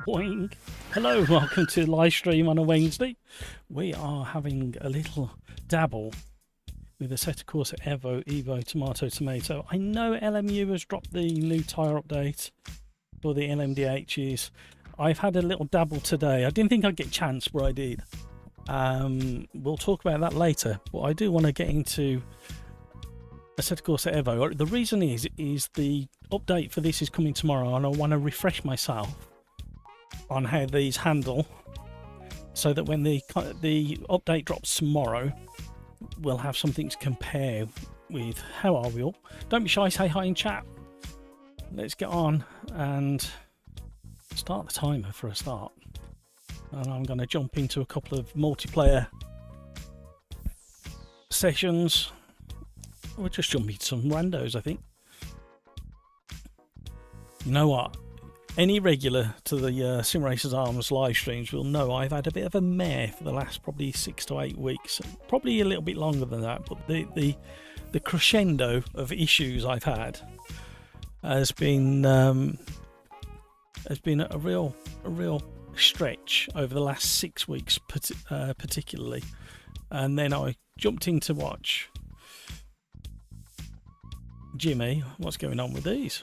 Boing. Hello, welcome to the live stream on a Wednesday. We are having a little dabble with the Assetto Corsa EVO, tomato. I know LMU has dropped the new tyre update for the LMDHs. I've had a little dabble today. I didn't think I'd get a chance, but I did. We'll talk about that later, but I do want to get into Assetto Corsa EVO. The reason is the update for this is coming tomorrow, and I want to refresh myself on how these handle, so that when the update drops tomorrow, we'll have something to compare with. How are we all? Don't be shy, say hi in chat. Let's get on and start the timer for a start. And I'm going to jump into a couple of multiplayer sessions. We'll just jump into some randos, I think. You know what? Any regular to the Sim Racers Arms live streams will know I've had a bit of a mare for the last probably 6 to 8 weeks. Probably a little bit longer than that, but the crescendo of issues I've had has been a real stretch over the last 6 weeks, particularly. And then I jumped in to watch Jimmy. What's going on with these?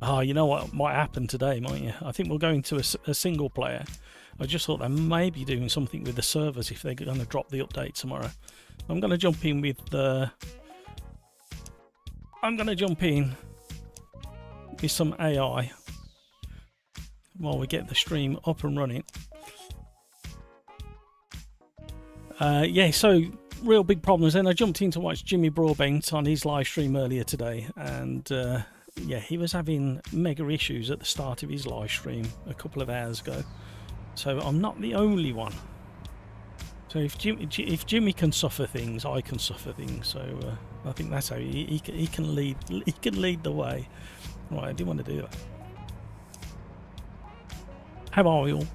Oh, you know what might happen today, might you? I think we'll go into a single player. I just thought they may be doing something with the servers if they're going to drop the update tomorrow. I'm going to jump in with some AI while we get the stream up and running. Yeah, so real big problems. Then I jumped in to watch Jimmy Broadbent on his live stream earlier today, and yeah, he was having mega issues at the start of his live stream a couple of hours ago. So I'm not the only one. So if Jimmy can suffer things, I can suffer things. So I think that's how he can lead. He can lead the way. Right, I didn't want to do that. How are we all?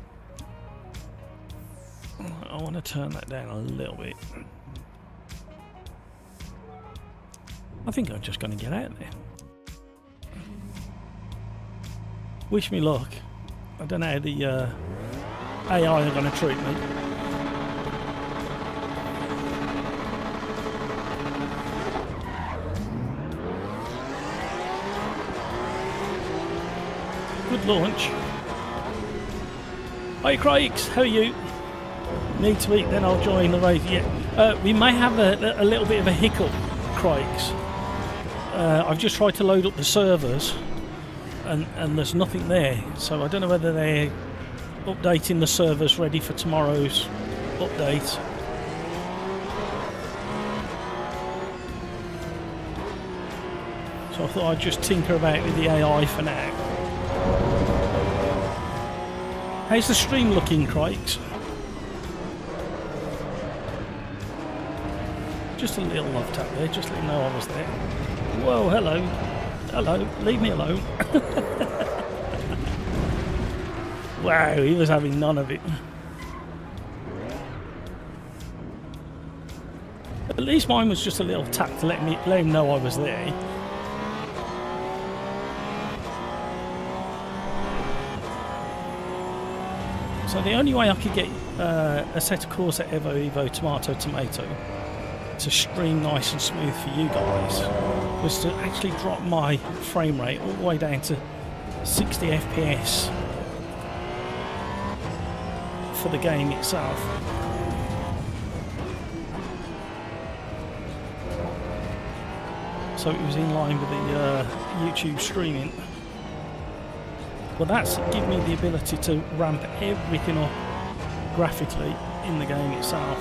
I want to turn that down a little bit. I think I'm just going to get out there. Wish me luck. I don't know how the AI are going to treat me. Good launch. Hi Craigs, how are you? Need to eat, then I'll join the race. Yeah, we may have a little bit of a hiccup, Craigs. I've just tried to load up the servers, and there's nothing there, so I don't know whether they're updating the servers ready for tomorrow's update. So I thought I'd just tinker about with the AI for now. How's the stream looking, Craigs? Just a little love tap there, just let you know I was there. Whoa, hello. Hello, leave me alone. Wow, he was having none of it. At least mine was just a little tap to let him know I was there. So the only way I could get Assetto Corsa EVO tomato to stream nice and smooth for you guys was to actually drop my frame rate all the way down to 60 FPS for the game itself. So it was in line with the YouTube streaming. Well, that's given me the ability to ramp everything up graphically in the game itself.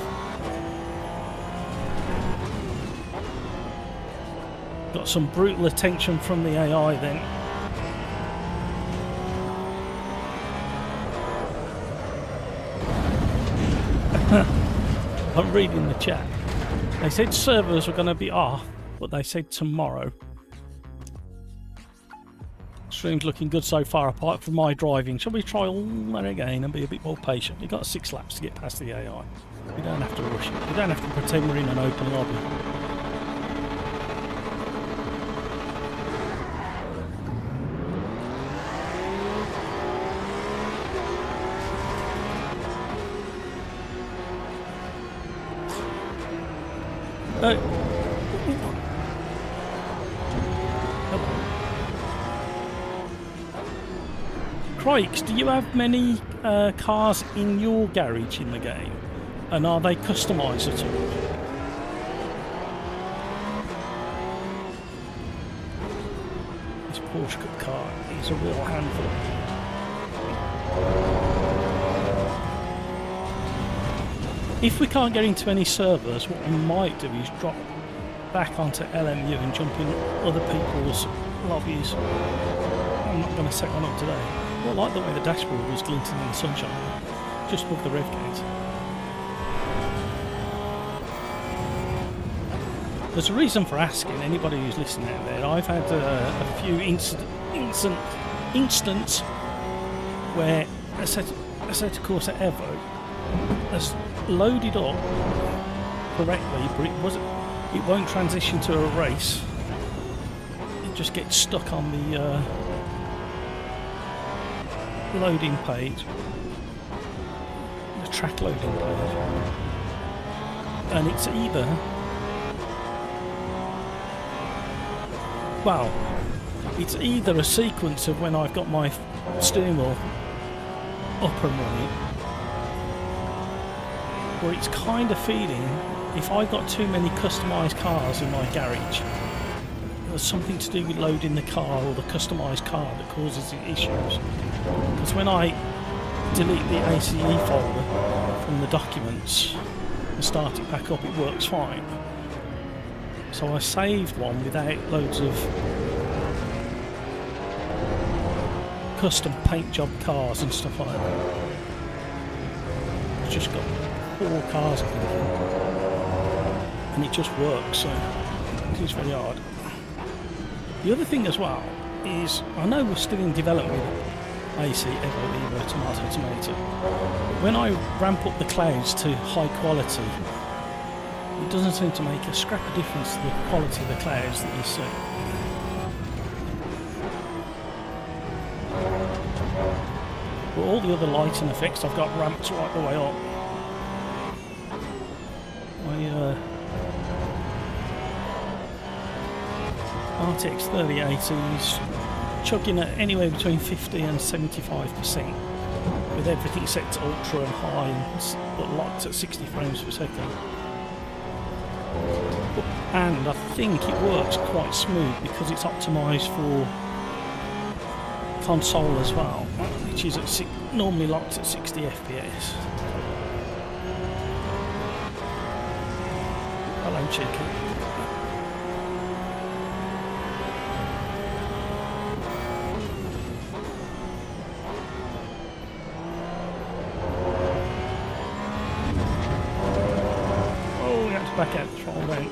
Got some brutal attention from the AI then. I'm reading the chat. They said servers were going to be off, but they said tomorrow. Stream's looking good so far, apart from my driving. Shall we try all that again and be a bit more patient? We've got 6 laps to get past the AI. We don't have to rush it. We don't have to pretend we're in an open lobby. Crikes, do you have many cars in your garage in the game? And are they customised at all? This Porsche Cup car is a real handful. If we can't get into any servers, what we might do is drop back onto LMU and jump in other people's lobbies. I'm not going to set one up today. I like the way the dashboard was glinting in the sunshine, just above the rev gate. There's a reason for asking anybody who's listening out there. I've had a few instance where Assetto Corsa EVO has loaded up correctly, but it won't transition to a race. It just gets stuck on the loading page, the track loading page, and it's either, well, it's either a sequence of when I've got my steering wheel up and running, or it's kind of feeling if I've got too many customised cars in my garage, there's something to do with loading the car or the customised car that causes the issues. Because when I delete the ACE folder from the documents and start it back up, it works fine. So I saved one without loads of custom paint job cars and stuff like that. It's just got 4 cars, I think, and it just works, so it is very hard. The other thing as well is, I know we're still in development with AC EVO, Tomato, Tomato. When I ramp up the clouds to high quality, it doesn't seem to make a scrap of difference to the quality of the clouds that you see. But all the other lighting effects I've got ramped right the way up. RTX 3080 is chugging at anywhere between 50 and 75%, with everything set to ultra and high, but locked at 60 frames per second. And I think it works quite smooth because it's optimised for console as well, which is at normally locked at 60 FPS. Hello, chicken. Back out the throttle down.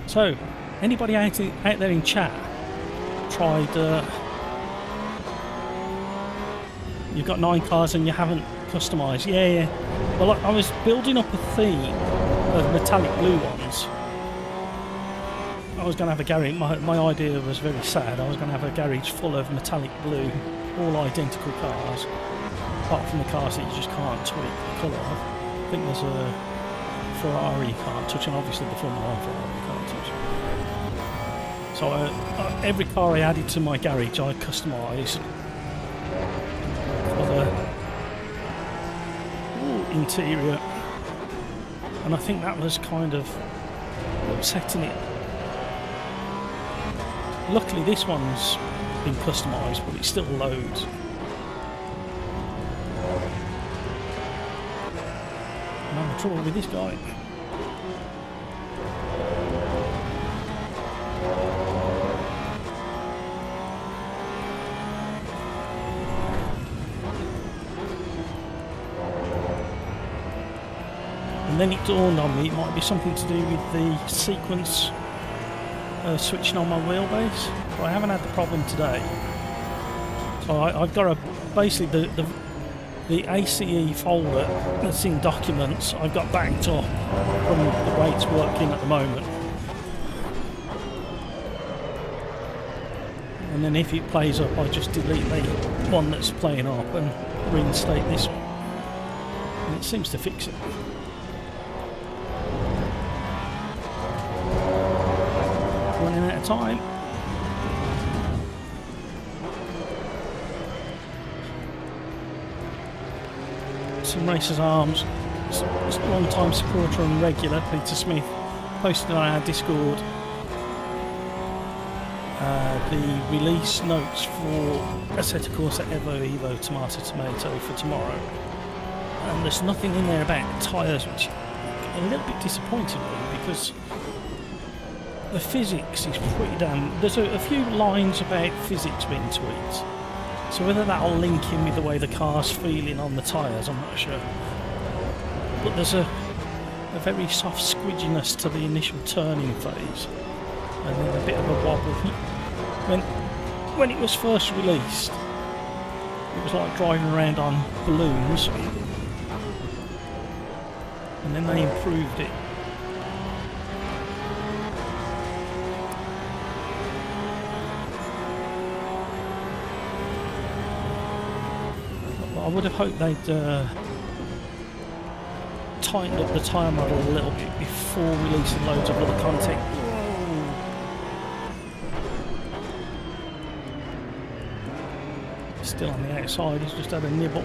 So, anybody out there in chat tried? You've got 9 cars and you haven't customised. Yeah. Well, I was building up a theme of metallic blue ones. I was going to have a garage. My idea was very sad. I was going to have a garage full of metallic blue, all identical cars, apart from the cars that you just can't tweak the colour of. I think there's a Ferrari you can't touch, and obviously the Formula 1 Ferrari you can't touch. So every car I added to my garage I customised for the interior, and I think that was kind of upsetting it. Luckily this one's been customised, but it still loads. I'm having trouble with this guy. And then it dawned on me it might be something to do with the sequence switching on my wheelbase, but I haven't had the problem today. So I've got basically the ACE folder that's in documents I've got backed up from the way it's working at the moment. And then if it plays up, I just delete the one that's playing up and reinstate this one. And it seems to fix it. running out of time. Sim Racers Arms, long time supporter and regular, Peter Smith, posted on our Discord the release notes for Assetto Corsa EVO Tomato for tomorrow. And there's nothing in there about tyres, which I'm a little bit disappointed with, because the physics is pretty damn... There's a few lines about physics being tweaked. So whether that'll link in with the way the car's feeling on the tyres, I'm not sure. But there's a very soft squidginess to the initial turning phase, and then a bit of a wobble. When it was first released, it was like driving around on balloons, and then they improved it. I would have hoped they'd tightened up the tyre model a little bit before releasing loads of other content. Still on the outside, he's just had a nibble.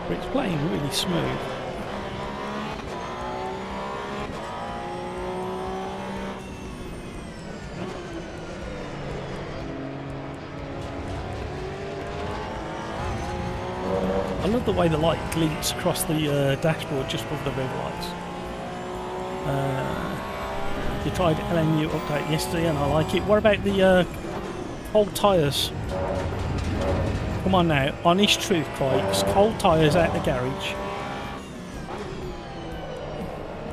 But it's playing really smooth. I love the way the light glints across the dashboard just above the red lights. You tried LMU update yesterday and I like it. What about the cold tyres? Come on now, honest truth, Crikes. Cold tyres out the garage.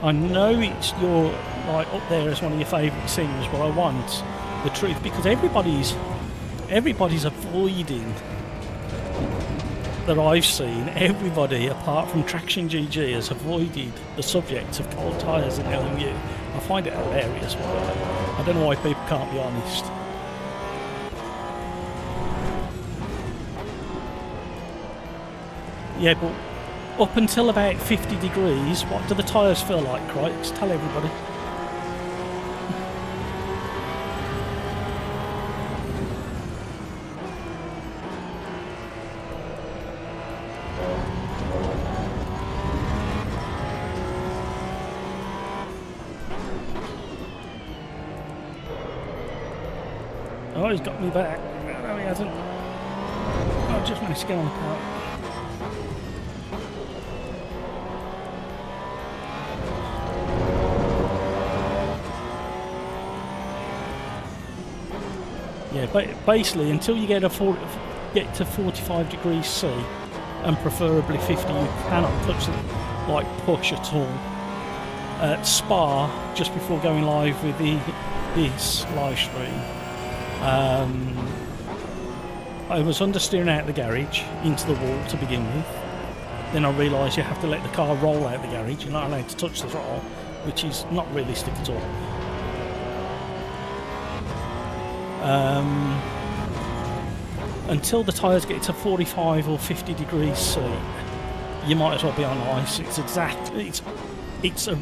I know it's your up there as one of your favourite sims, but I want the truth, because everybody's avoiding, that I've seen, everybody apart from Traction GG has avoided the subject of cold tyres in LMU. I find it hilarious. I don't know why people can't be honest. Yeah, but up until about 50 degrees, what do the tyres feel like, Crikes? Tell everybody. Oh, he's got me back. No, he hasn't. Oh, I just managed to get on the cart. Yeah, but basically, until you get to 45 degrees C, and preferably 50, you cannot touch it, push at all. At Spa, just before going live with this live stream, I was understeering out the garage into the wall to begin with. Then I realised you have to let the car roll out the garage. You're not allowed to touch the throttle, which is not realistic at all. Until the tyres get to 45 or 50 degrees C, you might as well be on ice. It's a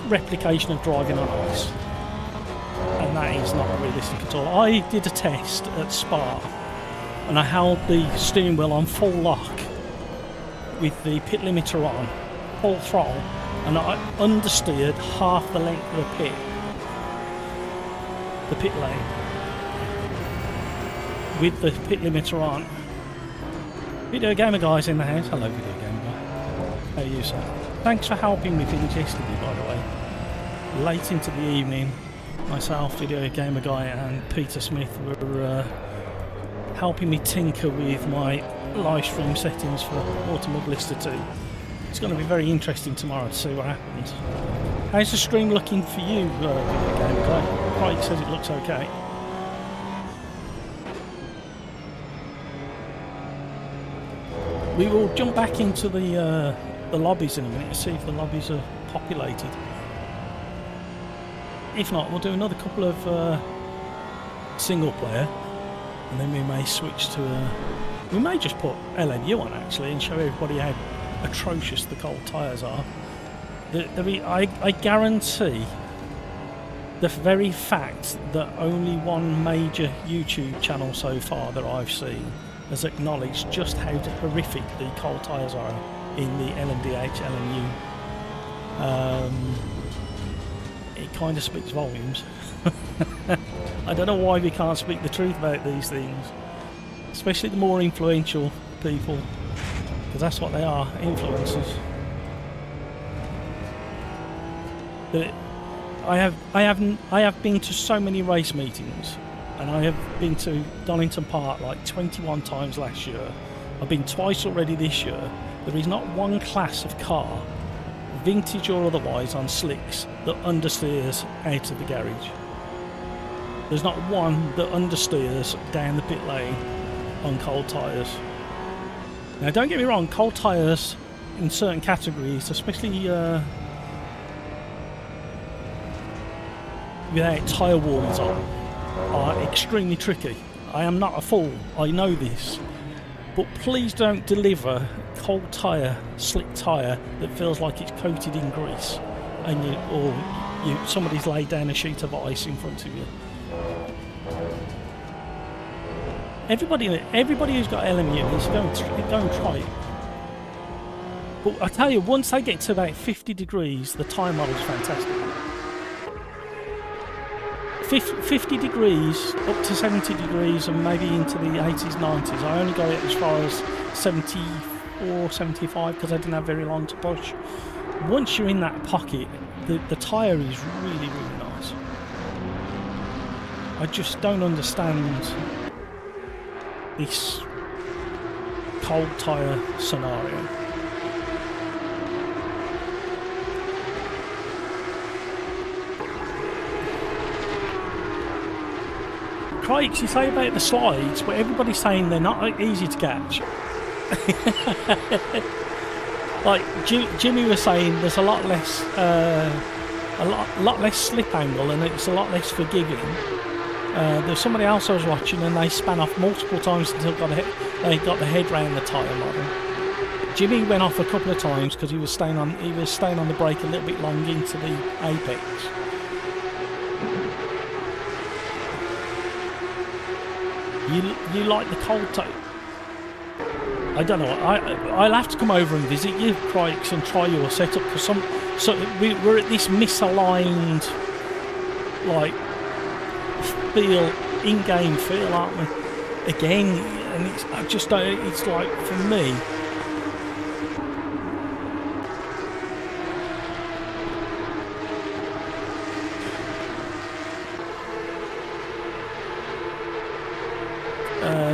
replication of driving on ice, and that is not realistic at all. I did a test at Spa, and I held the steering wheel on full lock with the pit limiter on, full throttle, and I understeered half the length of the pit lane, with the pit limiter on. Video Gamer Guy's in the house. Hello, Video Gamer Guy. How are you, sir? Thanks for helping me finish yesterday, by the way. Late into the evening, myself, Video Gamer Guy, and Peter Smith were helping me tinker with my live stream settings for Automobilista 2. It's going to be very interesting tomorrow to see what happens. How's the stream looking for you, Video Gamer Guy? Craig says it looks okay. We will jump back into the lobbies in a minute to see if the lobbies are populated. If not, we'll do another couple of single player, and then we may switch to we may just put LMU on actually and show everybody how atrocious the cold tyres are. I guarantee the very fact that only one major YouTube channel so far that I've seen has acknowledged just how horrific the cold tyres are in the LMDH LMU. It kind of speaks volumes. I don't know why we can't speak the truth about these things, especially the more influential people, because that's what they are, influencers. I have been to so many race meetings, and I have been to Donington Park like 21 times last year. I've been twice already this year. There is not one class of car, vintage or otherwise, on slicks that understeers out of the garage. There's not one that understeers down the pit lane on cold tyres. Now don't get me wrong, cold tyres in certain categories, especially without tyre warmers on, are extremely tricky. I am not a fool, I know this. But please don't deliver cold tyre, slick tyre that feels like it's coated in grease, and somebody's laid down a sheet of ice in front of you. Everybody who's got LMU needs to go and try it. But I tell you, once they get to about 50 degrees, the tyre model's fantastic. 50 degrees up to 70 degrees and maybe into the 80s, 90s. I only got it as far as 74, 75 because I didn't have very long to push. Once you're in that pocket, the tyre is really, really nice. I just don't understand this cold tyre scenario. Crikes, you say about the slides, but everybody's saying they're not easy to catch. Like Jimmy was saying, there's a lot less slip angle, and it's a lot less forgiving. There's somebody else I was watching, and they span off multiple times until they got the head round the tyre model. Jimmy went off a couple of times because he was staying on the brake a little bit long into the apex. You like the cold type? I don't know. I'll have to come over and visit you, Crikes, and try your setup, because we're at this misaligned like in-game feel, aren't we? Again, and I just don't. It's like, for me,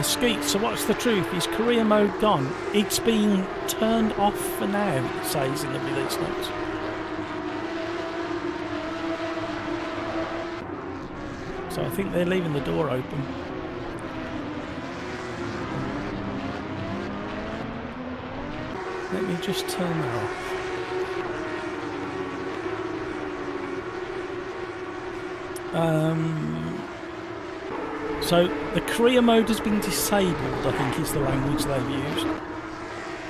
Skeet, so what's the truth? Is career mode gone? It's been turned off for now, it says in the release notes. So I think they're leaving the door open. Let me just turn that off. So the career mode has been disabled, I think is the language they've used.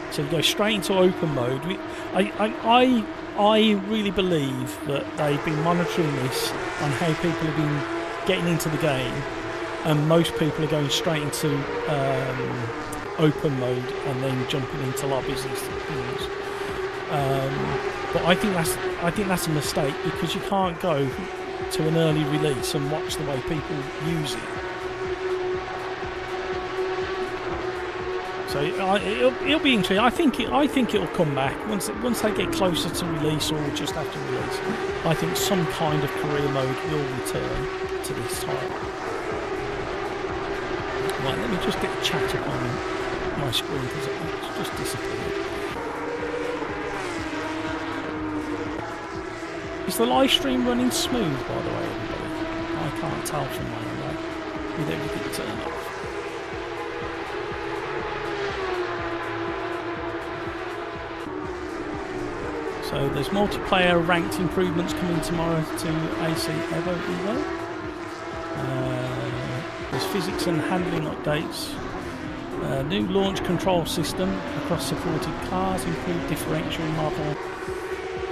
So you go straight into open mode. I really believe that they've been monitoring this on how people have been getting into the game, and most people are going straight into open mode and then jumping into lobbies and things. But I think that's a mistake, because you can't go to an early release and watch the way people use it. So it'll be interesting. I think it'll come back once they get closer to release, or just after release. I think some kind of career mode will return to this title. Right, let me just get the chat up on my screen because it's just disappeared. Is the live stream running smooth, by the way, everybody? I can't tell from my end, with everything turned off. So there's multiplayer ranked improvements coming tomorrow to AC EVO. There's physics and handling updates. New launch control system across supported cars, improved differential model,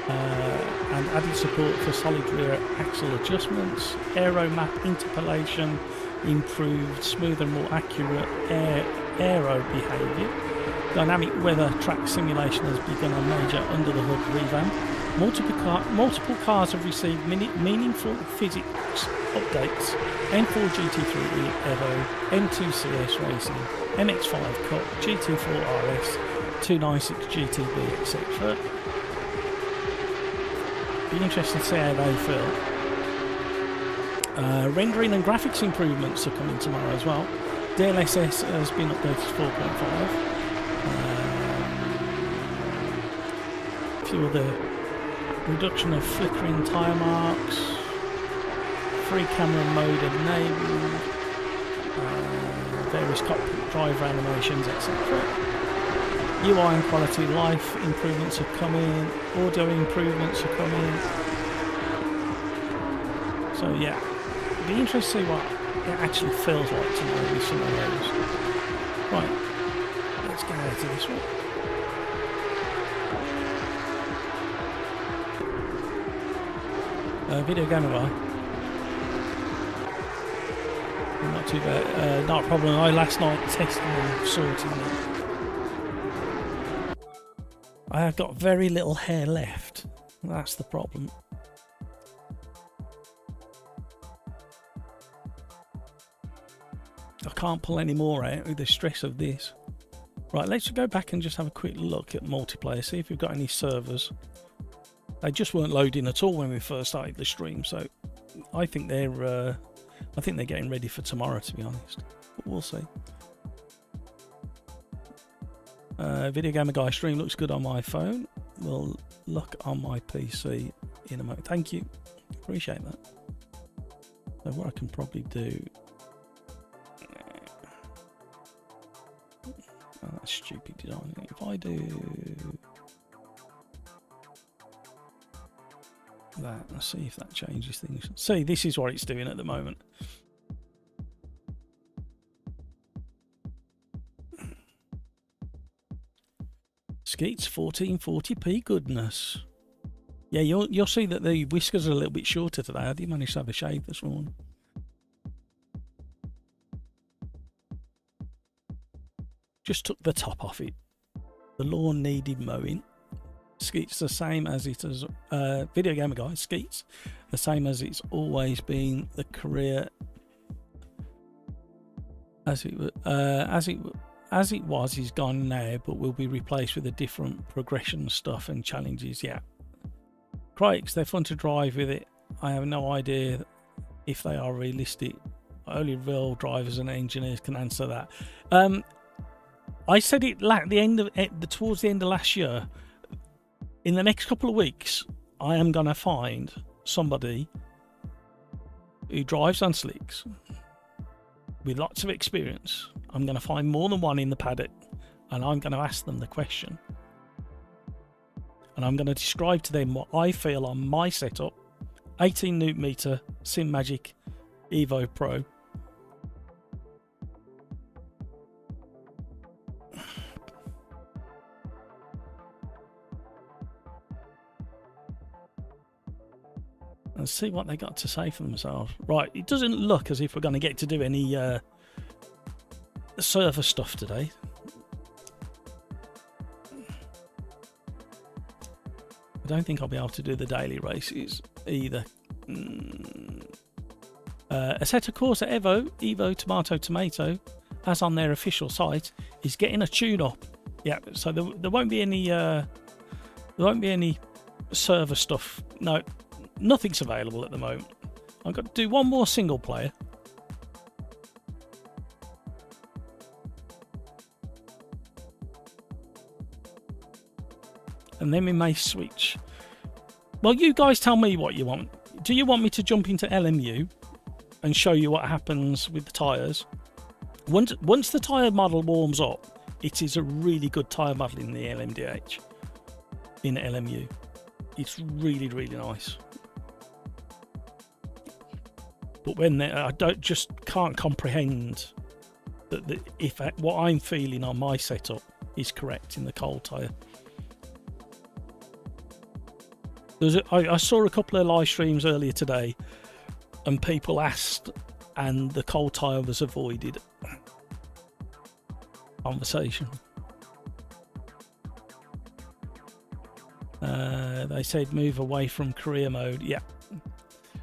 and added support for solid rear axle adjustments. Aero map interpolation improved, smoother and more accurate aero behaviour. Dynamic weather track simulation has begun a major under the hood revamp. Multiple cars have received meaningful physics updates. M4 GT3 EVO, M2 CS Racing, MX5 Cup, GT4 RS, 296 GTB, etc. Be interesting to see how they feel. Rendering and graphics improvements are coming tomorrow as well. DLSS has been updated to 4.5. A few of the reduction of flickering tyre marks, free camera mode enabled, various cockpit driver animations, etc. UI and quality of life improvements are coming, audio improvements are coming. So yeah, it'll be interesting to see what it actually feels like tomorrow with some of those. Right, let's get out of this one. Video game guy. Not too bad. Not a problem. Last night testing and sorting it. I have got very little hair left. That's the problem. I can't pull any more out with the stress of this. Right, let's go back and just have a quick look at multiplayer. See if we've got any servers. They just weren't loading at all when we first started the stream, so I think they're getting ready for tomorrow, to be honest. But we'll see. Video Gamer Guy stream looks good on my phone. We'll look on my PC in a moment. Thank you, appreciate that. So what I can probably do. Oh, that's stupid design. If I do that, let's see if that changes things. See, this is what it's doing at the moment. Skeets 1440p, goodness. Yeah, you'll see that the whiskers are a little bit shorter today. I did manage to have a shave this morning. Just took the top off it. The lawn needed mowing. Skeets the same as it is. Video Gamer Guy, Skeets the same as it's always been. The career as it was is gone now, but will be replaced with a different progression stuff and challenges. Yeah, critics, they're fun to drive with it. I have no idea if they are realistic. Only real drivers and engineers can answer that. I said it like towards the end of last year. In the next couple of weeks, I am going to find somebody who drives on slicks with lots of experience. I'm going to find more than one in the paddock, and I'm going to ask them the question. And I'm going to describe to them what I feel on my setup, 18 Nm Sim Magic Evo Pro. And see what they got to say for themselves. Right, it doesn't look as if we're going to get to do any server stuff today. I don't think I'll be able to do the daily races either. Assetto Corsa EVO Tomato, as on their official site, is getting a tune-up. Yeah, so there won't be any server stuff. No. Nothing's available at the moment. I've got to do one more single player. And then we may switch. Well, you guys tell me what you want. Do you want me to jump into LMU and show you what happens with the tyres? Once the tyre model warms up, it is a really good tyre model in the LMDH. In LMU. It's really, really nice. But when I can't comprehend that if what I'm feeling on my setup is correct in the cold tyre. I saw a couple of live streams earlier today, and people asked, and the cold tyre was avoided. Conversation. They said move away from career mode. Yeah.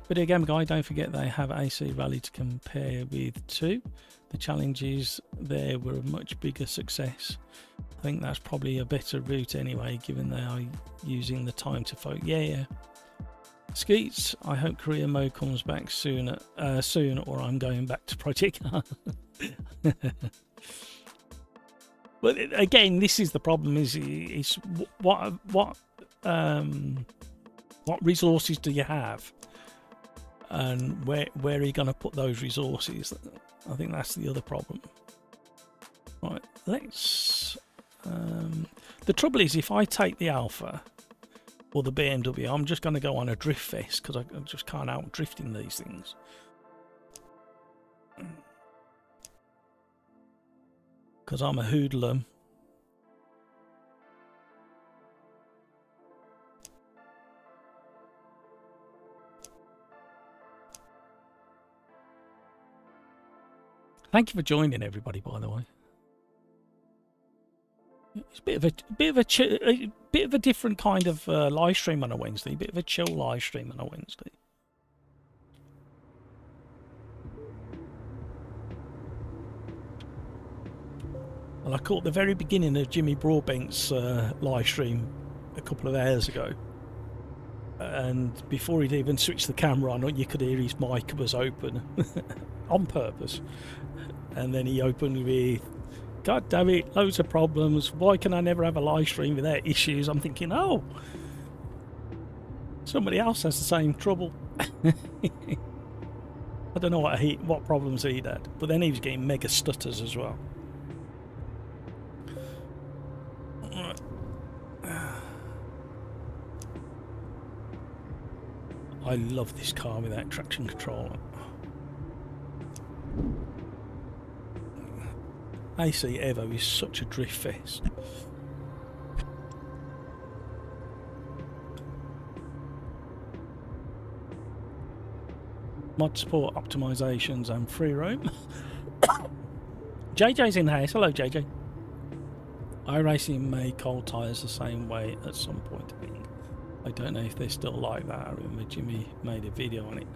Video game guy, don't forget they have AC Rally to compare with too. The challenges there were a much bigger success. I think that's probably a better route anyway, given they are using the time to focus. Yeah. Skeets, I hope career mode comes back soon, or I'm going back to Project. But again, this is the problem: is what resources do you have, and where are you going to put those resources? I think that's the other problem. Right, let's. The trouble is, if I take the Alpha or the BMW, I'm just going to go on a drift fest because I just can't out drifting these things. Because I'm a hoodlum. Thank you for joining, everybody. By the way, it's a bit of a different kind of live stream on a Wednesday. A bit of a chill live stream on a Wednesday. Well, I caught the very beginning of Jimmy Broadbent's live stream a couple of hours ago, and before he'd even switched the camera on, you could hear his mic was open on purpose. And then he opened with, God damn it, loads of problems. Why can I never have a live stream without issues? I'm thinking, oh, somebody else has the same trouble. I don't know what problems he'd had, but then he was getting mega stutters as well. I love this car without traction control. AC EVO is such a drift fest. Mod support optimizations and free roam. JJ's in the house. Hello, JJ. iRacing made cold tyres the same way at some point. I don't know if they're still like that. I remember Jimmy made a video on it.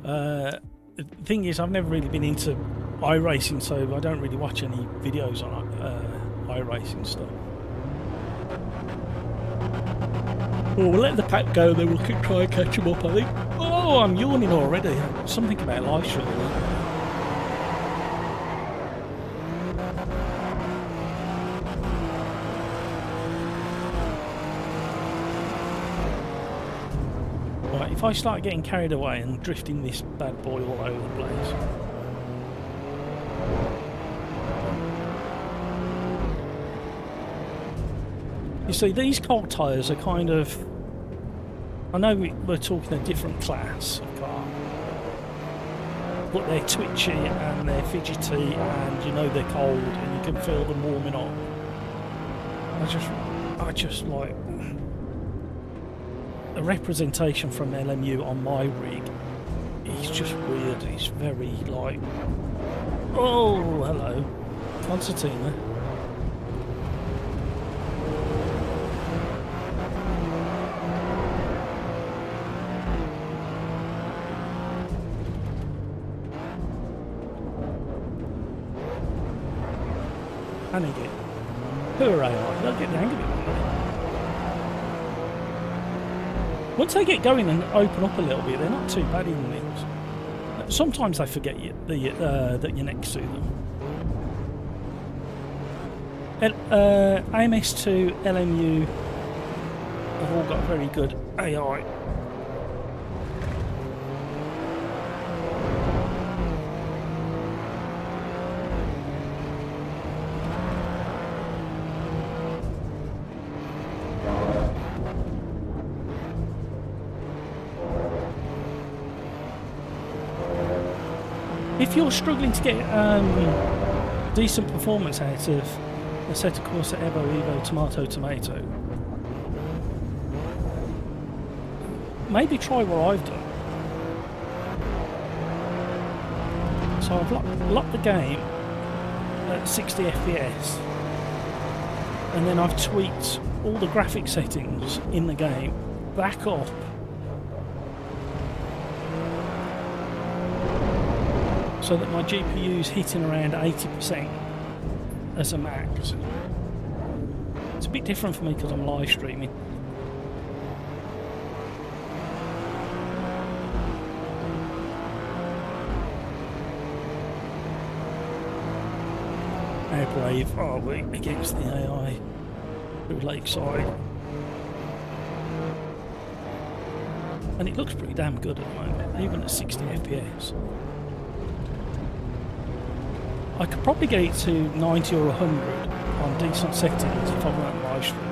The thing is, I've never really been into iRacing, so I don't really watch any videos on iRacing stuff. Well, we'll let the pack go, then we'll try and catch them up, I think. Oh, I'm yawning already. Something about live streaming. Right, if I start getting carried away and drifting this bad boy all over the place. You see, these cold tyres are kind of... I know we're talking a different class of car, but they're twitchy and they're fidgety and you know they're cold and you can feel them warming up. I just like... The representation from LMU on my rig is just weird. It's very like... Oh, hello. Concertina. And again, hooray, they'll get the hang of it one day. Once they get going and open up a little bit, they're not too bad in things. Sometimes they forget that you're next to them. AMS2, LMU have all got very good AI. If you're struggling to get decent performance out of Assetto Corsa EVO, Tomato, maybe try what I've done. So I've locked the game at 60 FPS, and then I've tweaked all the graphic settings in the game back up so that my GPU's hitting around 80% as a max. It's a bit different for me because I'm live streaming. How brave are we against the AI through Lakeside? And it looks pretty damn good at the moment, even at 60 FPS. I could probably get it to 90 or 100 on decent settings if I weren't live streaming.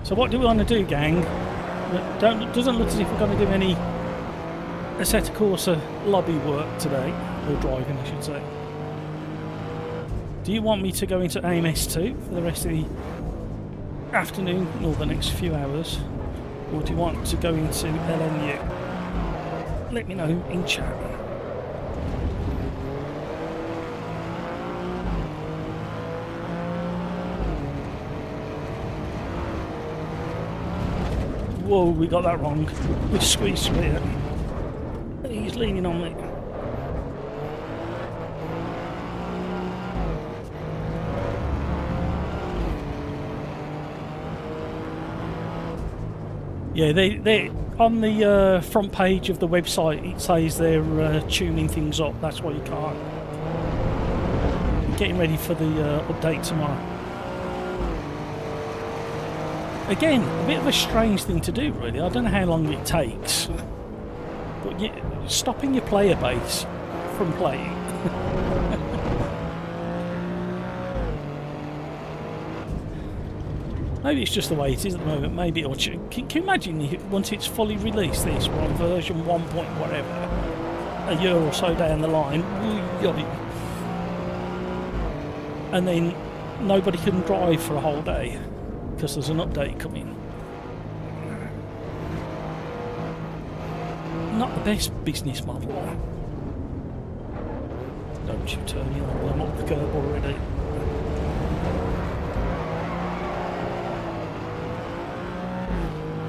So what do we want to do, gang? Doesn't look as if we're going to do any Assetto Corsa lobby work today, or driving I should say. Do you want me to go into AMS2 for the rest of the afternoon or the next few hours? Or do you want to go into LMU? Let me know in chat. Whoa, we got that wrong. We squeezed through it. He's leaning on me. Yeah, they on the front page of the website it says they're tuning things up. That's why you can't. Getting ready for the update tomorrow. Again, a bit of a strange thing to do, really. I don't know how long it takes, but stopping your player base from playing. Maybe it's just the way it is at the moment. Maybe it'll can you imagine once it's fully released, this one version 1 point whatever, a year or so down the line, and then nobody can drive for a whole day because there's an update coming. Not the best business model. Don't you turn your arm up the curb already.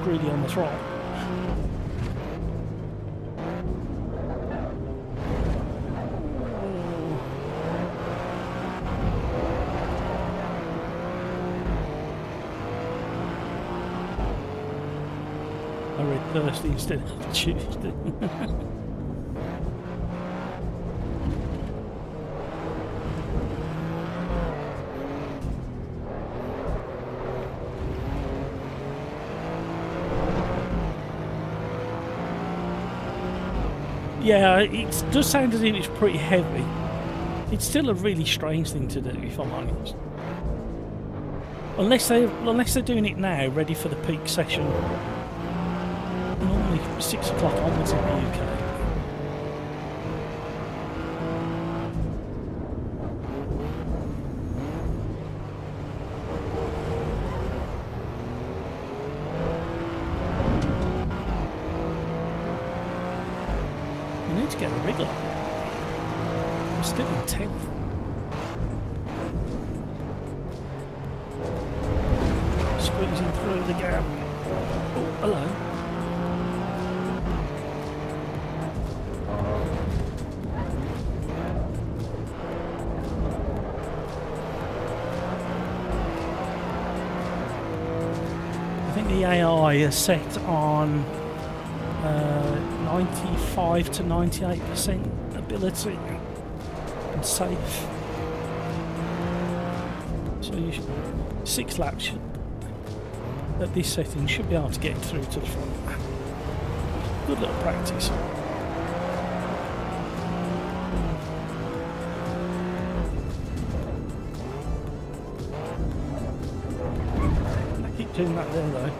Greedy on the throttle. I read Thursday instead of Tuesday. Yeah, it does sound as if it's pretty heavy. It's still a really strange thing to do, if I'm honest. Unless they're doing it now, ready for the peak session. Normally 6 o'clock onwards in the UK. To get a wriggle. I'm still in 10th. Squeezing through the gap. Oh, hello. I think the AI is set on 95 to 98% ability and safe. So you should, 6 laps at this setting should be able to get through to the front. Good little practice. I keep doing that there though.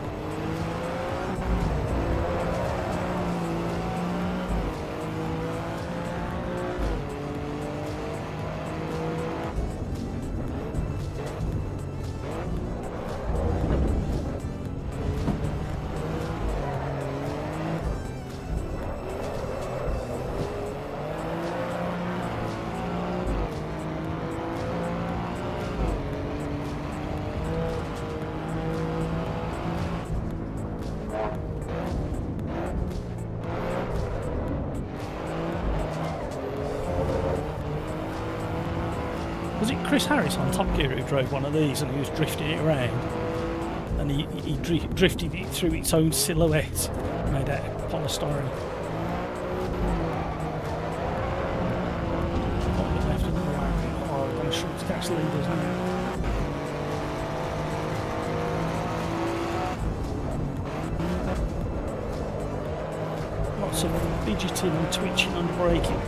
Chris Harris on Top Gear who drove one of these and he was drifting it around, and he drifted it through its own silhouette made out of polystyrene. Left another lap. Oh, I'm going to short to catch the leaders now. Lots of fidgeting and twitching under braking.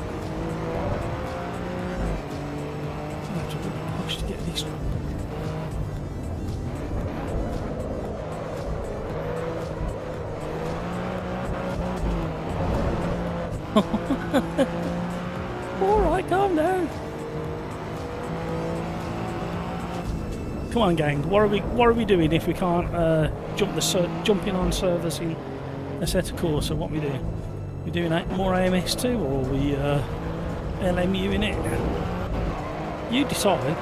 I have to really push to get this one. Alright, calm down. Come on, gang. What are we doing if we can't jump in on servers in Assetto Corsa? What we do? We doing more AMS2 or are we LMU in it? You decide.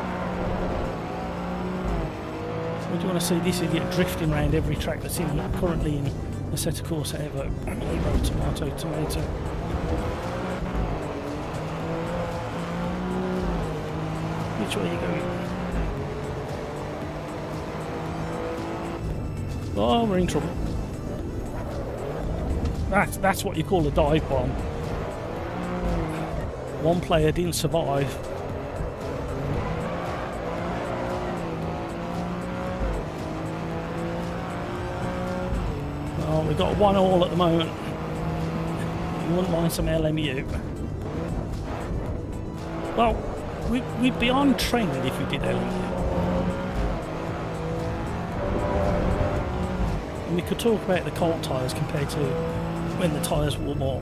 Or do you want to see this idiot drifting around every track that's currently in Assetto Corsa EVO? Evo, tomato, tomato. Which way are you going? Oh, we're in trouble. That's what you call a dive bomb. One player didn't survive. Well, we've got 1-1 at the moment. You wouldn't mind some LMU. Well, we'd be on trend if we did LMU. And we could talk about the cold tyres compared to when the tyres warm up.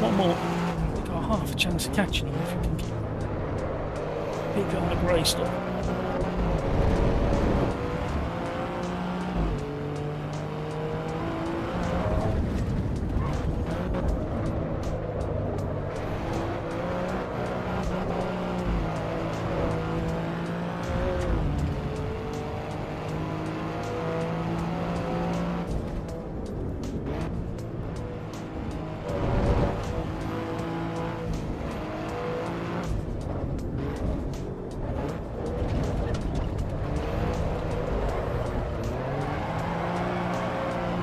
One more. We've got half a chance of catching them if we can keep it on the grey stuff.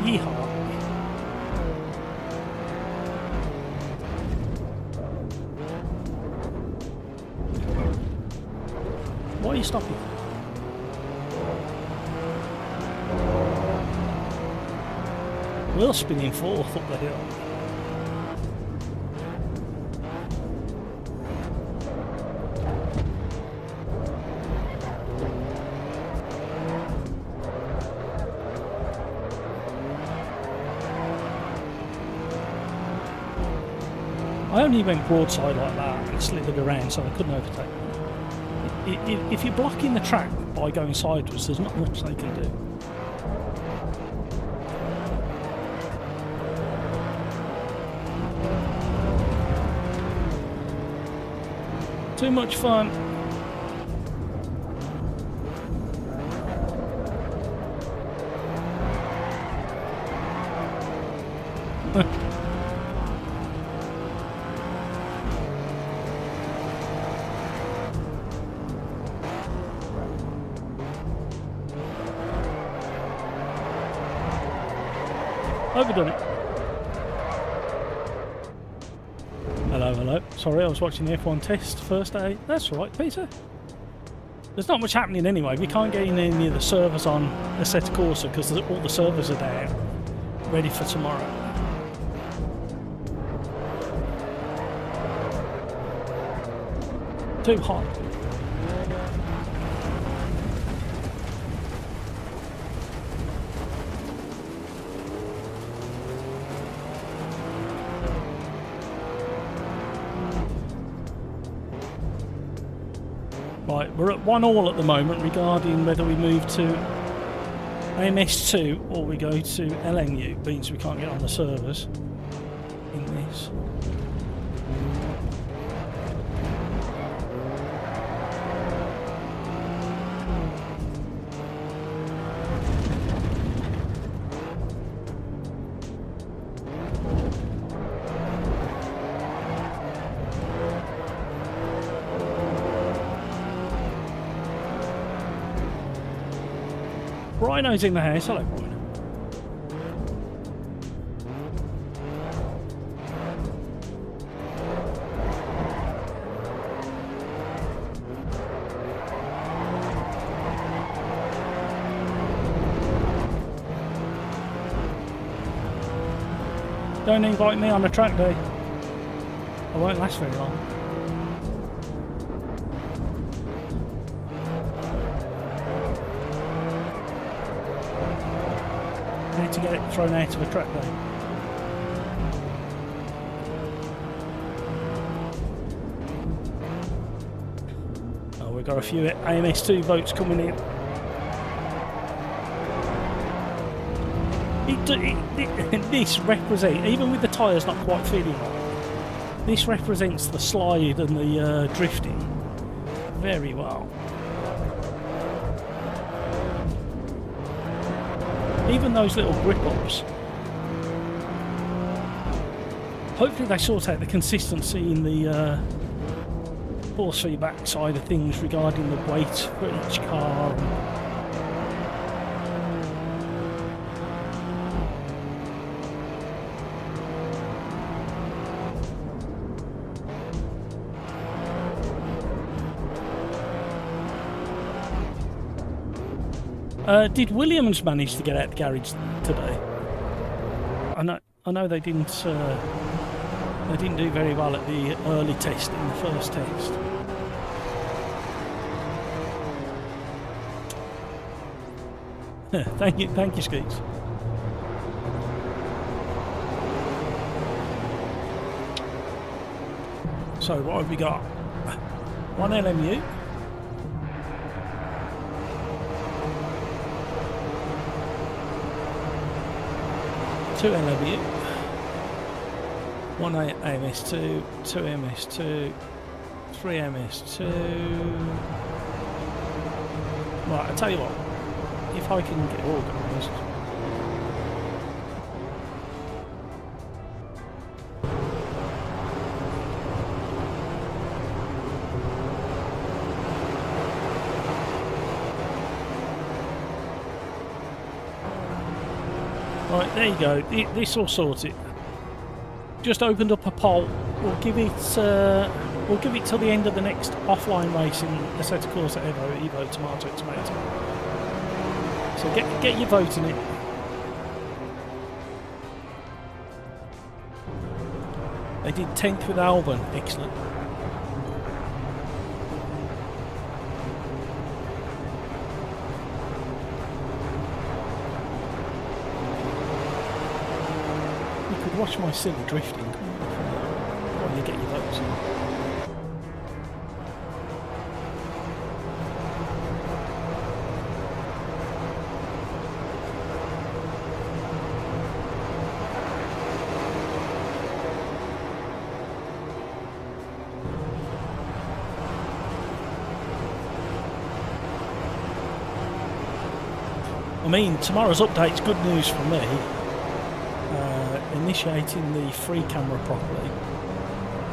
Yeehaw. Why are you stopping? We're spinning fourth up the hill. I only went broadside like that and slithered around so I couldn't overtake them. If you're blocking the track by going sideways, there's not much they can do. Too much fun. Overdone it. Hello, hello. Sorry, I was watching the F1 test first day. That's all right, Peter. There's not much happening anyway. We can't get in any of the servers on Assetto Corsa because all the servers are down, ready for tomorrow. Too hot. Right, we're at 1-1 at the moment regarding whether we move to AMS2 or we go to LMU. Means we can't get on the servers in this. Rhino's in the house. Hello, Rhino. Don't invite me on a track day. I won't last very long. I need to get thrown out of a track day. Oh, we've got a few AMS2 votes coming in. This represents, even with the tyres not quite feeling right, this represents the slide and the drifting very well. Even those little grip ups. Hopefully they sort out the consistency in the force feedback side of things regarding the weight for each car. Did Williams manage to get out the garage today? I know they didn't do very well at the early test in the first test. thank you, Skeets. So what have we got? One LMU. Two LMU, one AMS2, two MS2, three MS2. Right, I'll tell you what, if I can get organised. Right, there you go. This will sort it. Just opened up a poll. We'll give it till the end of the next offline race in Assetto Corsa EVO, Tomato. So get your vote in it. They did 10th with Alban. Excellent. Watch my silly drifting while you get your votes in. I mean, tomorrow's update's good news for me. Initiating the free camera properly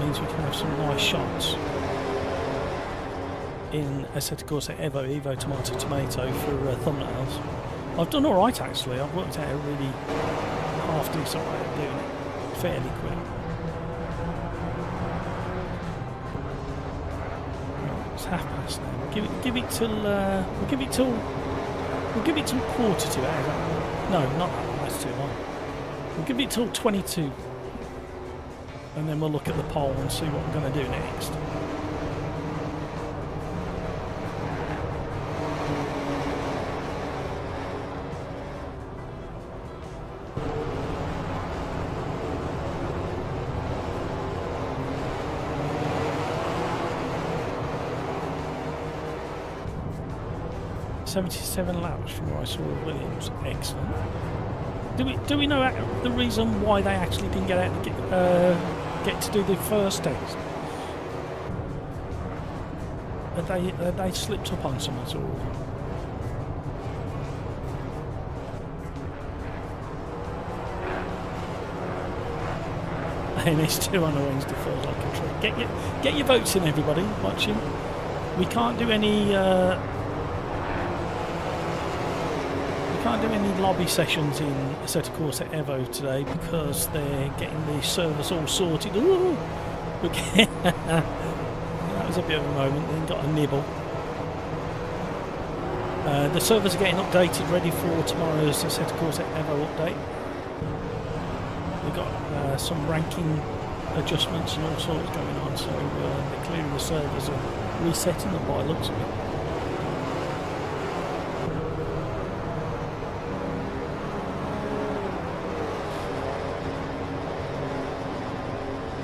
means we can have some nice shots in Assetto Corsa EVO, Tomato for thumbnails. I've done alright actually. I've worked out a really half decent way of doing it fairly quick. Right, it's 1:30 now. Give it till we'll give it till 1:45. No, not that long. That's too long. We'll give it till 22 and then we'll look at the poll and see what we're going to do next. "77 laps from where I saw Williams." Excellent. Do we know the reason why they actually didn't get out to get to do the first test? Had they slipped up on something at all? AMS2 on a Wednesday feels like a treat. Get your votes in, everybody watching. We can't do any can't do any lobby sessions in Assetto Corsa EVO today because they're getting the servers all sorted. Ooh! Okay. That was a bit of a moment, then got a nibble. The servers are getting updated, ready for tomorrow's Assetto Corsa EVO update. We've got some ranking adjustments and all sorts going on, so they're clearing the servers and resetting them by the looks of it.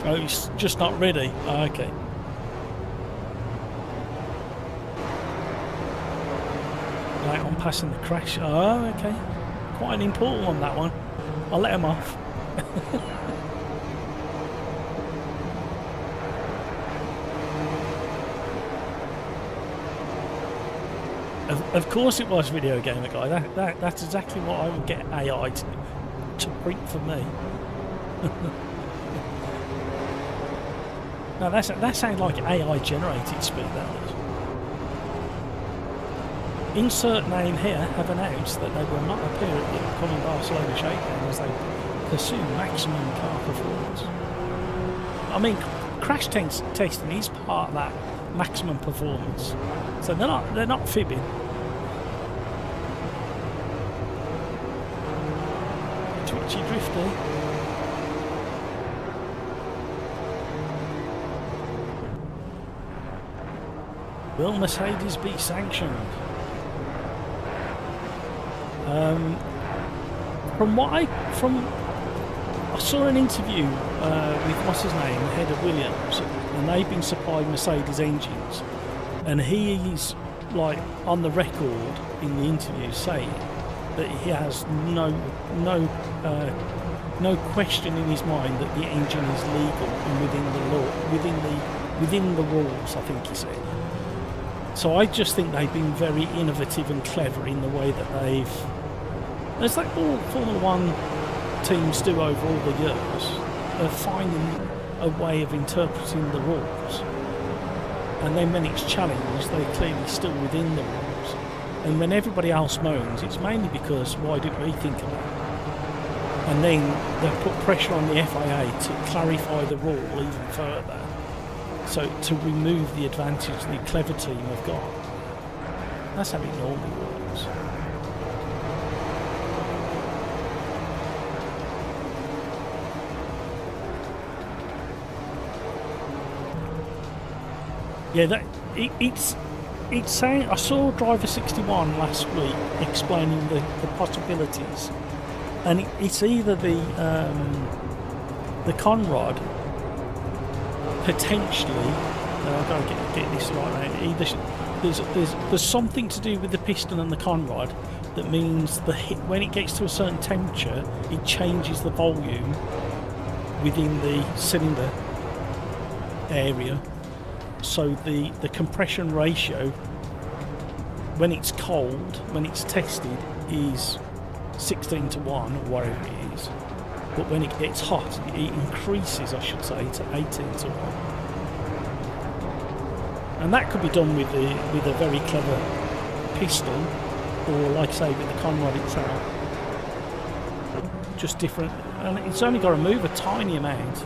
Oh, it's just not ready. Oh, okay. Right, I'm passing the crash. Oh, okay. Quite an important one, that one. I'll let him off. Of course it was Video Gamer Guy. That's exactly what I would get AI to print for me. No, that sounds like AI generated speed, that does. Insert name here have announced that they will not appear at the upcoming Barcelona shakedown as they pursue maximum car performance. I mean, crash testing is part of that maximum performance, so they're not fibbing. Twitchy drifty. Will Mercedes be sanctioned? I saw an interview with what's his name, the head of Williams, and they've been supplying Mercedes engines, and he's like on the record in the interview saying that he has no question in his mind that the engine is legal and within the law, within the rules, I think he said. So I just think they've been very innovative and clever in the way that they've, it's like all Formula One teams do over all the years, of finding a way of interpreting the rules. And then when it's challenged, they're clearly still within the rules. And when everybody else moans, it's mainly because why didn't we think of that? And then they put pressure on the FIA to clarify the rule even further. So to remove the advantage the clever team have got. That's how it normally works. Yeah, it's saying, I saw Driver 61 last week explaining the possibilities, and it's either the Conrod potentially. I've got to get this right now. Either there's something to do with the piston and the Conrod that means when it gets to a certain temperature, it changes the volume within the cylinder area. So the compression ratio, when it's cold, when it's tested, is 16 to 1 or whatever it is. But when it gets hot, it increases, I should say, to 18 to 1. And that could be done with a very clever piston, or like I say, with the Conrod itself. Just different, and it's only got to move a tiny amount,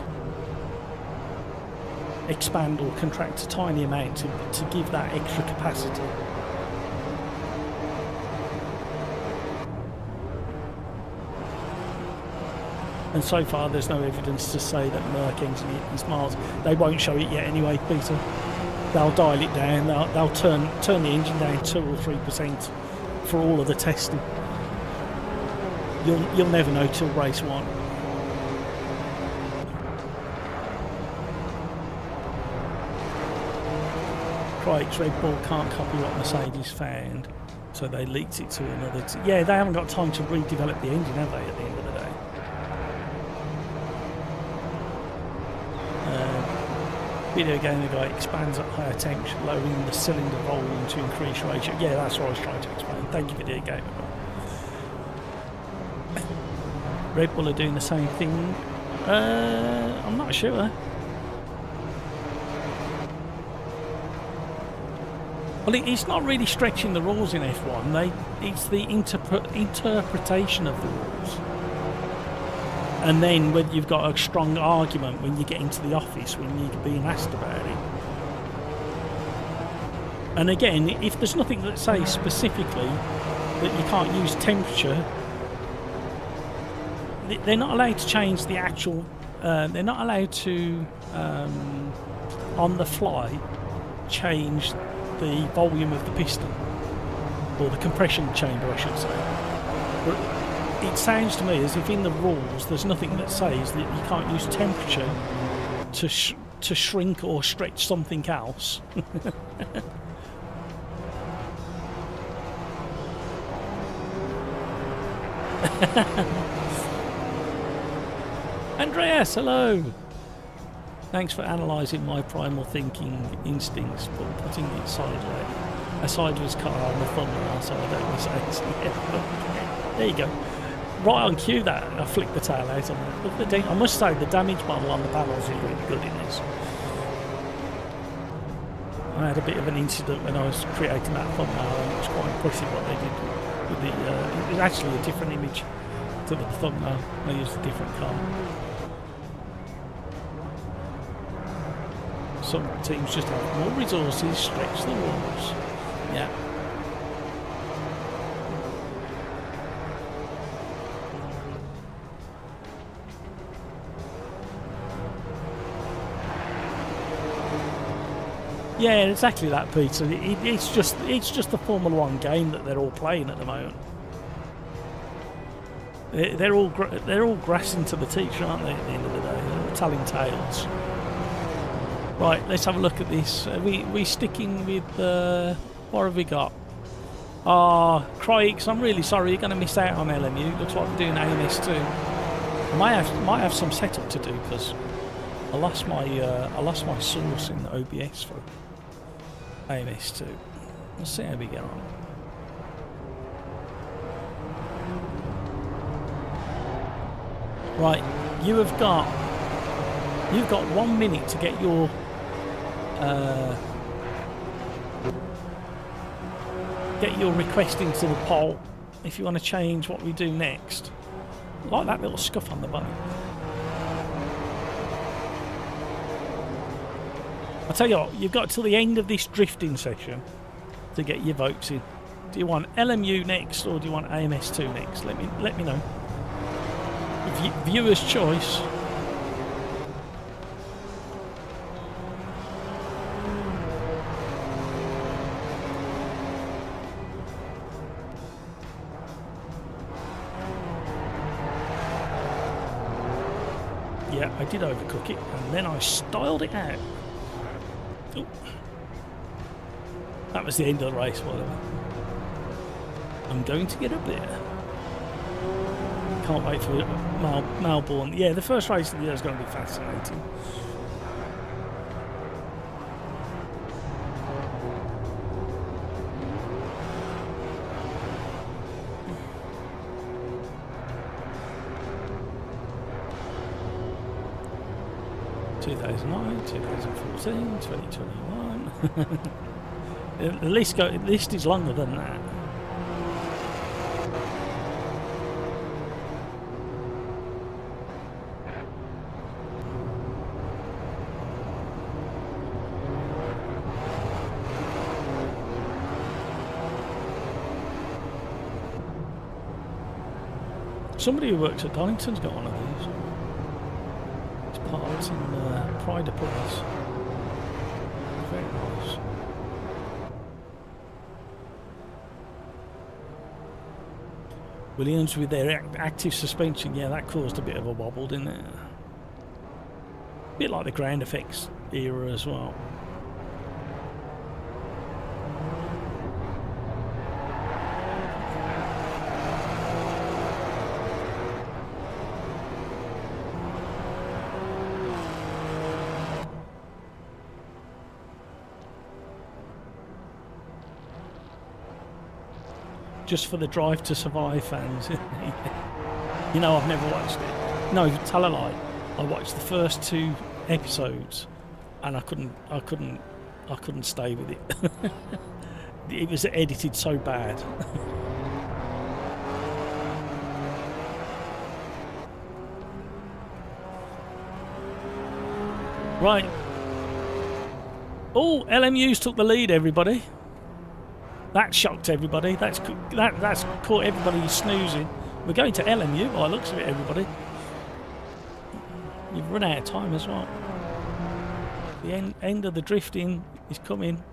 expand or contract a tiny amount to give that extra capacity. And so far there's no evidence to say that Merc engineered these miles. They won't show it yet anyway, Peter. They'll dial it down, they'll turn the engine down 2 or 3% for all of the testing. You'll never know till race 1. Critics Red Bull can't copy what Mercedes found, so they leaked it to another yeah, they haven't got time to redevelop the engine, have they, at the end of the day? Video Gamer Guy expands at higher temperature, lowering the cylinder volume to increase ratio. Yeah, that's what I was trying to explain. Thank you, Video Gamer Guy. Red Bull are doing the same thing. I'm not sure. Well, it's not really stretching the rules in F1. It's the interpretation of the rules. And then whether you've got a strong argument when you get into the office when you're being asked about it. And again, if there's nothing that says specifically that you can't use temperature, they're not allowed to change the actual... they're not allowed to, on the fly, change the volume of the piston. Or the compression chamber, I should say. But it sounds to me as if in the rules there's nothing that says that you can't use temperature to shrink or stretch something else. Andreas, hello! Thanks for analysing my primal thinking instincts but putting it sideways. A sideways car on the thumbnail so I don't miss it. There you go. Right on cue that I flicked the tail out on it. I must say the damage model on the panels is really good in this. I had a bit of an incident when I was creating that thumbnail and it was quite impressive what they did with the... it was actually a different image to the thumbnail. They used a different car. Some teams just have more resources, stretch the rules. Yeah. Yeah, exactly that, Peter. It's just the Formula One game that they're all playing at the moment. They're all grassing to the teacher, aren't they? At the end of the day, they're all telling tales. Right, let's have a look at this. We sticking with what have we got? Crikes, I'm really sorry. You're going to miss out on LMU. Looks like we're doing AMS too. I might have some setup to do because I lost my source in the OBS for AMS2. Let's see how we get on. Right, you've got 1 minute to get your request into the poll if you want to change what we do next. I like that little scuff on the button. I'll tell you what, you've got till the end of this drifting session to get your votes in. Do you want LMU next or do you want AMS2 next? Let me know. Viewer's choice. Yeah, I did overcook it and then I styled it out. Ooh. That was the end of the race, whatever. I'm going to get a beer. Can't wait for Melbourne. Yeah, the first race of the year is going to be fascinating. ...2009, 2014, 2021... the list is longer than that. Somebody who works at Donington's got one of these. It's parts in Pride of Place. Very nice. Williams with their active suspension, yeah, that caused a bit of a wobble, didn't it? A bit like the ground effects era as well. Just for the Drive to Survive fans. You know, I've never watched it. No, tell a lie. I watched the first 2 episodes and I couldn't stay with it. it was edited so bad. Right. Oh, LMU's took the lead, everybody. That shocked everybody. That's caught everybody snoozing. We're going to LMU by the looks of it, everybody. You've run out of time as well. The end of the drifting is coming.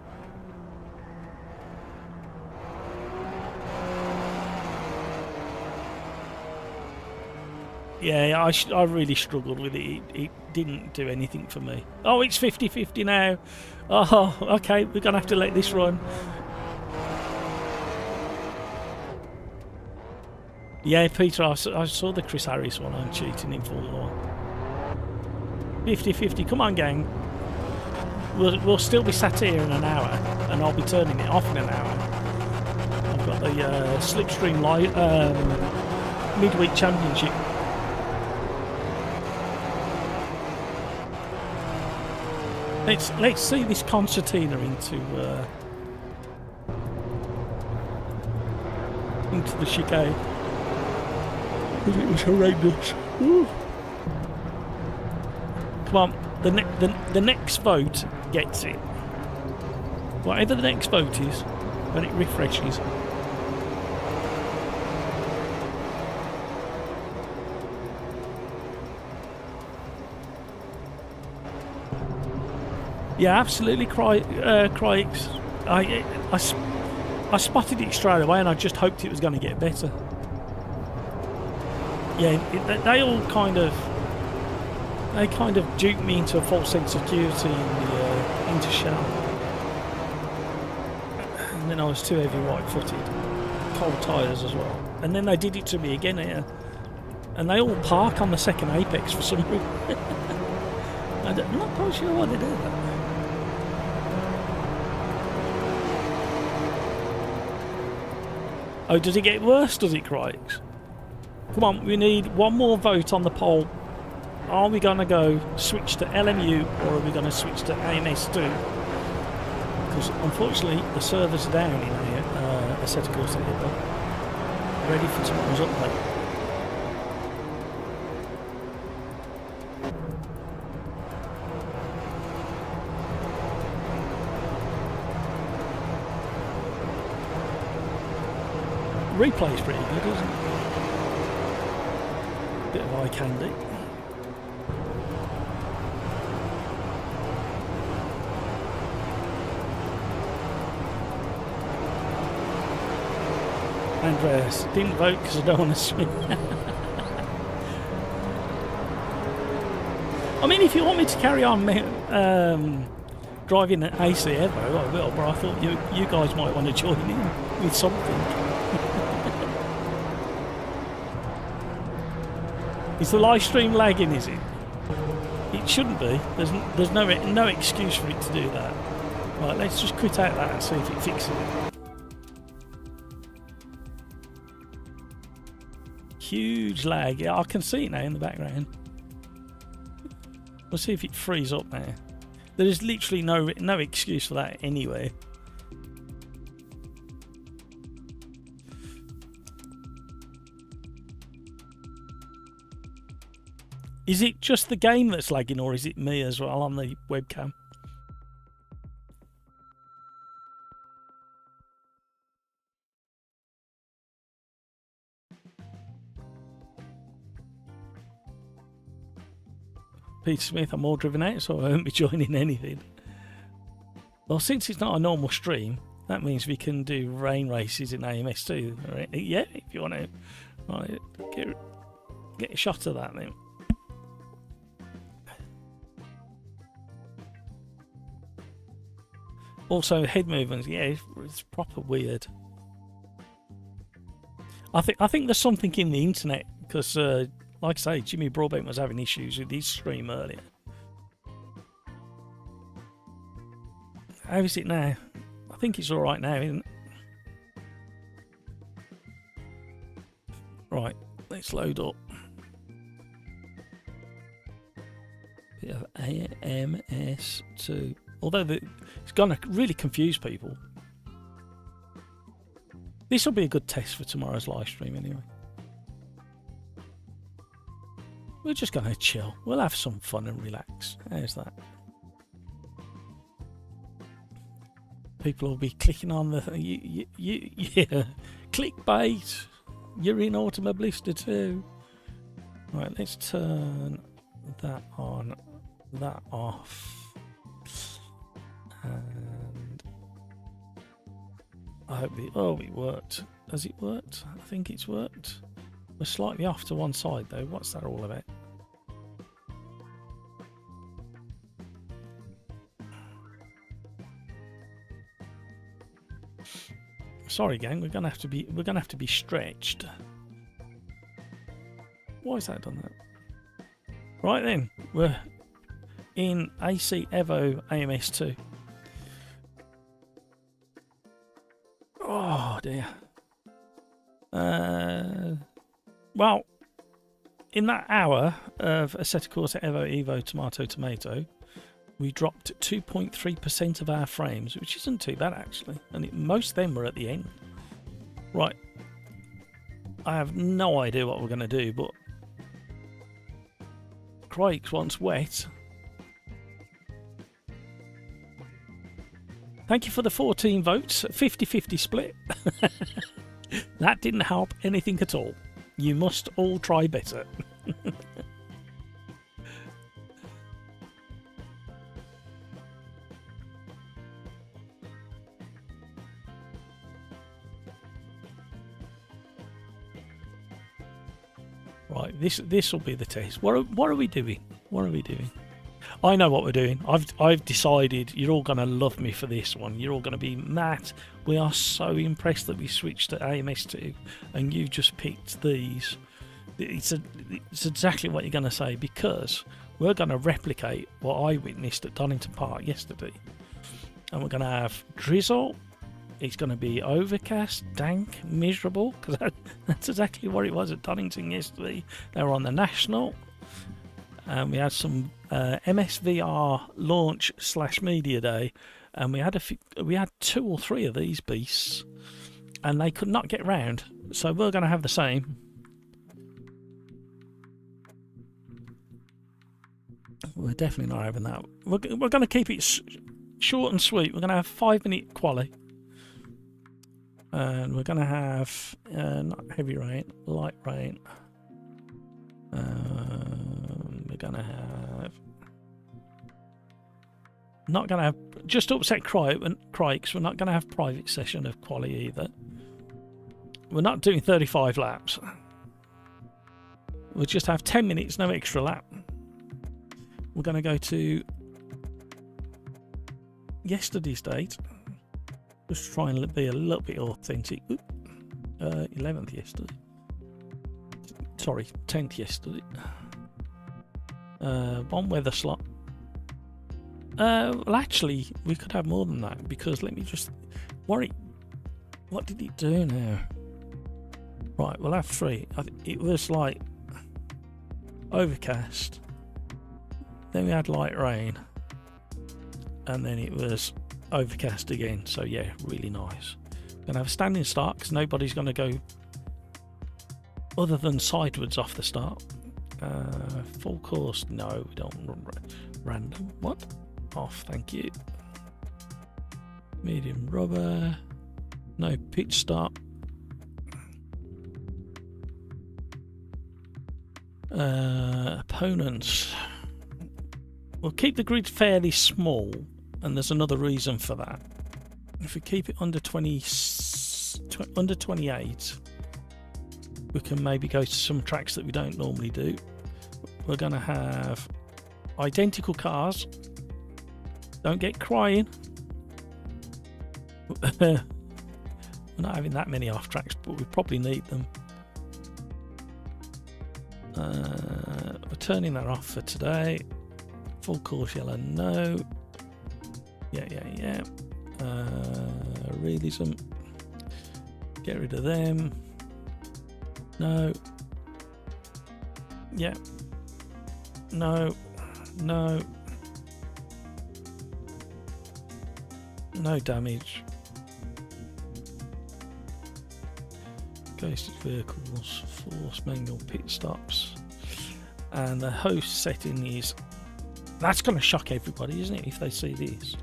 Yeah, I really struggled with it. It didn't do anything for me. Oh, it's 50-50 now. Oh, okay, we're going to have to let this run. Yeah, Peter, I saw the Chris Harris one on cheating in Formula 1. 50-50, come on, gang. We'll still be sat here in an hour, and I'll be turning it off in an hour. I've got the Slipstream midweek championship. Let's see this concertina into the chicane. It was horrendous. Ooh. Come on, the next vote gets it. Whatever the next vote is, when it refreshes. Yeah, absolutely, Crikes. I spotted it straight away, and I just hoped it was going to get better. Yeah, they all kind of duped me into a false sense of security in the intershell, and then I was too heavy right-footed, cold tyres as well, and then they did it to me again here, and they all park on the second apex for some reason. I'm not quite sure why they do that. Oh, does it get worse, does it, Crikes? Come on, we need one more vote on the poll. Are we going to go switch to LMU, or are we going to switch to AMS2? Because unfortunately the servers are down in Assetto Corsa EVO. Ready for tomorrow's update. Replay's pretty good, isn't it? Bit of eye candy. Andreas, didn't vote because I don't want to swim. I mean, if you want me to carry on driving an AC EVO, I will, but I thought you guys might want to join in with something. Is the live stream lagging, is it? It shouldn't be. There's no excuse for it to do that. Right, let's just quit out that and see if it fixes it. Huge lag. Yeah, I can see it now in the background. We'll see if it frees up now. There is literally no excuse for that anyway. Is it just the game that's lagging, or is it me as well on the webcam? Peter Smith, I'm all driven out, so I won't be joining anything. Well, since it's not a normal stream, that means we can do rain races in AMS too. Right? Yeah, if you want to. Right, get a shot of that then. Also, head movements, yeah, it's proper weird. I think there's something in the internet, because, like I say, Jimmy Broadbent was having issues with his stream earlier. How is it now? I think it's all right now, isn't it? Right, let's load up. Bit of AMS2. Although it's going to really confuse people. This will be a good test for tomorrow's live stream anyway. We're just going to chill. We'll have some fun and relax. How's that? People will be clicking on the yeah, clickbait. You're in Automobilista too. Right, let's turn that on, that off, and I hope it worked. Has it worked? I think it's worked. We're slightly off to one side though. What's that all about? Sorry, gang. We're gonna have to be stretched. Why has that done that? Right then, we're in AC EVO AMS2. Oh dear. Well, in that hour of Assetto Corsa EVO Tomato, we dropped 2.3% of our frames, which isn't too bad actually, and most of them were at the end. Right, I have no idea what we're going to do, but Crikes wants wet. Thank you for the 14 votes, 50-50 split. That didn't help anything at all. You must all try better. Right, this will be the test. What are we doing? What are we doing? I know what we're doing. I've decided you're all gonna love me for this one. You're all gonna be Matt. We are so impressed that we switched to AMS2 and you just picked these. It's exactly what you're gonna say, because we're gonna replicate what I witnessed at Donington Park yesterday, and we're gonna have drizzle. It's going to be overcast, dank, miserable, because that's exactly what it was at Donington yesterday. They were on the National, and we had some MSVR launch / media day, and we had 2 or 3 of these beasts, and they could not get round. So we're going to have the same. We're definitely not having that. We're going to keep it short and sweet. We're going to have 5-minute quali. And we're going to have not heavy rain, light rain. We're going to have... Not going to have... Just upset Crikes, we're not going to have private session of quali either. We're not doing 35 laps. We'll just have 10 minutes, no extra lap. We're going to go to yesterday's date. Just try and be a little bit authentic. 11th yesterday. Sorry, 10th yesterday. One weather slot. Well, actually, we could have more than that, because let me just... What did it do now? Right, we'll have 3. It was like overcast. Then we had light rain. And then it was overcast again, so yeah, really nice. Gonna have a standing start because nobody's gonna go other than sideways off the start. Full course, no, we don't run random. What? Off, thank you. Medium rubber, no pitch start. Opponents. We'll keep the grid fairly small. And there's another reason for that. If we keep it under 28, we can maybe go to some tracks that we don't normally do. We're going to have identical cars. Don't get crying. We're not having that many off tracks, but we probably need them. We're turning that off for today. Full course yellow, no. Yeah. Realism. Get rid of them. No. Yeah. No. No. No damage. ghosted vehicles, force manual pit stops, and the host setting is. That's going to shock everybody, isn't it, if they see this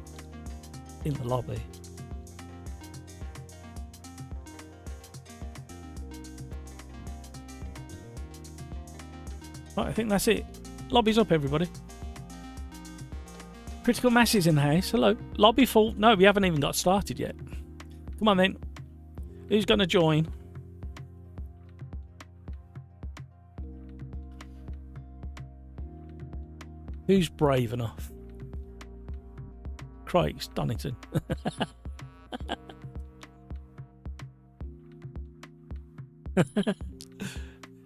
in the lobby? Right, I think that's it. Lobby's up, everybody. Critical Mass is in the house. Hello. Lobby full. No, we haven't even got started yet. Come on then. Who's going to join? Who's brave enough? Christ, Donington.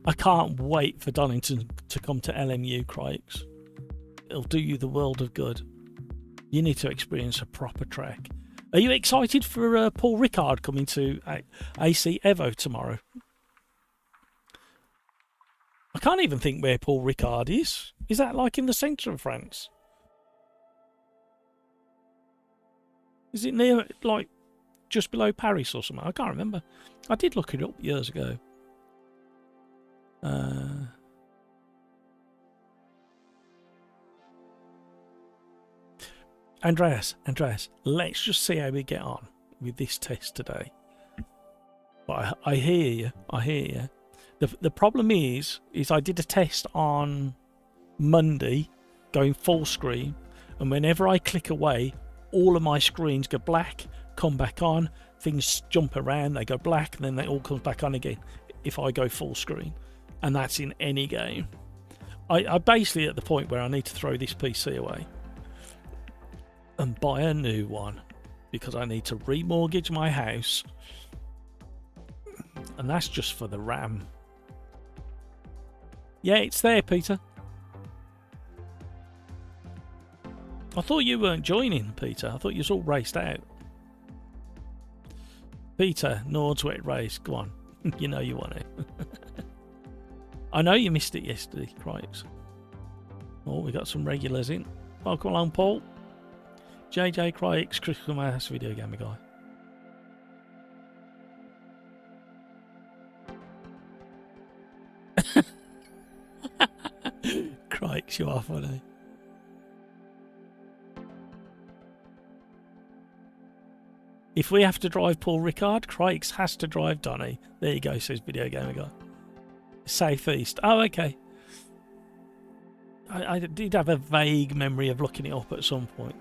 I can't wait for Donington to come to LMU, Crikes. It'll do you the world of good. You need to experience a proper track. Are you excited for Paul Ricard coming to AC EVO tomorrow? I can't even think where Paul Ricard is. Is that like in the centre of France? Is it near, like, just below Paris or something? I can't remember. I did look it up years ago. Andreas, let's just see how we get on with this test today. But I hear you. The problem is I did a test on Monday going full screen, and whenever I click away, all of my screens go black, come back on, things jump around, they go black, and then they all come back on again if I go full screen. And that's in any game. I'm basically at the point where I need to throw this PC away and buy a new one, because I need to remortgage my house, and that's just for the RAM. Yeah, it's there, Peter. I thought you weren't joining, Peter. I thought you was all raced out. Peter, Nord's wet race. Go on. You know you want it. I know you missed it yesterday, Crikes. Oh, we got some regulars in. Welcome along, Paul. JJ Crikes, Critical Mass Video Game Guy. Crikes, you are funny. If we have to drive Paul Ricard, Crikes has to drive Donny. There you go, says Video Gamer Guy. Southeast. Oh, okay. I did have a vague memory of looking it up at some point.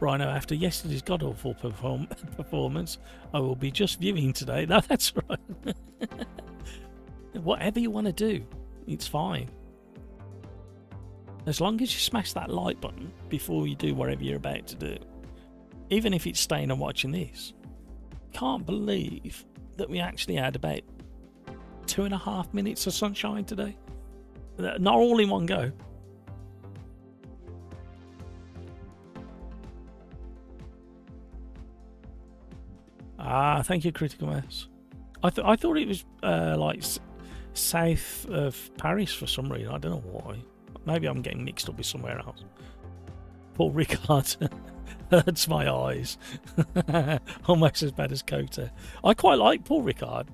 Rhino, after yesterday's god-awful performance, I will be just viewing today. No, that's right. Whatever you want to do, it's fine. As long as you smash that like button before you do whatever you're about to do. Even if it's staying and watching this. Can't believe that we actually had about 2.5 minutes of sunshine today. Not all in one go. Ah, thank you, Critical Mass. I thought it was like south of Paris for some reason. I don't know why. Maybe I'm getting mixed up with somewhere else. Paul Ricard hurts my eyes. Almost as bad as Kota. I quite like Paul Ricard.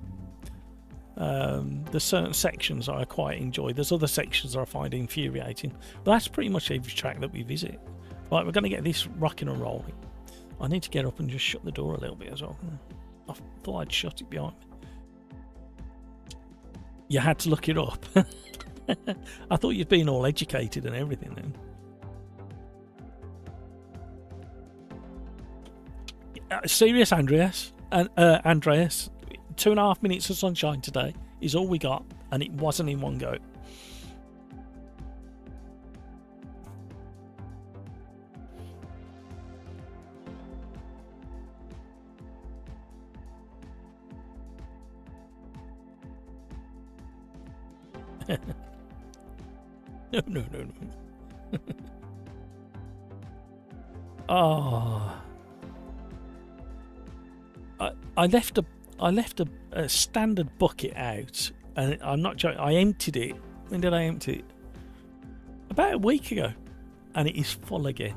There's certain sections that I quite enjoy. There's other sections that I find infuriating. But that's pretty much every track that we visit. Right, we're going to get this rocking and rolling. I need to get up and just shut the door a little bit as well. I thought I'd shut it behind me. You had to look it up. I thought you'd been all educated and everything then. Serious, Andreas. Andreas, 2.5 minutes of sunshine today is all we got, and it wasn't in one go. No. Oh, I left a standard bucket out, and I'm not joking. I emptied it. When did I empty it? About a week ago, and it is full again.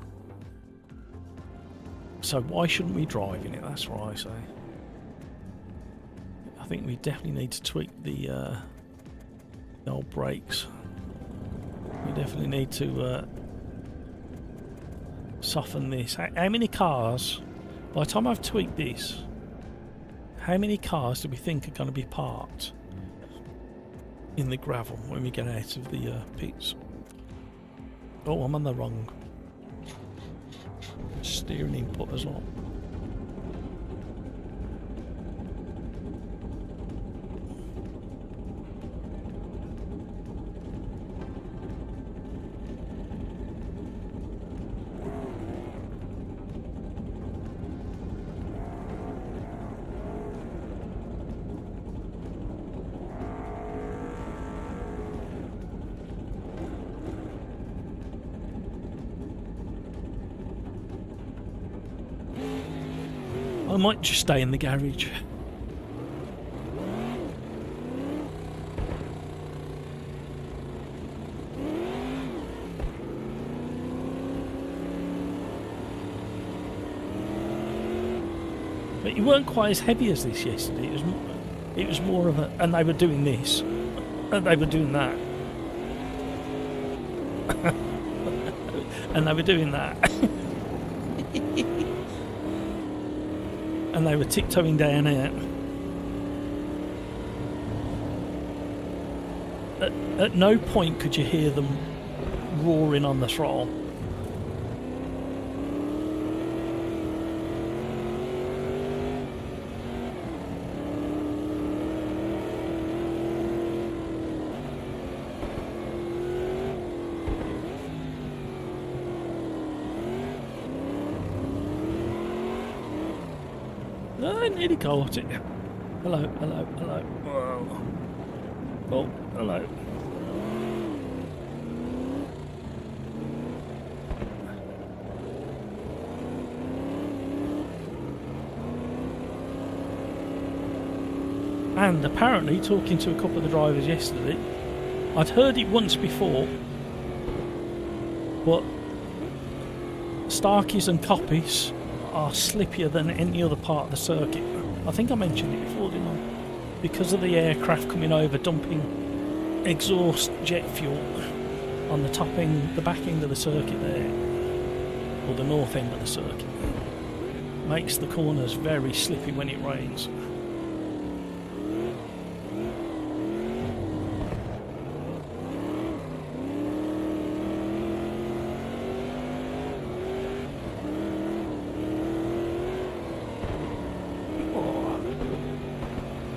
So why shouldn't we drive in it? That's what I say. I think we definitely need to tweak the old brakes. We definitely need to soften this. How many cars, by the time I've tweaked this, how many cars do we think are going to be parked in the gravel when we get out of the pits? Oh, I'm on the wrong steering input as well. I might just stay in the garage. But you weren't quite as heavy as this yesterday. It was more of a, and they were doing this, and they were doing that, and they were doing that. And they were tiptoeing down here. At no point could you hear them roaring on the throttle. I nearly caught it. Hello, hello, hello. Whoa. Oh, hello. And apparently, talking to a couple of the drivers yesterday, I'd heard it once before, but Starkies and Copies are slippier than any other part of the circuit. I think I mentioned it before, didn't I? Because of the aircraft coming over, dumping exhaust jet fuel on the top end, the back end of the circuit there, or the north end of the circuit, makes the corners very slippy when it rains.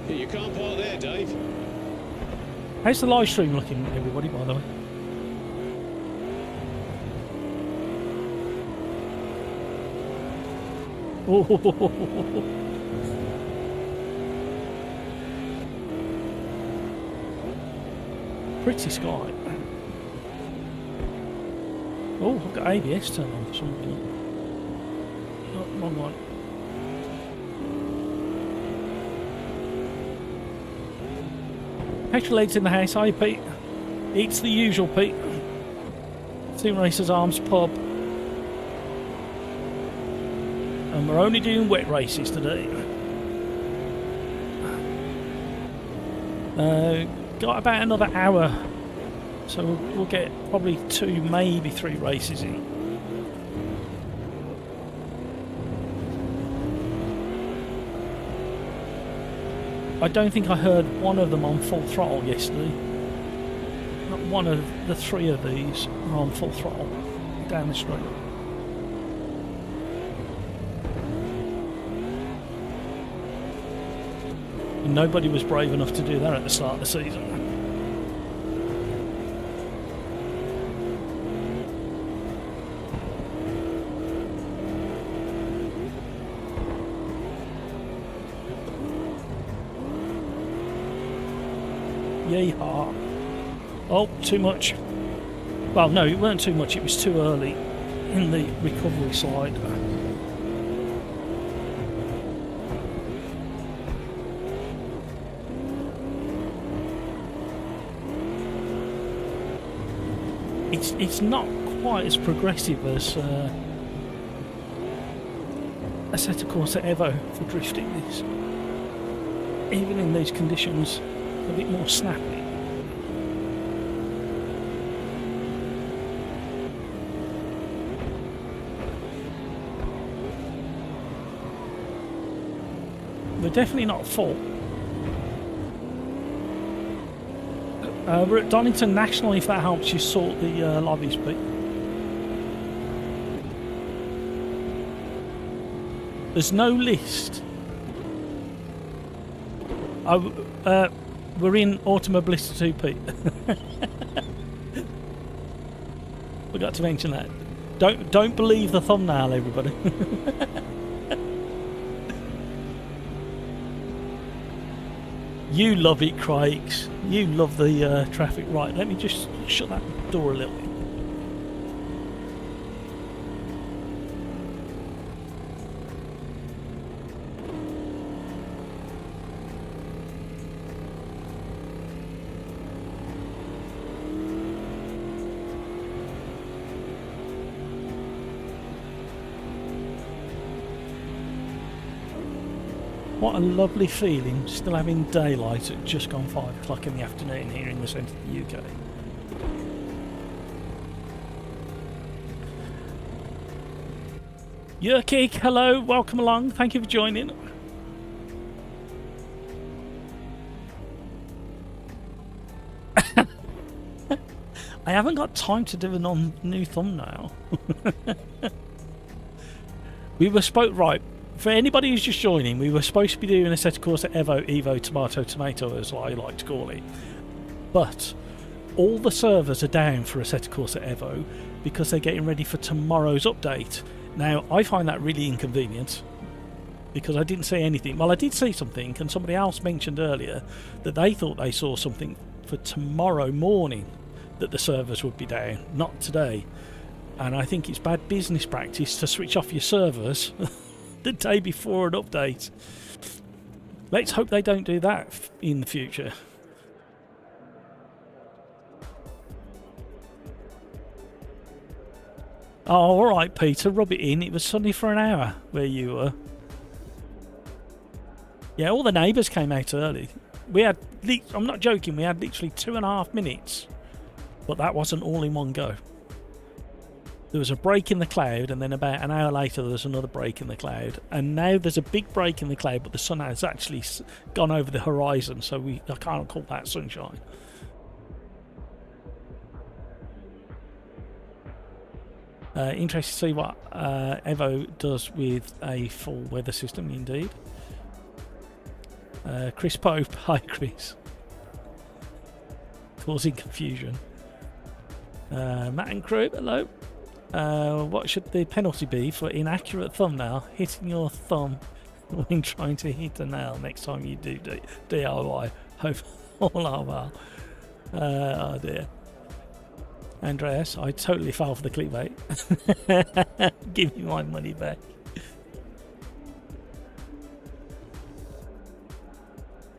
You can't park there, Dave. How's the live stream looking, everybody, by the way? Oh, pretty sky. Oh, I've got ABS turned on for some reason. Oh, wrong one. Petrol Eggs in the house, hi Pete. It's the usual, Pete. Sim Racers Arms Pub. And we're only doing wet races today. Got about another hour, so we'll get probably 2, maybe 3 races in. I don't think I heard one of them on full throttle yesterday. Not one of the 3 of these are on full throttle down the street. And nobody was brave enough to do that at the start of the season. Yeehaw. Oh, too much. Well, no, it weren't too much, it was too early in the recovery slide. It's not quite as progressive as Assetto Corsa EVO for drifting this. even in these conditions, a bit more snappy. We're definitely not full. We're at Donington National, if that helps you sort the lobbies, Pete. There's no list. We're in Automobilista 2, Pete. Forgot to mention that. Don't believe the thumbnail, everybody. You love it, Craigs. You love the traffic. Right, let me just shut that door a little bit. What a lovely feeling, still having daylight at just gone 5 o'clock in the afternoon here in the centre of the UK. Yurkik, hello, welcome along, thank you for joining. I haven't got time to do a new thumbnail. We were right. For anybody who's just joining, we were supposed to be doing Assetto Corsa EVO, tomato, as I like to call it. But all the servers are down for Assetto Corsa EVO because they're getting ready for tomorrow's update. Now, I find that really inconvenient because I didn't see anything. Well, I did see something, and somebody else mentioned earlier that they thought they saw something for tomorrow morning that the servers would be down, not today. And I think it's bad business practice to switch off your servers the day before an update. Let's hope they don't do that in the future. Oh, alright, Peter, rub it in. It was sunny for an hour where you were. Yeah, all the neighbours came out early. We had, I'm not joking, we had literally 2.5 minutes. But that wasn't all in one go. There was a break in the cloud, and then about an hour later there was another break in the cloud, and now there's a big break in the cloud, but the sun has actually gone over the horizon, so I can't call that sunshine. Interesting to see what Evo does with a full weather system, indeed. Chris Pope, hi Chris. Causing confusion. Matt and crew, hello. What should the penalty be for inaccurate thumbnail? Hitting your thumb when trying to hit a nail next time you do DIY. Hope all are well. Oh dear. Andreas, I totally fell for the clickbait. Give me my money back.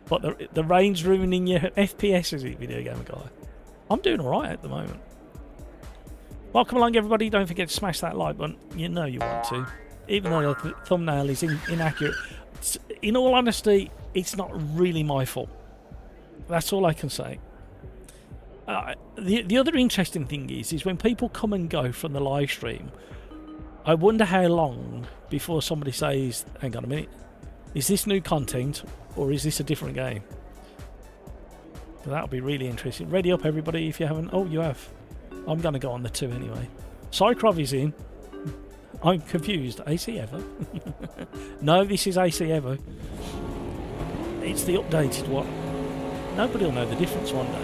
What, the rain's ruining your FPS, is it, video game guy? I'm doing alright at the moment. Welcome along, everybody. Don't forget to smash that like button. You know you want to. Even though the thumbnail is inaccurate. In all honesty, it's not really my fault. That's all I can say. The other interesting thing is when people come and go from the live stream, I wonder how long before somebody says, hang on a minute, is this new content or is this a different game? So that'll be really interesting. Ready up, everybody, if you haven't. Oh, you have. I'm going to go on the 2 anyway. Cycrov is in. I'm confused. AC EVO? No, this is AC EVO. It's the updated one. Nobody will know the difference one day.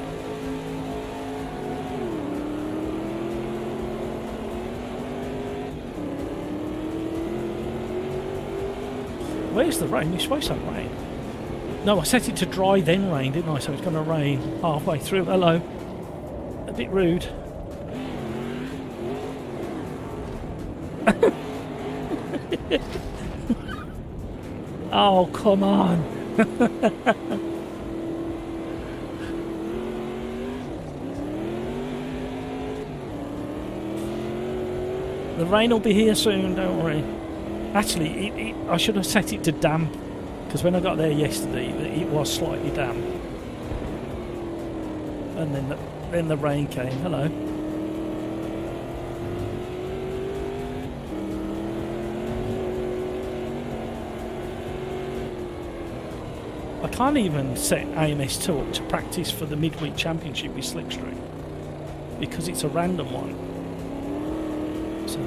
Where's the rain? You're supposed to have rain. No, I set it to dry then rain, didn't I? So it's going to rain halfway through. Hello. A bit rude. Oh, come on. The rain will be here soon, don't worry. Actually, I should have set it to damp Because when I got there yesterday, it was slightly damp. And then the rain came. Hello. I can't even set AMS2 up to practice for the midweek championship with Slipstream because it's a random one. So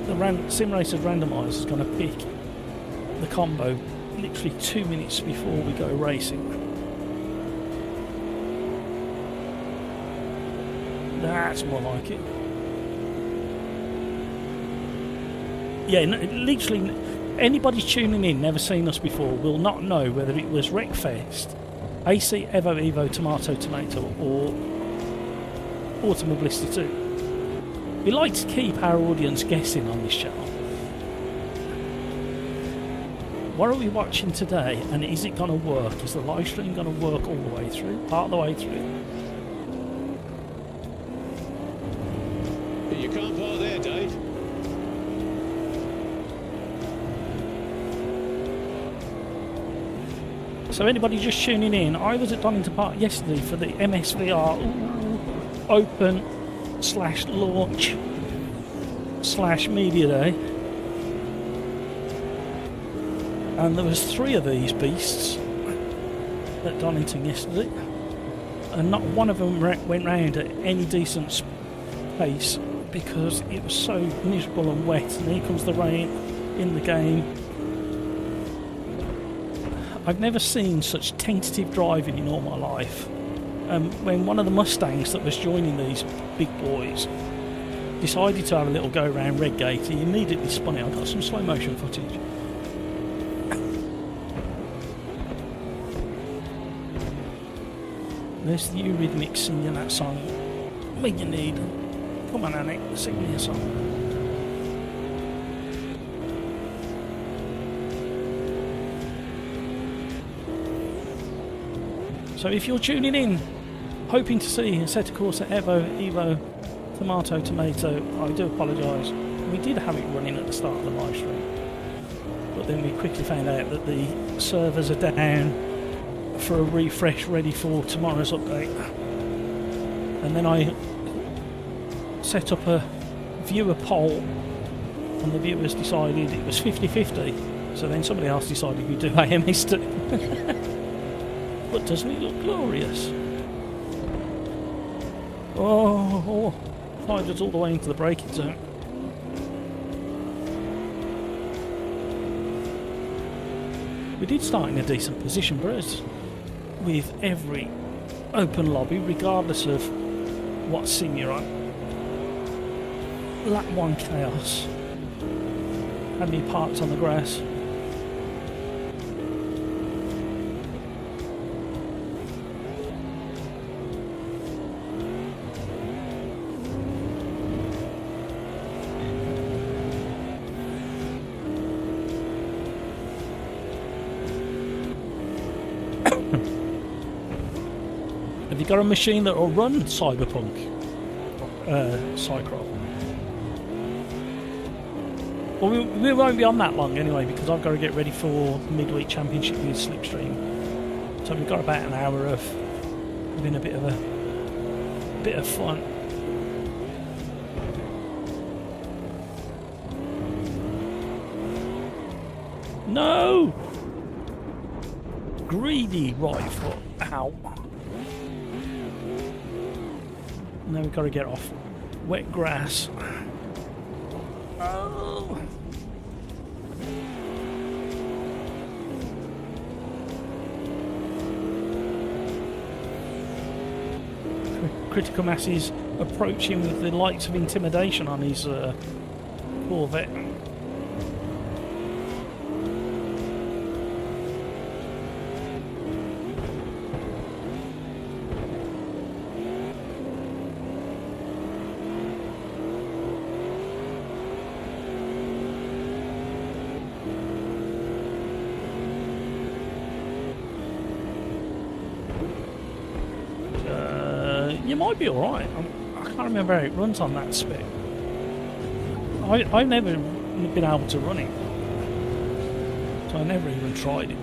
the Sim Racers Randomizer is going to pick the combo literally 2 minutes before we go racing. That's more like it. Yeah, literally anybody tuning in, never seen us before, will not know whether it was Wreckfest, AC EVO Tomato, or Automobilistic 2. We like to keep our audience guessing on this channel. What are we watching today, and is it going to work? Is the live stream going to work all the way through? Part of the way through? You can't park there, Dave. So anybody just tuning in, I was at Donington Park yesterday for the MSVR Open/Launch/Media Day. And there was 3 of these beasts at Donington yesterday. And not one of them went round at any decent pace because it was so miserable and wet. And here comes the rain in the game. I've never seen such tentative driving in all my life. When one of the Mustangs that was joining these big boys decided to have a little go around Redgate, he immediately spun it. I got some slow motion footage. There's the Eurythmics singing that song. What you need? Come on, Annie, sing me a song. So if you're tuning in, hoping to see Assetto Corsa EVO, Tomato, I do apologise. We did have it running at the start of the live stream, but then we quickly found out that the servers are down for a refresh ready for tomorrow's update. And then I set up a viewer poll and the viewers decided it was 50-50. So then somebody else decided we'd do AMS too. But doesn't it look glorious? Oh, fired us all the way into the braking zone. We did start in a decent position, but as with every open lobby, regardless of what sim you're on, lap 1 chaos had me parked on the grass. Have you got a machine that will run Cyberpunk? Cycross? Well, we won't be on that long anyway because I've got to get ready for the midweek championship with Slipstream. So we've got about an hour of having a bit of fun. No! Greedy right foot. Ow. Now we've got to get off wet grass. Oh. Critical Mass is approaching with the lights of intimidation on his Corvette. You might be alright. I can't remember how it runs on that spec. I've never been able to run it, so I never even tried it.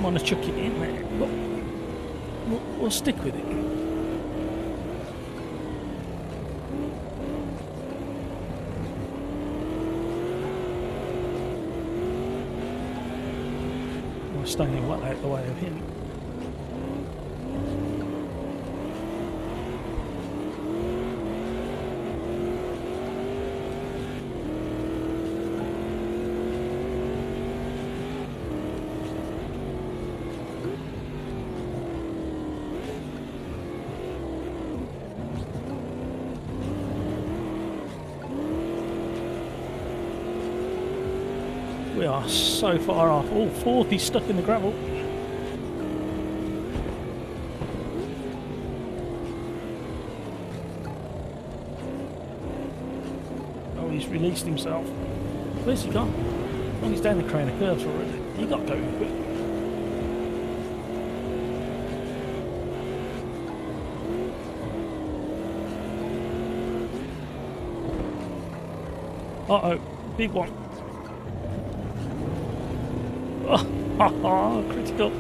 didn't want to chuck it in there, but we'll stick with it. We're staying well out the way of him. We are so far off. Oh, fourth, he's stuck in the gravel. Oh, he's released himself. Where's he gone? Oh, he's down the crane of curves already. He got going quick. Uh-oh, big one. Oh, critical.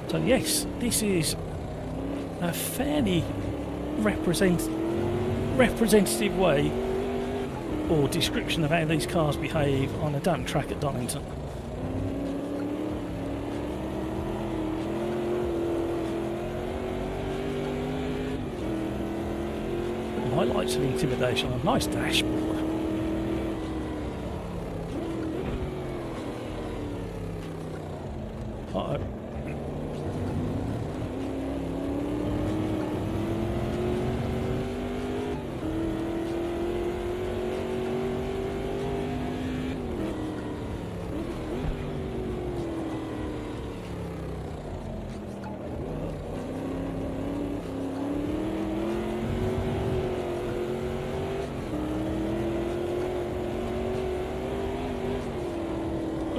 So yes, this is a fairly representative way or description of how these cars behave on a damp track at Donington. Highlights of intimidation, a nice dashboard. Uh-oh.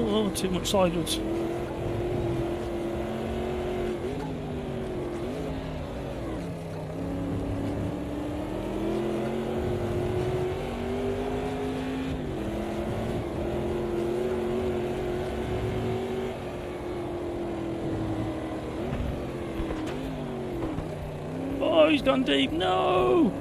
Oh, too much sideways. Oh, he's gone deep. No!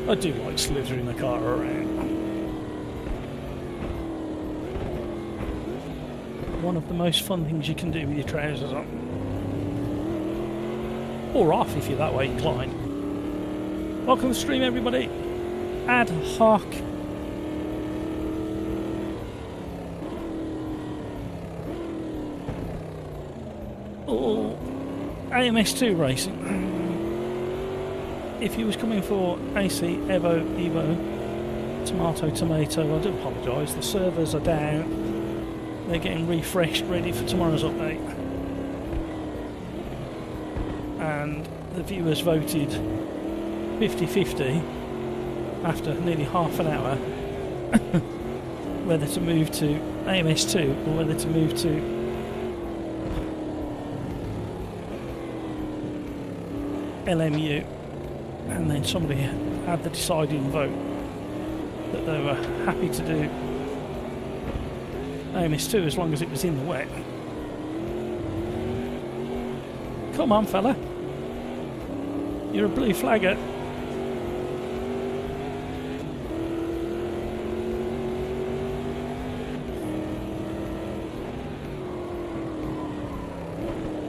I do like slithering the car around. One of the most fun things you can do with your trousers on. Or off if you're that way inclined. Welcome to the stream, everybody. Ad hoc. Oh, AMS2 racing. If he was coming for AC EVO, tomato, I do apologise. The servers are down. They're getting refreshed, ready for tomorrow's update. And the viewers voted 50-50 after nearly half an hour whether to move to AMS2 or whether to move to LMU. And then somebody had the deciding vote that they were happy to do AMS2 as long as it was in the wet. Come on, fella. You're a blue flagger.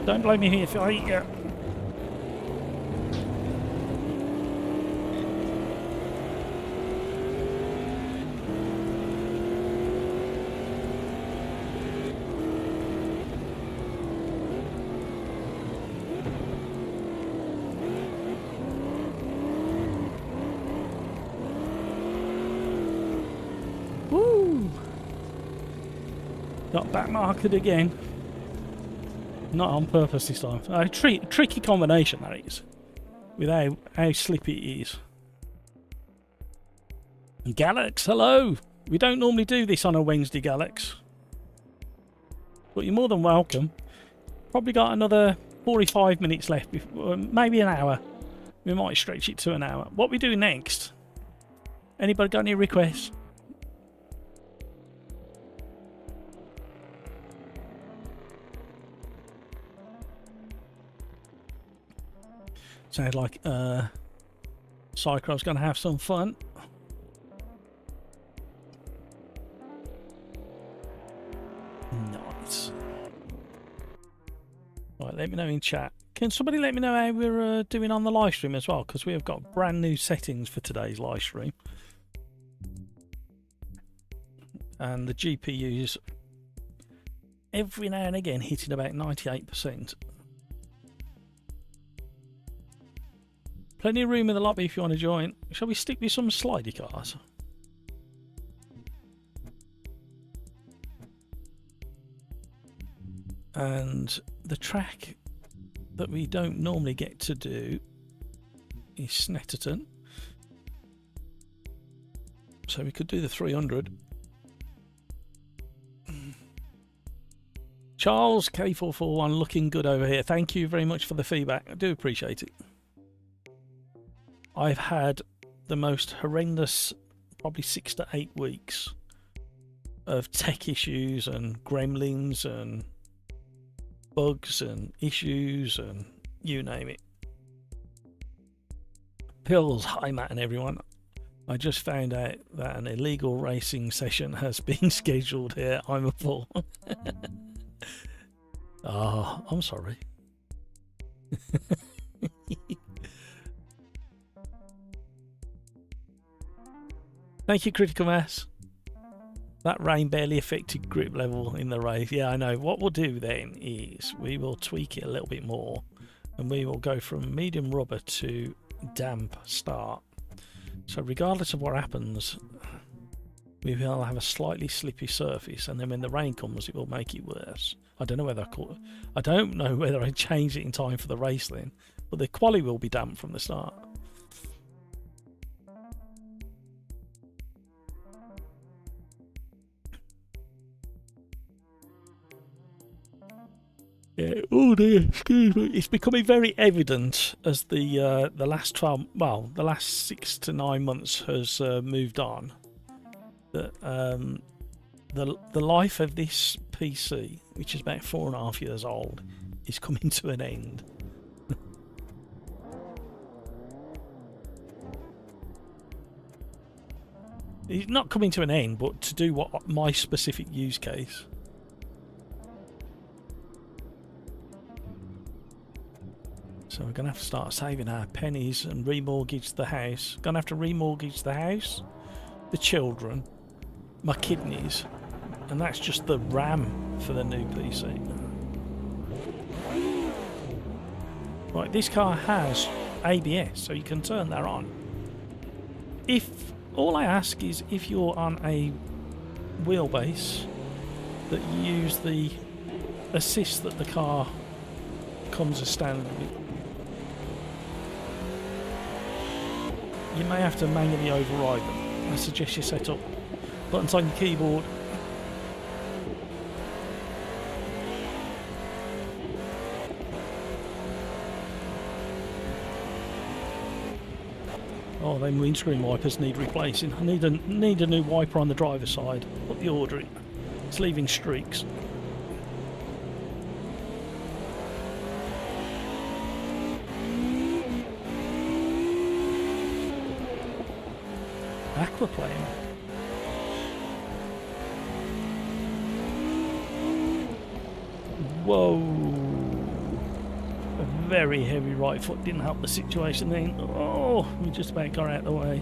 Don't blame me if I eat you. Got backmarked again. Not on purpose this time. A tricky combination that is. With how slippy it is. Galax, hello. We don't normally do this on a Wednesday, Galax, but you're more than welcome. Probably got another 45 minutes left, before, maybe an hour. We might stretch it to an hour. What we do next? Anybody got any requests? Sounds like Cyclo's going to have some fun. Nice. Right, let me know in chat. Can somebody let me know how we're doing on the live stream as well? Because we have got brand new settings for today's live stream. And the GPU's every now and again hitting about 98%. Plenty of room in the lobby if you want to join. Shall we stick with some slidey cars? And the track that we don't normally get to do is Snetterton. So we could do the 300. Charles K441 looking good over here. Thank you very much for the feedback. I do appreciate it. I've had the most horrendous, probably 6 to 8 weeks of tech issues and gremlins and bugs and issues and you name it. Pills, hi Matt and everyone. I just found out that an illegal racing session has been scheduled here. I'm a fool. Oh, I'm sorry. Thank you, Critical Mass. That rain barely affected grip level in the race. Yeah, I know. What we'll do then is we will tweak it a little bit more and we will go from medium rubber to damp start. So regardless of what happens, we will have a slightly slippy surface, and then when the rain comes, it will make it worse. I don't know whether I changed it in time for the race then, but the quali will be damp from the start. Yeah. Oh dear, excuse me. It's becoming very evident as the last 12, well, the last 6 to 9 months has moved on, that the life of this PC, which is about 4.5 years old, is coming to an end. It's not coming to an end, but to do what my specific use case. So we're going to have to start saving our pennies and remortgage the house. Going to have to remortgage the house, the children, my kidneys, and that's just the RAM for the new PC. Right, this car has ABS, so you can turn that on. If all I ask is if you're on a wheelbase that you use the assist that the car comes as standard with. You may have to manually override them. I suggest you set up buttons on your keyboard. Oh, them windscreen wipers need replacing. I need a new wiper on the driver's side. Put the order in. It's leaving streaks. Aquaplane. Whoa. A very heavy right foot didn't help the situation then. Oh, we just about got out of the way.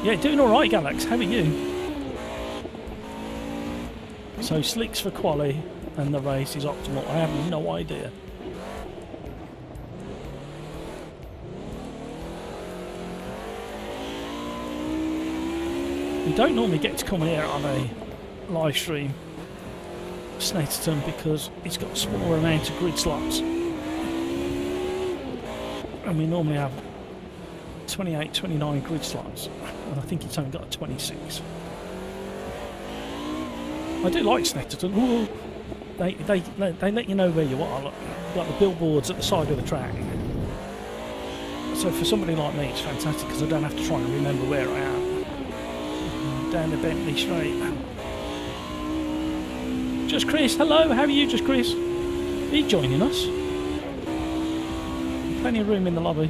Yeah, doing alright, Galax. How are you? So slicks for quali and the race is optimal. I have no idea. We don't normally get to come here on a live stream Snetterton because it's got a smaller amount of grid slots. And we normally have 28, 29 grid slots. And I think it's only got a 26. I do like Snetterton. Ooh, they let you know where you are. Like the billboards at the side of the track. So for somebody like me, it's fantastic because I don't have to try and remember where I am. Down the Bentley Straight. Just Chris, hello, how are you, Just Chris? Are you joining us? Plenty of room in the lobby.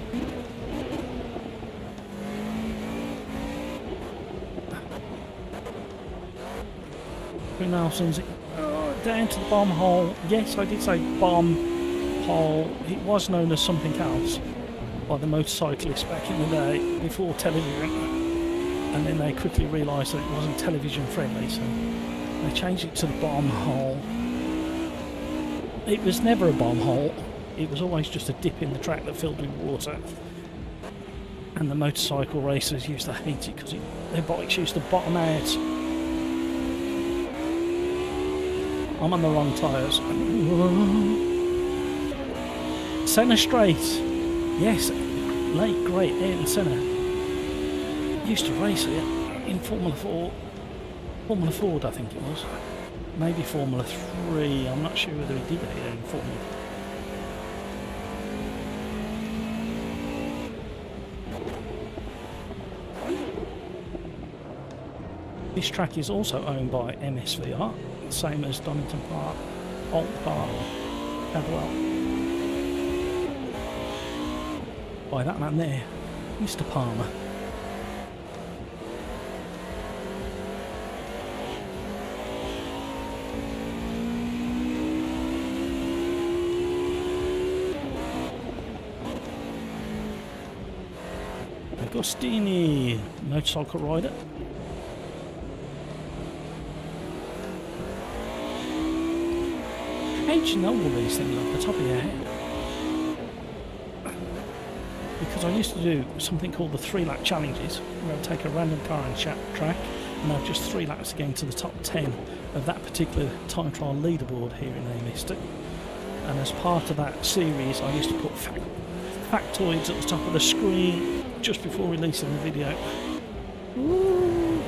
Nelson's down to the bomb hole. Yes, I did say bomb hole. It was known as something else by the motorcyclists back in the day before television, and then they quickly realised that it wasn't television friendly, so they changed it to the bomb hole. It was never a bomb hole. It was always just a dip in the track that filled with water, and the motorcycle racers used to hate it because their bikes used to bottom out. I'm on the wrong tyres. Senna Straight. Yes, late great Ayrton Senna. Used to race it in Formula 4. Formula Ford, I think it was. Maybe Formula 3. I'm not sure whether he did it in Formula 4. This track is also owned by MSVR. Same as Donington Park, Old Park, Cadwell. By that man there, Mr. Palmer. Agostini, motorcycle rider. How do you know all these things off the top of your head? Because I used to do something called the 3-lap challenges, where I'd take a random car and track and have just 3 laps to get into the top 10 of that particular time trial leaderboard here in AMS2. And as part of that series, I used to put factoids at the top of the screen just before releasing the video. Ooh.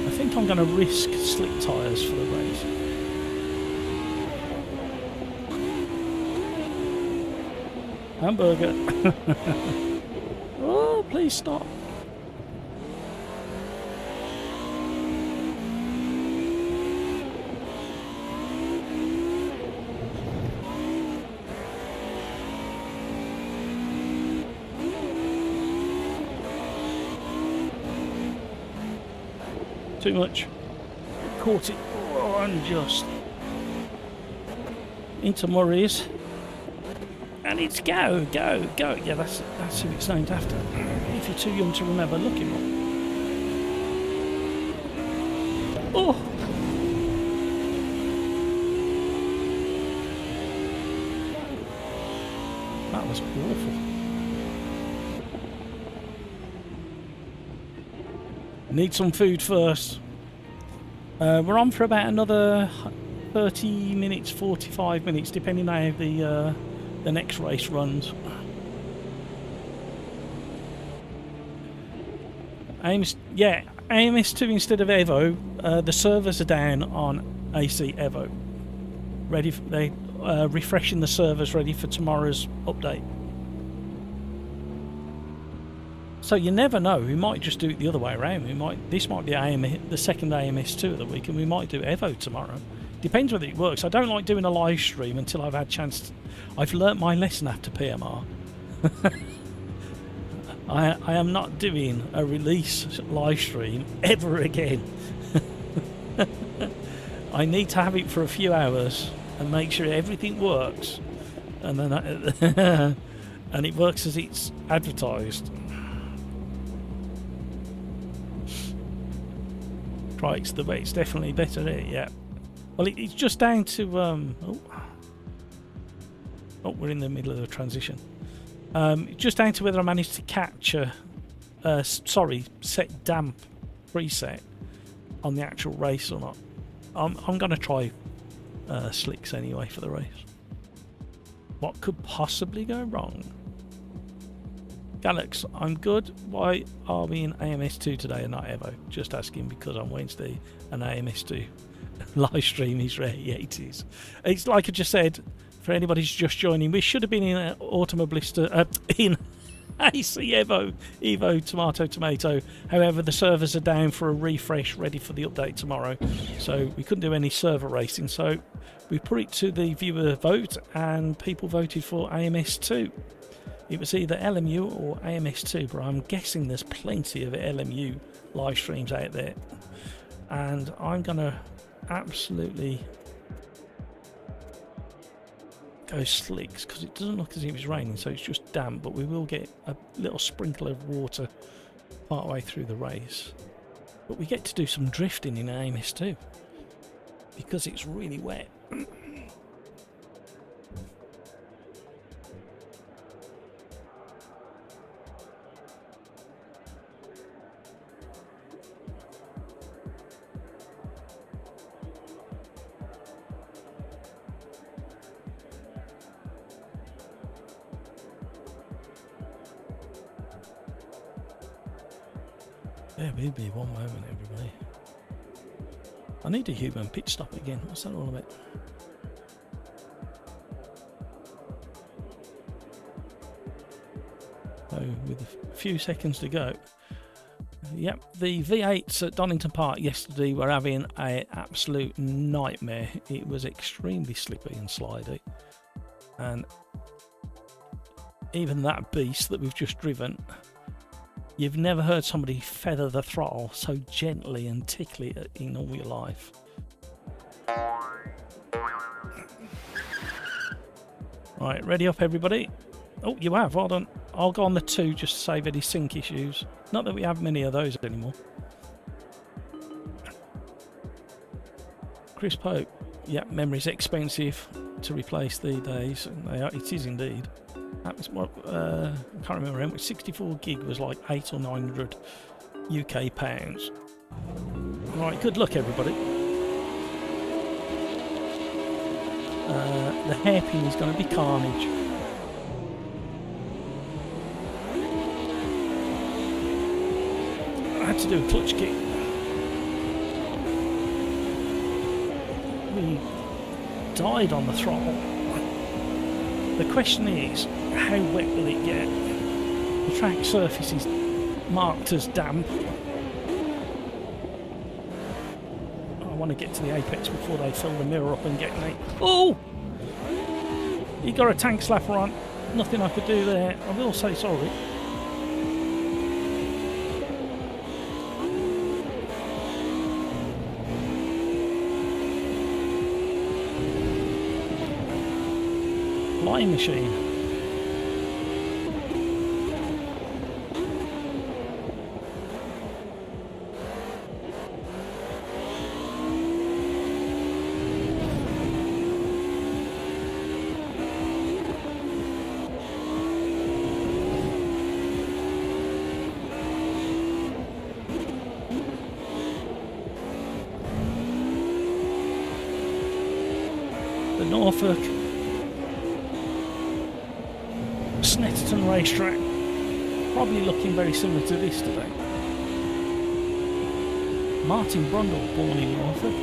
I think I'm going to risk slick tyres for the race. Hamburger. Oh, please stop. Too much. Caught it unjust. Into Murray's. And it's go. Yeah, that's who it's named after. If you're too young to remember, look him up. Oh! That was awful. Need some food first. We're on for about another 30 minutes, 45 minutes, depending on how the next race runs. AMS2 instead of Evo. The servers are down on AC EVO. Ready? They refreshing the servers, ready for tomorrow's update. So you never know. We might just do it the other way around. This might be the second AMS2 of the week, and we might do Evo tomorrow. Depends whether it works. I don't like doing a live stream until I've had a chance. I've learnt my lesson after PMR. I am not doing a release live stream ever again. I need to have it for a few hours and make sure everything works, and then and it works as it's advertised. Right, it's definitely better there, yeah. Well, it's just down to... oh, we're in the middle of the transition. Just down to whether I managed to catch a set damp preset on the actual race or not. I'm going to try slicks anyway for the race. What could possibly go wrong? Galax, I'm good. Why are we in AMS2 today and not Evo? Just asking because on Wednesday an AMS2 live stream is rare. Yeah, it is. It's like I just said, for anybody who's just joining, we should have been in Automobilista, in AC EVO tomato. However, the servers are down for a refresh, ready for the update tomorrow. So we couldn't do any server racing. So we put it to the viewer vote and people voted for AMS2. It was either LMU or AMS2, but I'm guessing there's plenty of LMU live streams out there. And I'm going to absolutely go slicks because it doesn't look as if it's raining, so it's just damp, but we will get a little sprinkle of water part way through the race. But we get to do some drifting in AMS2 because it's really wet. There will be one moment, everybody. I need a human pit stop again. What's that all about? So, with a few seconds to go. Yep, the V8s at Donington Park yesterday were having an absolute nightmare. It was extremely slippy and slidey. And even that beast that we've just driven, you've never heard somebody feather the throttle so gently and tickly in all your life. Right, ready up everybody. Oh, you have, well done. I'll go on the 2 just to save any sync issues. Not that we have many of those anymore. Chris Pope. Yeah, memory's expensive to replace these days. It is indeed. That was what, I can't remember how much. 64 gig was like 800 or 900 UK pounds. Right, good luck everybody. The hairpin is going to be carnage. I had to do a clutch kick. We died on the throttle. The question is, how wet will it get? The track surface is marked as damp. I want to get to the apex before they fill the mirror up and get me. Oh! He got a tank slapper on. Nothing I could do there. I will say sorry. Flying machine. The Norfolk Snetterton racetrack, probably looking very similar to this today. Martin Brundle, born in Norfolk.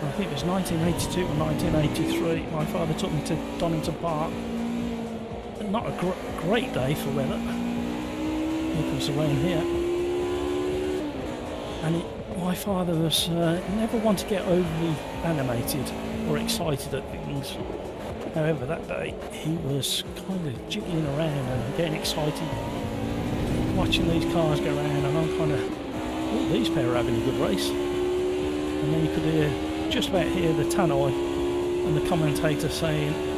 I think it was 1982 or 1983. My father took me to Donington Park. Not a great day for weather. Here comes the rain here. And my father was never one to get overly animated or excited at things. However, that day he was kind of jiggling around and getting excited, watching these cars go around, and I'm kind of, oh, these pair are having a good race. And then you could hear, just about hear the tannoy and the commentator saying,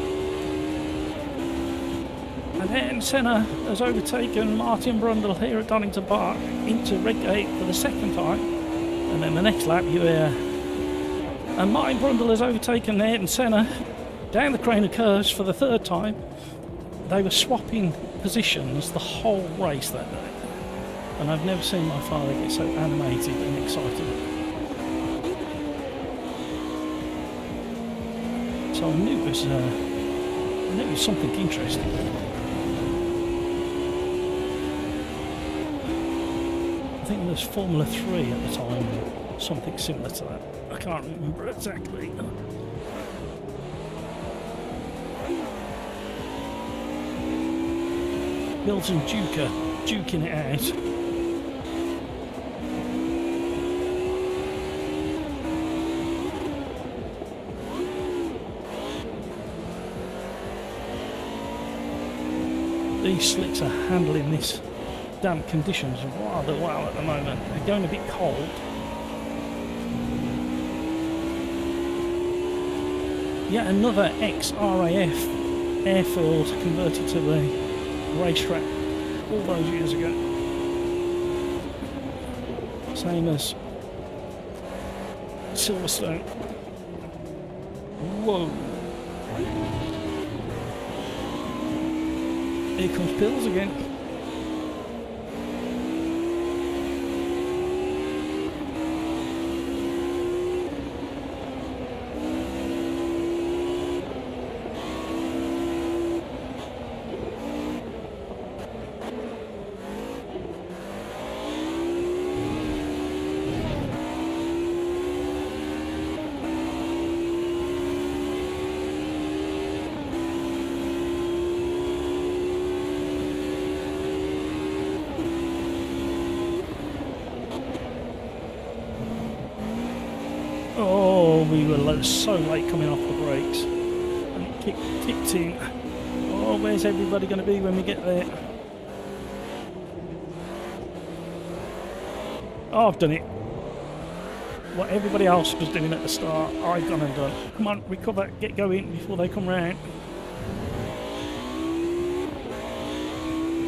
And Ayrton Senna has overtaken Martin Brundle here at Donington Park into Red Gate for the second time. And then the next lap you hear, and Martin Brundle has overtaken Ayrton Senna down the Crane of Curves for the third time. They were swapping positions the whole race that day. And I've never seen my father get so animated and excited. So I knew it was something interesting. I think there was Formula 3 at the time, or something similar to that. I can't remember exactly. Bills and Duker duking it out. These slicks are handling this damp conditions rather well at the moment. They're going a bit cold. Yet another ex-RAF airfield converted to a racetrack all those years ago. Same as Silverstone. Whoa. Here comes Pills again. We were so late coming off the brakes, and it kicked in. Oh, where's everybody going to be when we get there? Oh, I've done it. What everybody else was doing at the start, I've gone and done. Come on, recover, get going before they come round.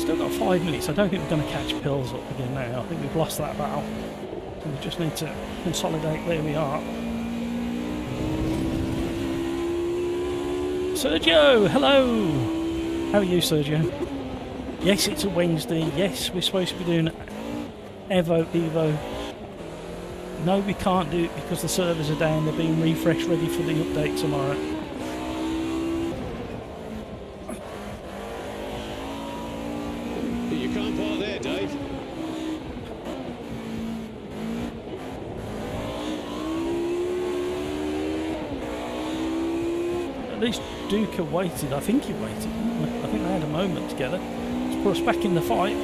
Still got 5 minutes. I don't think we're going to catch Pills up again now. I think we've lost that battle. So we just need to consolidate where we are. Sergio, hello! How are you, Sergio? Yes, it's a Wednesday. Yes, we're supposed to be doing EVO. No, we can't do it because the servers are down. They're being refreshed, ready for the update tomorrow. You can't park there, Dave. At least Duke waited. I think he waited. I think they had a moment together to put us back in the fight.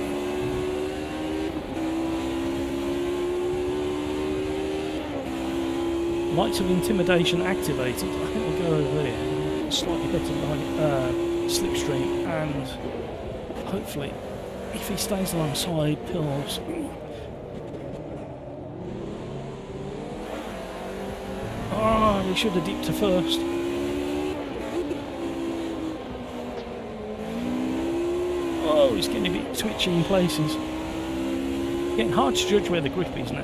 Lights of intimidation activated. I think we'll go over there. Slightly better slipstream, and hopefully, if he stays alongside Pills. Oh, we should have dipped to first. Oh, he's getting a bit twitchy in places. Getting hard to judge where the grip is now.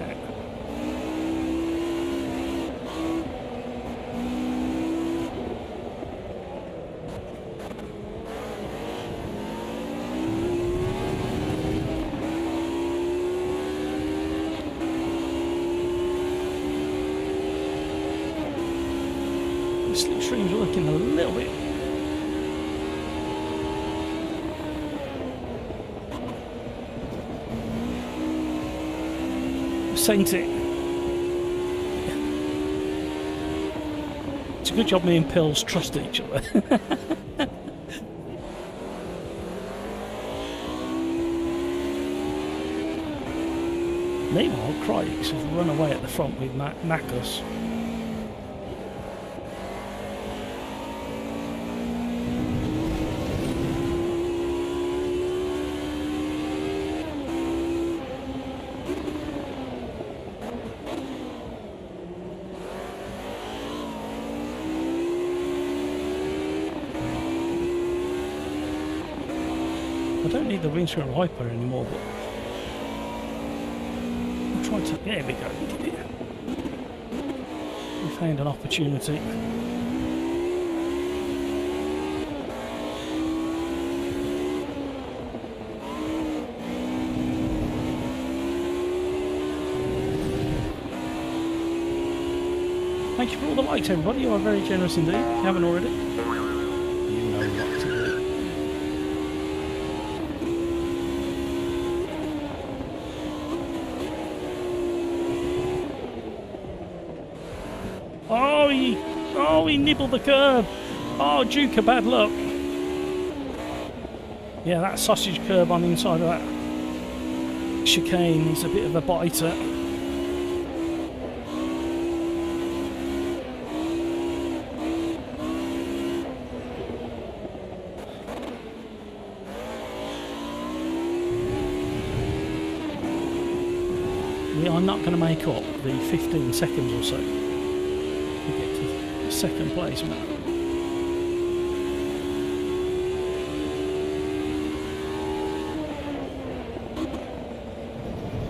The slipstream's working a little bit. Saint it. It's a good job me and Pills trust each other. Meanwhile, Crikes has run away at the front with Macus. don't need the windscreen wiper anymore, but I'll try to... There we go. We found an opportunity. Thank you for all the likes, everybody. You are very generous indeed. If you haven't already, you know what to do. Oh, he nibbled the curb. Oh, Duke of bad luck. Yeah, that sausage curb on the inside of that chicane is a bit of a biter. We are not going to make up the 15 seconds or so to get to second place, man.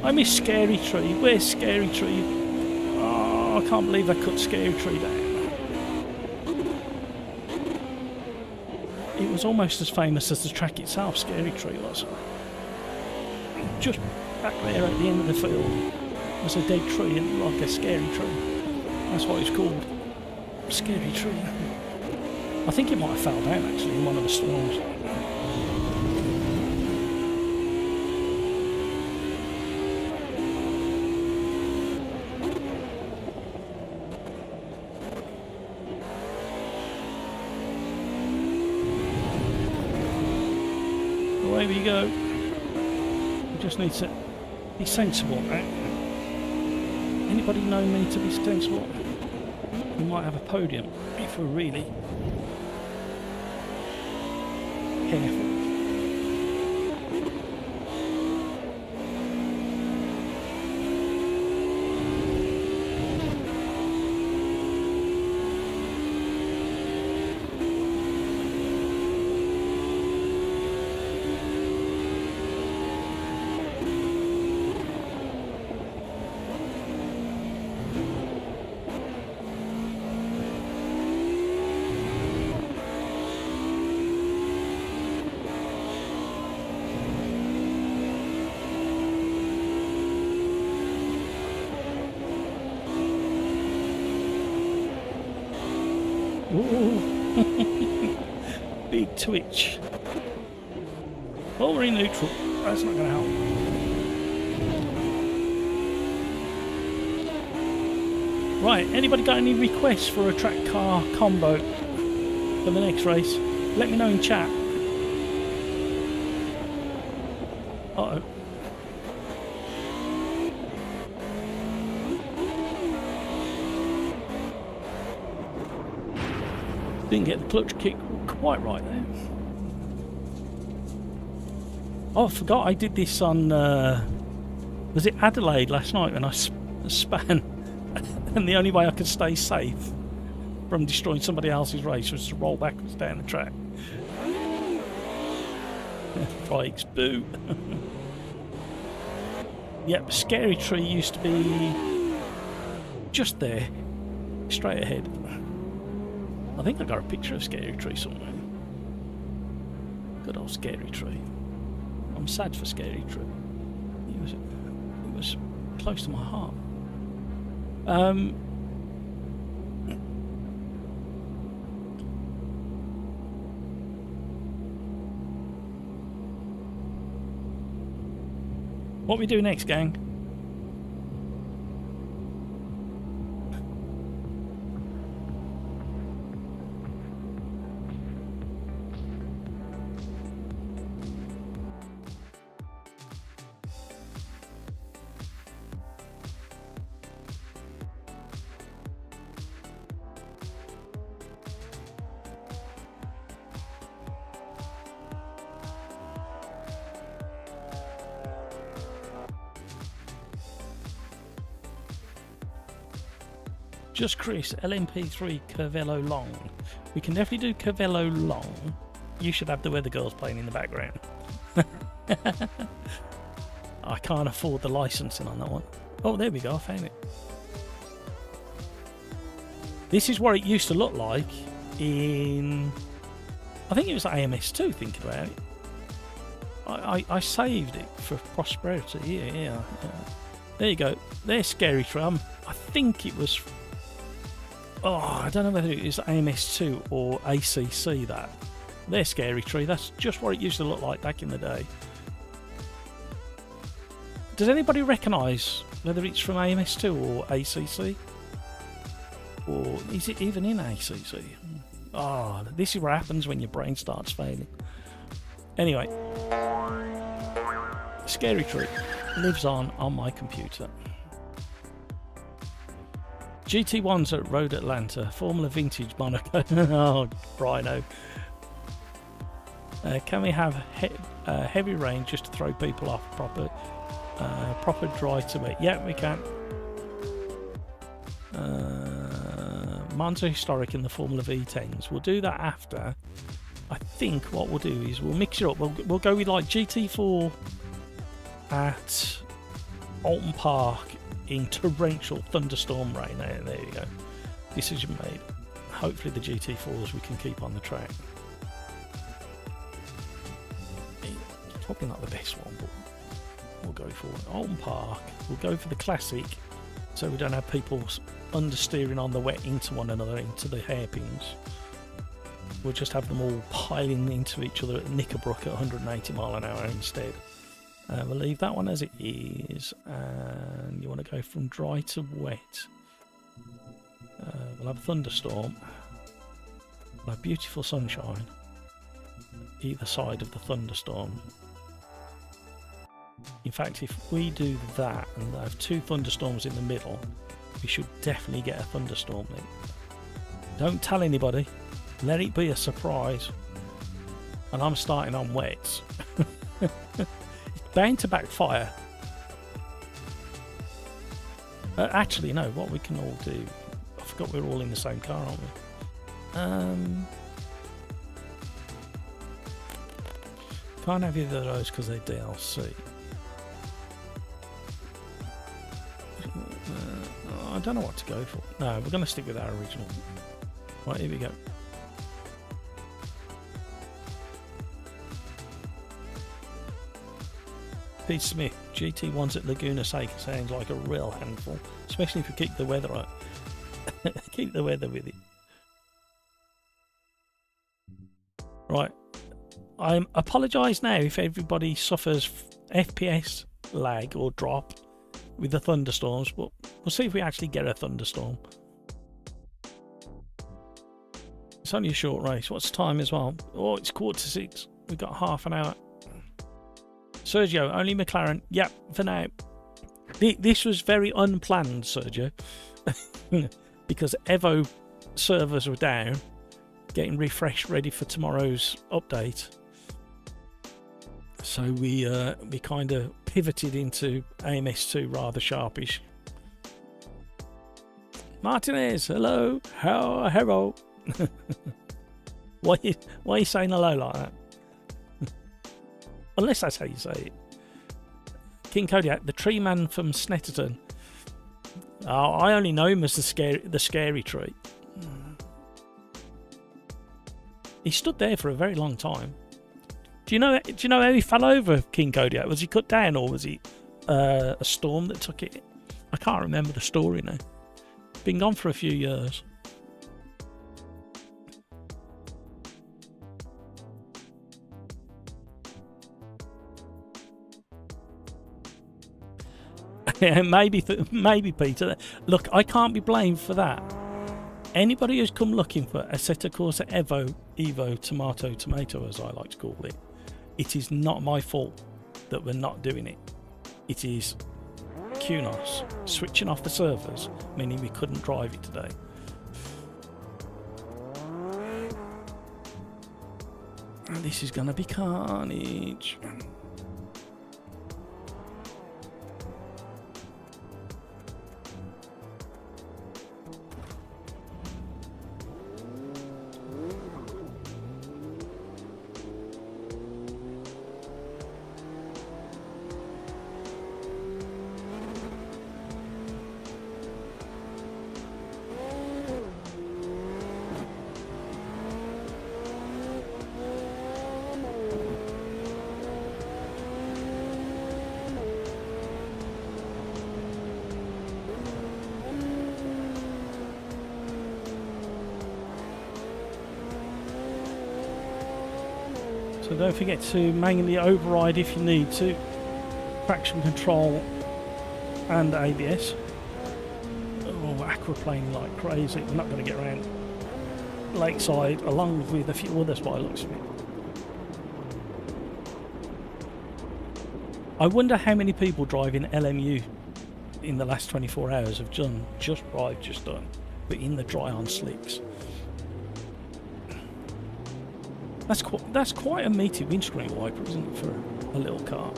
I miss Scary Tree. Where's Scary Tree? Oh, I can't believe I cut Scary Tree down. It was almost as famous as the track itself, Scary Tree was. Just back there at the end of the field was a dead tree, and like a scary tree. That's what it's called. Scary Tree. I think it might have fell down actually in one of the storms. Away we go. We just need to be sensible, right? Anybody know me to be sensible? We might have a podium if we're really careful. Big twitch. Well, we're in neutral. That's not going to help. Right, anybody got any requests for a track car combo for the next race? Let me know in chat. Uh-oh. Didn't get the clutch kick quite right there. Oh, I forgot I did this on, was it Adelaide last night when I span? And the only way I could stay safe from destroying somebody else's race was to roll backwards down the track. Bikes, boo. Yep, Scary Tree used to be just there, straight ahead. I think I got a picture of Scary Tree somewhere. Good old Scary Tree. I'm sad for Scary Tree. It was close to my heart. What we do next, gang? Just Chris, LMP3 Curvello Long. We can definitely do Curvello Long. You should have the Weather Girls playing in the background. I can't afford the licensing on that one. Oh, there we go, I found it. This is what it used to look like in... I think it was AMS2, thinking about it. I saved it for prosperity. Yeah. There you go. There's Scary Tram. I think it was... Oh, I don't know whether it was AMS2 or ACC that. There's Scary Tree. That's just what it used to look like back in the day. Does anybody recognise whether it's from AMS2 or ACC? Or is it even in ACC? Oh, this is what happens when your brain starts failing. Anyway, Scary Tree lives on my computer. GT1s at Road Atlanta, Formula Vintage Monaco. Oh, Rhino. Can we have heavy rain just to throw people off? Proper dry to wet. Yeah, we can. Monza Historic in the Formula V10s. We'll do that after. I think what we'll do is we'll mix it up. We'll go with like GT4 at Alton Park in torrential thunderstorm rain. There you go. Decision made. Hopefully the GT4s we can keep on the track. It's probably not the best one, but we'll go for it. Alton Park. We'll go for the classic, so we don't have people understeering on the wet into one another, into the hairpins. We'll just have them all piling into each other at Knickerbrook at 180 mile an hour instead. We'll leave that one as it is, and you want to go from dry to wet. We'll have a thunderstorm. We'll have beautiful sunshine either side of the thunderstorm. In fact, if we do that and have two thunderstorms in the middle, we should definitely get a thunderstorm then. Don't tell anybody. Let it be a surprise. And I'm starting on wets. It's bound to backfire. Actually, no, what we can all do... I forgot we're all in the same car, aren't we? Can't have either of those because they're DLC. I don't know what to go for. No, we're going to stick with our original. Right, here we go. Pete Smith, GT1s at Laguna Seca sounds like a real handful, especially if we keep the weather up. Keep the weather with it. Right, I apologise now if everybody suffers FPS lag or drop with the thunderstorms, but we'll see if we actually get a thunderstorm. It's only a short race. What's the time as well? Oh, it's 5:45. We've got half an hour. Sergio, only McLaren. Yep, for now. This was very unplanned, Sergio. Because Evo servers were down, getting refreshed, ready for tomorrow's update. So we kind of pivoted into AMS2 rather sharpish. Martinez, hello. Hello. Why are you saying hello like that? Unless that's how you say it. King Kodiak, the tree man from Snetterton. Oh, I only know him as the scary tree. He stood there for a very long time. Do you know how he fell over, King Kodiak? Was he cut down or was it a storm that took it? I can't remember the story now. Been gone for a few years. maybe Peter. Look, I can't be blamed for that. Anybody who's come looking for Assetto Corsa EVO, tomato, as I like to call it, it is not my fault that we're not doing it. It is Kunos switching off the servers, meaning we couldn't drive it today. And this is going to be carnage. don't forget to manually override if you need to. Traction control and ABS. Oh, aquaplaning like crazy. We're not going to get around Lakeside along with a few others by the looks of it. I wonder how many people driving LMU in the last 24 hours have done just what I've just done, but in the dry on slicks. That's quite a meaty windscreen wiper, isn't it, for a little car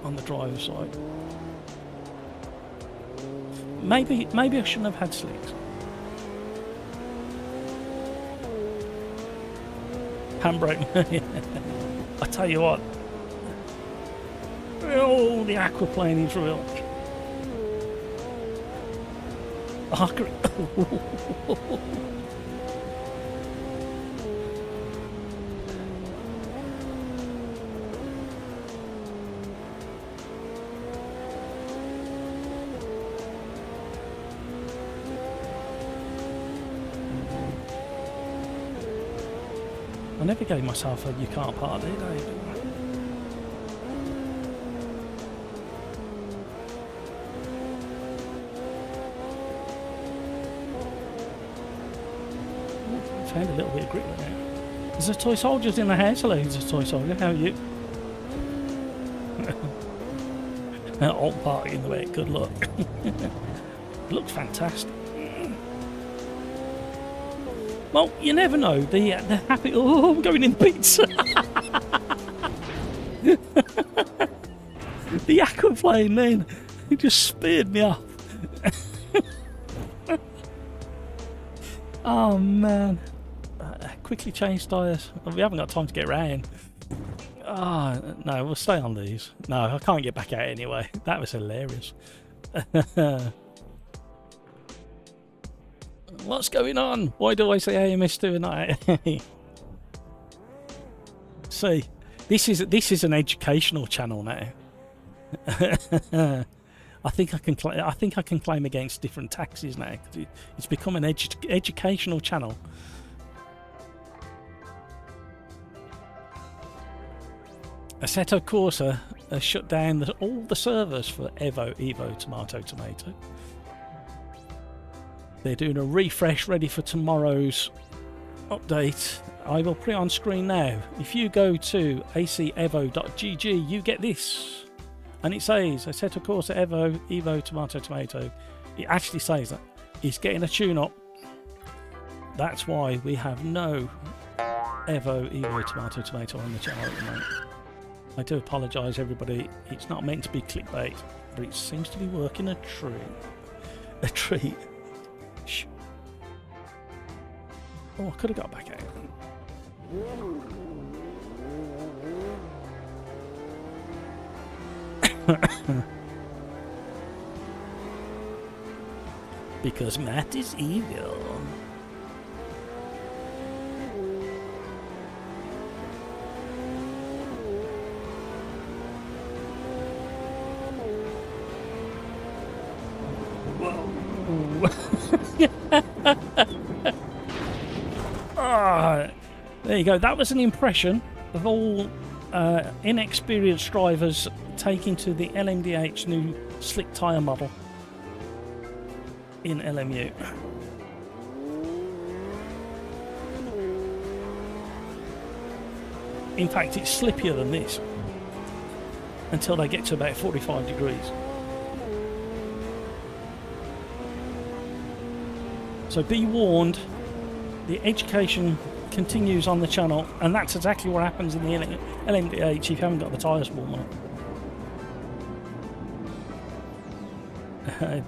on the driver's side? Maybe I shouldn't have had slicks. Handbrake. I tell you what. Oh, the aquaplane is real. I never gave myself a you can't park there, did I? Found a little bit of grip there. There's a toy soldiers in the house. Hello, there's a toy soldier. How are you? Alt party in the way. Good luck. Looks fantastic. Well, you never know. The happy. Oh, I'm going in pizza. The aquaplane then. It just speared me off. Oh man. Quickly change tyres. We haven't got time to get round. Oh, no, we'll stay on these. No, I can't get back out anyway. That was hilarious. What's going on? Why do I say AMS2 and not AA? See, this is an educational channel now. I think I can claim against different taxis now. It's become an educational channel. Assetto Corsa has shut down all the servers for EVO, Tomato. They're doing a refresh ready for tomorrow's update. I will put it on screen now. If you go to aceevo.gg, you get this. And it says Assetto Corsa EVO, Tomato. It actually says that. It's getting a tune-up. That's why we have no EVO, Tomato on the channel at the moment. I do apologise, everybody. It's not meant to be clickbait, but it seems to be working a treat. Shh. Oh, I could have got back out. Because Matt is evil. There you go. That was an impression of all inexperienced drivers taking to the LMDH new slick tyre model in LMU. In fact, it's slippier than this until they get to about 45 degrees. So be warned, the education continues on the channel, and that's exactly what happens in the LMDH if you haven't got the tyres warm up.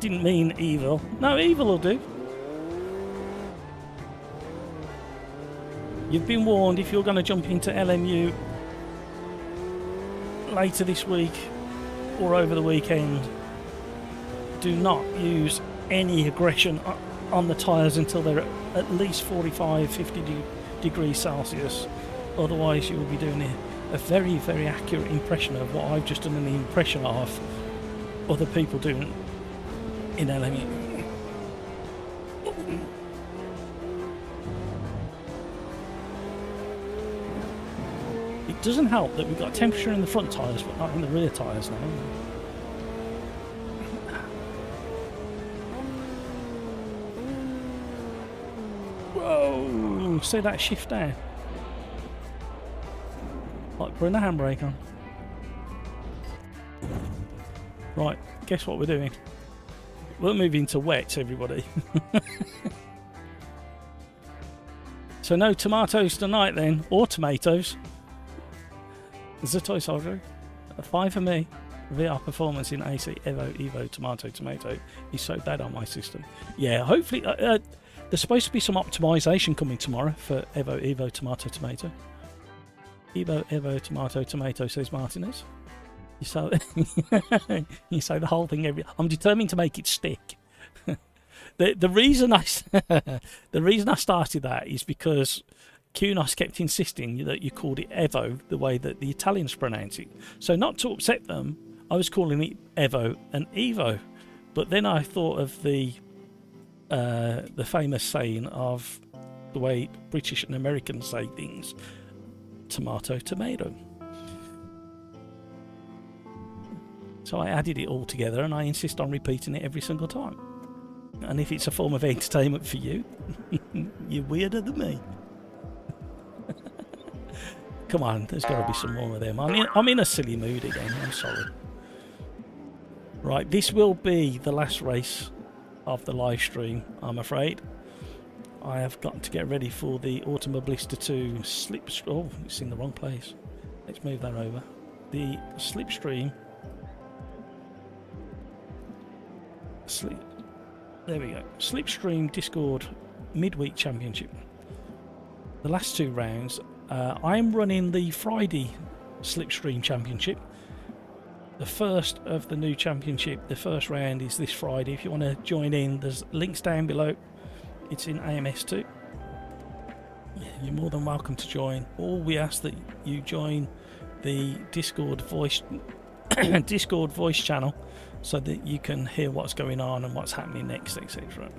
Didn't mean evil. No, evil will do. You've been warned if you're going to jump into LMU later this week or over the weekend, do not use any aggression on the tyres until they're at least 45-50 degrees Celsius. Otherwise you will be doing a very, very accurate impression of what I've just done an impression of other people doing in LMU. doesn't help that we've got temperature in the front tyres but not in the rear tyres now. Whoa! See that shift there? Like putting the handbrake on. Right, guess what we're doing? We're moving to wet, everybody. So no tomatoes tonight then, or tomatoes. There's a toy soldier. A 5 for me. VR performance in AC EVO tomato is so bad on my system. Yeah, hopefully there's supposed to be some optimization coming tomorrow for EVO tomato. EVO tomato says Martinez. You say you say the whole thing I'm determined to make it stick. The reason I started that is because Kunos kept insisting that you called it Evo the way that the Italians pronounce it. So not to upset them, I was calling it Evo and Evo. But then I thought of the famous saying of the way British and Americans say things: tomato. So I added it all together, and I insist on repeating it every single time. And if it's a form of entertainment for you, you're weirder than me. Come on, there's got to be some more of them. I'm in a silly mood again, I'm sorry. Right, this will be the last race of the live stream, I'm afraid. I have got to get ready for the Automobilista 2 slipstream. Oh, it's in the wrong place. Let's move that over. The slipstream. There we go. Slipstream Discord Midweek Championship. The last 2 rounds. I'm running the Friday Slipstream Championship. The first of the new championship, the first round is this Friday. If you want to join in, there's links down below. It's in AMS2. Yeah, you're more than welcome to join. All we ask that you join the Discord voice channel so that you can hear what's going on and what's happening next, etc.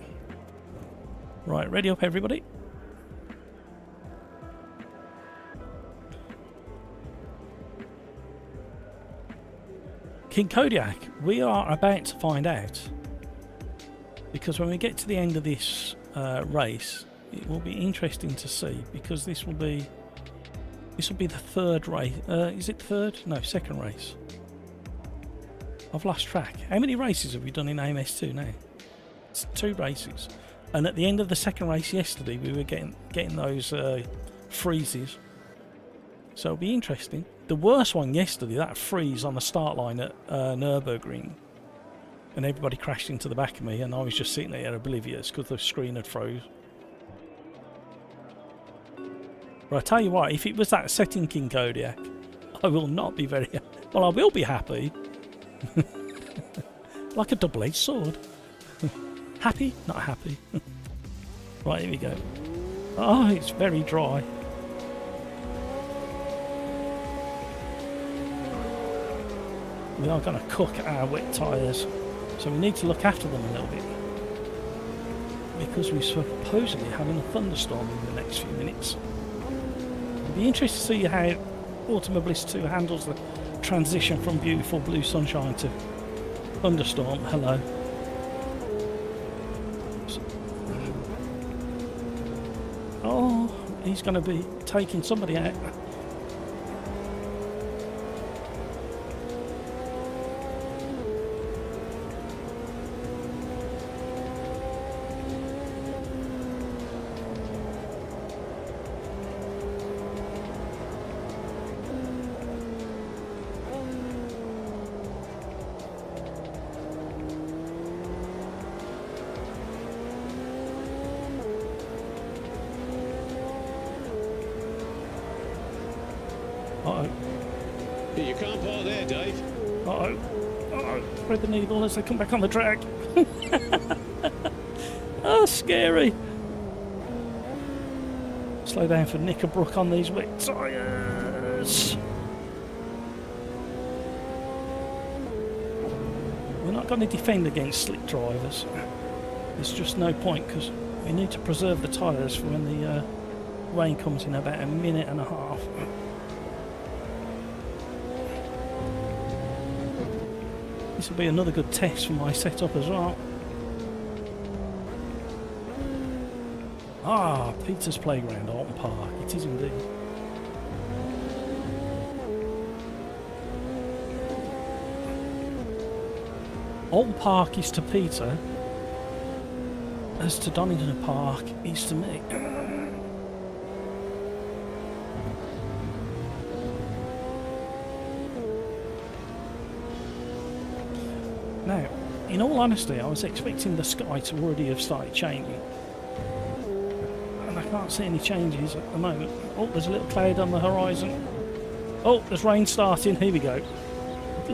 Right, ready up everybody? King Kodiak, we are about to find out, because when we get to the end of this race, it will be interesting to see, because this will be the third race. Is it third? No, second race. I've lost track. How many races have we done in AMS2 now? It's 2 races, and at the end of the second race yesterday, we were getting those freezes. So it'll be interesting. The worst one yesterday, that freeze on the start line at Nürburgring, and everybody crashed into the back of me, and I was just sitting there oblivious because the screen had froze. But I tell you what, if it was that setting, King Kodiak, I will not be very... Well, I will be happy. Like a double-edged sword. Happy, not happy. Right, here we go. Oh, it's very dry. We are going to cook our wet tyres, so we need to look after them a little bit, because we're supposedly having a thunderstorm in the next few minutes. It'll be interesting to see how Automobilista 2 handles the transition from beautiful blue sunshine to thunderstorm. Hello. Oh, he's going to be taking somebody out. Uh-oh. You can't park there, Dave. Uh-oh. Uh-oh. Spread the needle as they come back on the track. Oh, scary. Slow down for Knickerbrook on these wet tyres. We're not going to defend against slick drivers. There's just no point, because we need to preserve the tyres for when the rain comes in about a minute and a half. This will be another good test for my setup as well. Ah, Peter's Playground, Alton Park. It is indeed. Alton Park is to Peter as to Donington Park is to me. Now, in all honesty, I was expecting the sky to already have started changing. And I can't see any changes at the moment. Oh, there's a little cloud on the horizon. Oh, there's rain starting. Here we go.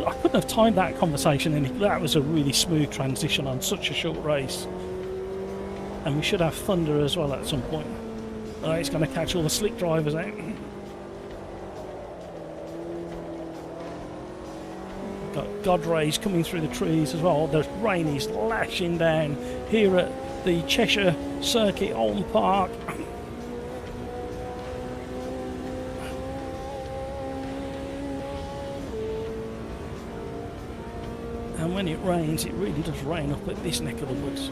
I couldn't have timed that conversation any. That was a really smooth transition on such a short race. And we should have thunder as well at some point. Oh, it's going to catch all the slick drivers out. Got God rays coming through the trees as well. The rain is lashing down here at the Cheshire Circuit, Alton Park. And when it rains, it really does rain up at this neck of the woods.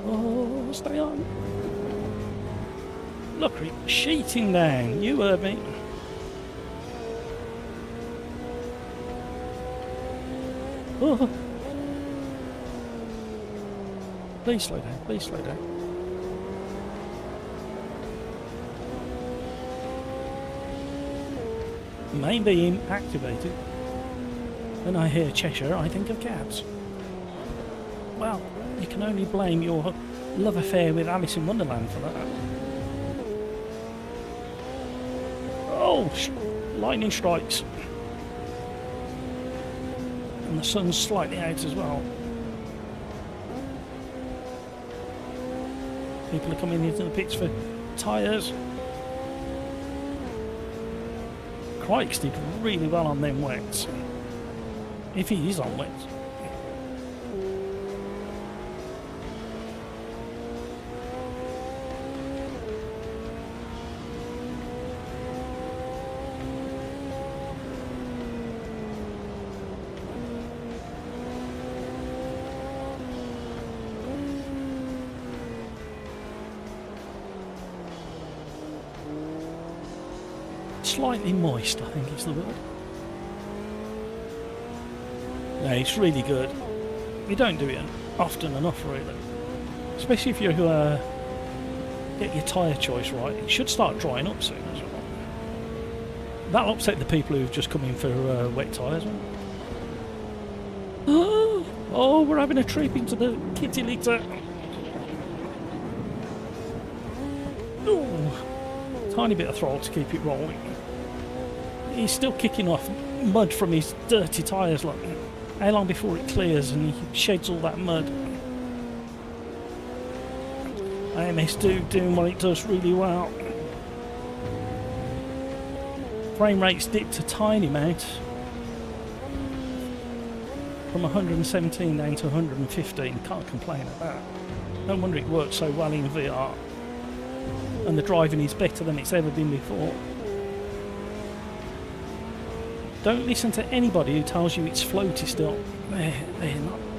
Oh, stay on. Look, it's sheeting down. You heard me. Oh. Please slow down, please slow down. Main beam activated. When I hear Cheshire, I think of cats. Well, you can only blame your love affair with Alice in Wonderland for that. Oh, lightning strikes. And the sun's slightly out as well. People are coming into the pits for tyres. Crikes did really well on them wets. If he is on wets. Slightly moist, I think is the word. Yeah, it's really good. You don't do it often enough, really. Especially if you get your tyre choice right. It should start drying up soon as well. That'll upset the people who've just come in for wet tyres. Oh, we're having a trip into the kitty litter. Oh, tiny bit of throttle to keep it rolling. He's still kicking off mud from his dirty tyres. Like, how long before it clears and he sheds all that mud? AMS2 doing what it does really well. Frame rates dipped a tiny amount from 117 down to 115. Can't complain at that. No wonder it works so well in VR. And the driving is better than it's ever been before. Don't listen to anybody who tells you it's floaty still. They're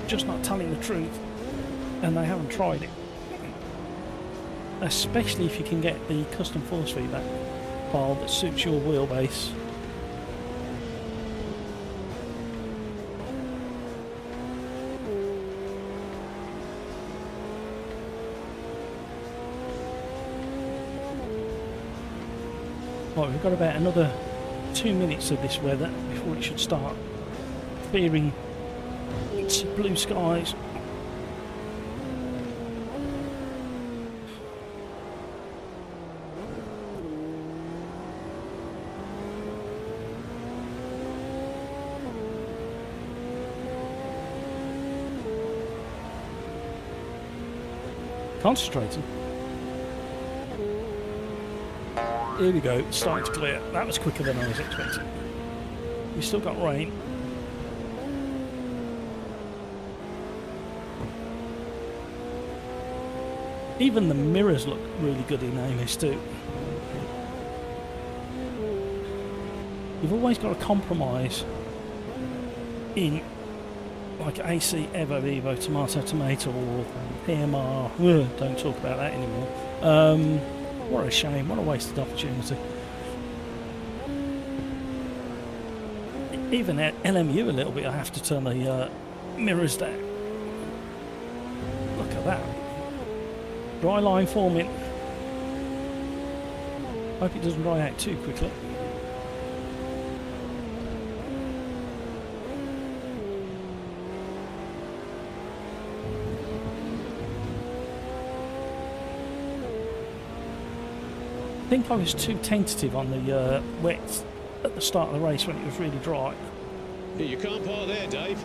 just not telling the truth. And they haven't tried it. Especially if you can get the custom force feedback file that suits your wheelbase. Right, we've got about another 2 minutes of this weather before it should start clearing its blue skies. Concentrating. Here we go, it's starting to clear. That was quicker than I was expecting. We've still got rain. Even the mirrors look really good in AMS2. You've always got to compromise in like AC EVO, tomato, or PMR. Ugh, don't talk about that anymore. What a shame, what a wasted opportunity. Even at LMU a little bit, I have to turn the mirrors down. Look at that. Dry line forming. Hope it doesn't dry out too quickly. I think I was too tentative on the wet at the start of the race when it was really dry. You can't park there, Dave.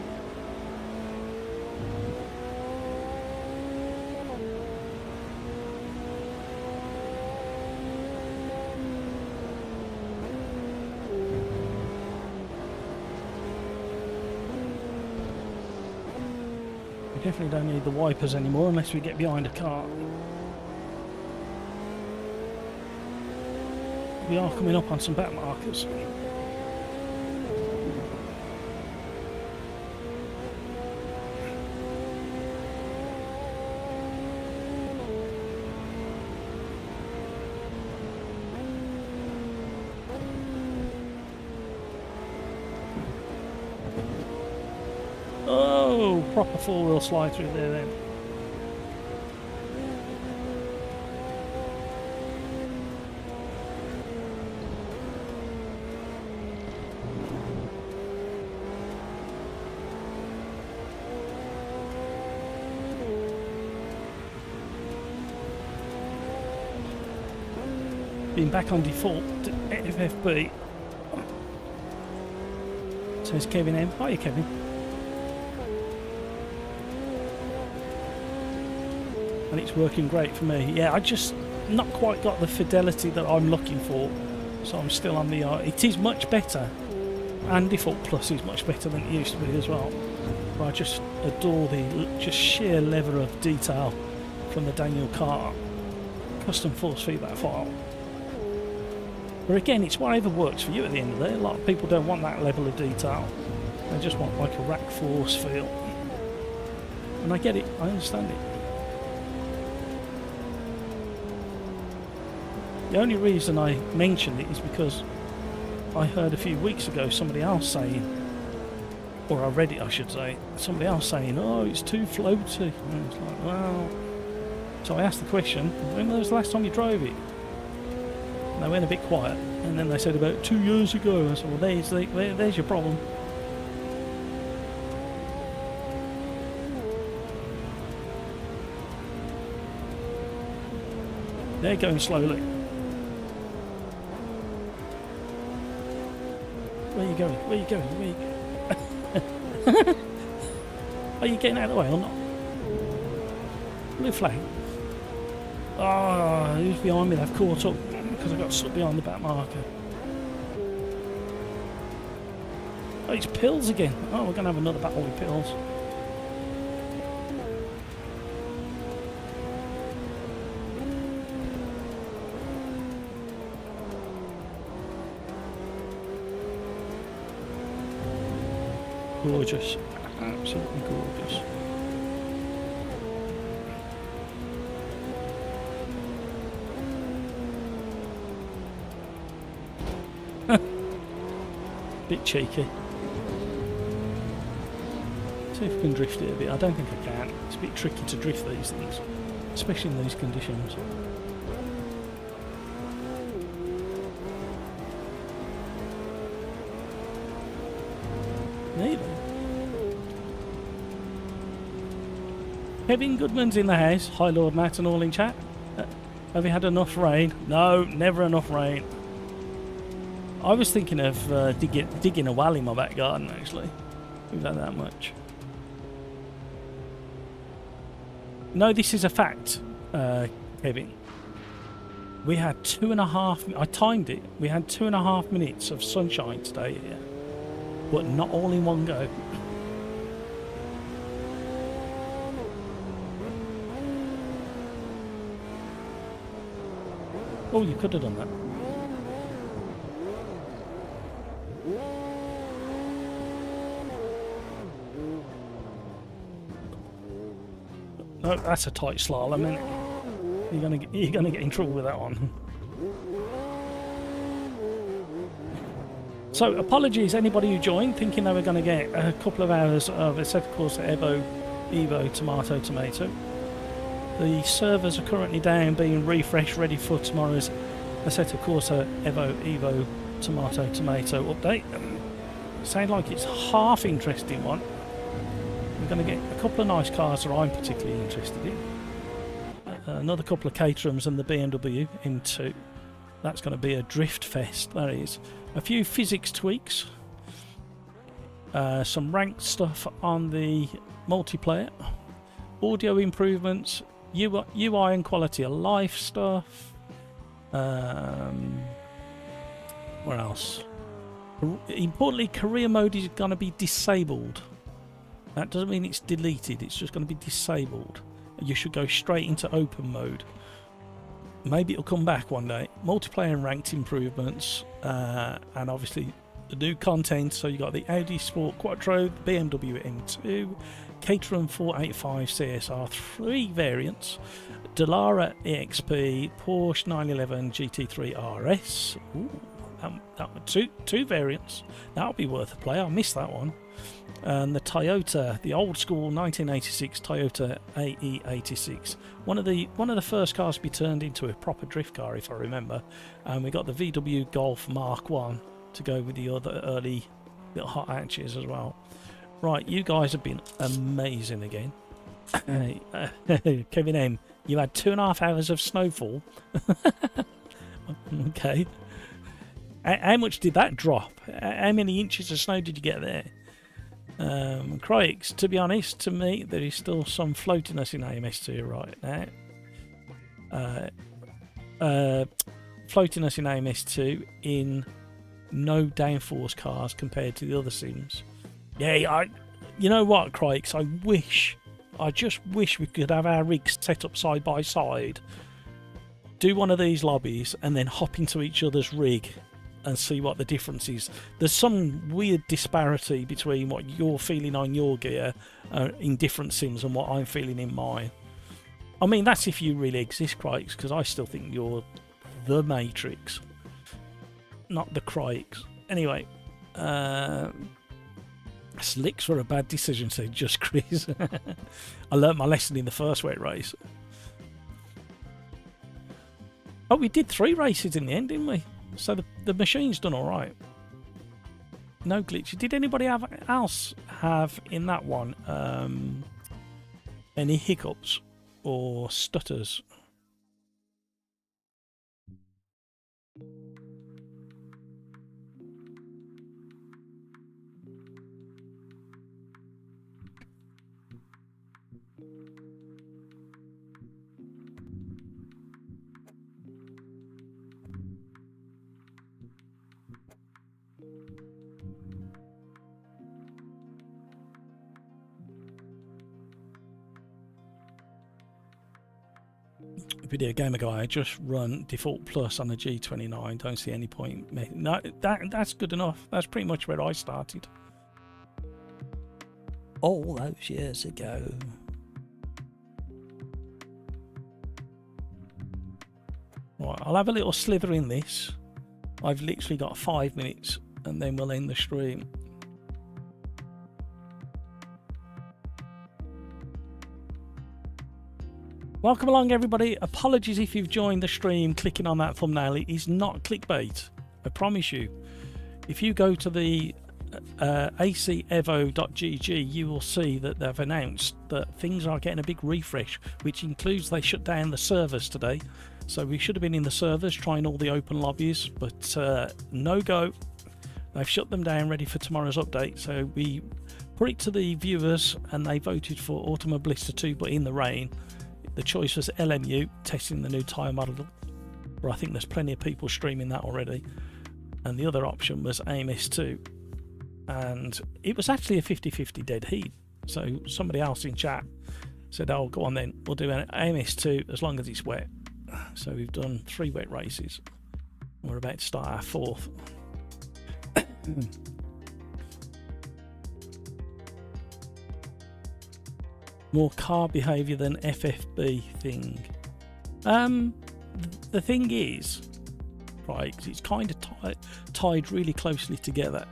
We definitely don't need the wipers anymore unless we get behind a car. We are coming up on some back markers. Oh, proper four-wheel slide through there then. Being back on default to FFB. So it's Kevin M. Hiya, Kevin. And it's working great for me. Yeah, I just not quite got the fidelity that I'm looking for, so I'm still on the it is much better, and default plus is much better than it used to be as well. But I just adore the just sheer level of detail from the Daniel Carter custom force feedback file. But again, it's whatever works for you at the end of the day. A lot of people don't want that level of detail. They just want like a rack force feel. And I get it, I understand it. The only reason I mentioned it is because I heard a few weeks ago somebody else saying, or I read it I should say, somebody else saying, oh, it's too floaty. And I was like, well... So I asked the question, when was the last time you drove it? And they went a bit quiet, and then they said about 2 years ago. I said, well, there's your problem. They're going slowly. Where are you going? Where are you going? Where are you going? Are you getting out of the way or not? Blue flag. Oh, who's behind me? They've caught up because I got stuck behind the back marker. Oh, it's Pills again. Oh, we're going to have another battle with Pills. Gorgeous. Absolutely gorgeous. Bit cheeky. See if we can drift it a bit. I don't think I can. It's a bit tricky to drift these things, especially in these conditions. Neat. Kevin Goodman's in the house. Hi, Lord Matt, and all in chat. Have you had enough rain? No, never enough rain. I was thinking of digging a well in my back garden, actually. We've had that much. No, this is a fact, Kevin. We had 2.5... I timed it. We had 2.5 minutes of sunshine today here. But not all in one go. Oh, you could have done that. Oh, that's a tight slalom, isn't it? You're gonna get in trouble with that one. So apologies anybody who joined thinking they were going to get a couple of hours of Assetto Corsa EVO Tomato. The servers are currently down, being refreshed, ready for tomorrow's Assetto Corsa EVO Tomato update. Sounds like it's a half interesting one. We're going to get a couple of nice cars that I'm particularly interested in. Another couple of Caterhams and the BMW M2. That's going to be a drift fest, that is. A few physics tweaks. Some ranked stuff on the multiplayer. Audio improvements. UI and quality of life stuff. What else? Importantly, career mode is going to be disabled. That doesn't mean it's deleted, it's just going to be disabled. You should go straight into open mode. Maybe it'll come back one day. Multiplayer and ranked improvements, and obviously the new content. So you got the Audi Sport Quattro, the BMW M2, Caterham 485 CSR 3 variants, Dallara EXP, Porsche 911 GT3 RS. Ooh, that two variants. That'll be worth a play. I missed that one. And the Toyota, the old school 1986 Toyota AE86, one of the first cars to be turned into a proper drift car, if I remember. And we got the VW Golf Mark 1 to go with the other early little hot hatches as well. Right, you guys have been amazing again. Kevin M, you had 2.5 hours of snowfall. Okay. How much did that drop? How many inches of snow did you get there? Critics, to be honest, to me, there is still some floatiness in AMS2 right now. Floatiness in AMS2 in no downforce cars compared to the other sims. Yeah, you know what, Critics, I just wish we could have our rigs set up side by side, do one of these lobbies, and then hop into each other's rig and see what the difference is. There's some weird disparity between what you're feeling on your gear in different sims and what I'm feeling in mine. I mean, that's if you really exist, Critics, because I still think you're the Matrix, not the Critics. Anyway, slicks were a bad decision, said Just Chris. I learnt my lesson in the first wet race. Oh, we did 3 races in the end, didn't we? So the machine's done all right. No glitches. Did anybody else have in that one any hiccups or stutters? Video Gamer Guy, I just run default plus on the G29, don't see any point. No, that's good enough. That's pretty much where I started all those years ago. Right, I'll have a little slither in this. I've literally got 5 minutes and then we'll end the stream. Welcome along, everybody. Apologies if you've joined the stream clicking on that thumbnail. It is not clickbait, I promise you. If you go to the AC EVO.gg, you will see that they've announced that things are getting a big refresh, which includes they shut down the servers today. So we should have been in the servers trying all the open lobbies, but no go. They've shut them down, ready for tomorrow's update. So we put it to the viewers and they voted for Automobilista 2, but in the rain. The choice was LMU, testing the new tyre model, where I think there's plenty of people streaming that already. And the other option was AMS2. And it was actually a 50-50 dead heat. So somebody else in chat said, oh, go on then, we'll do an AMS2 as long as it's wet. So we've done 3 wet races. We're about to start our 4th. more car behaviour than FFB thing. The thing is, right, 'cause it's kind of tied really closely together.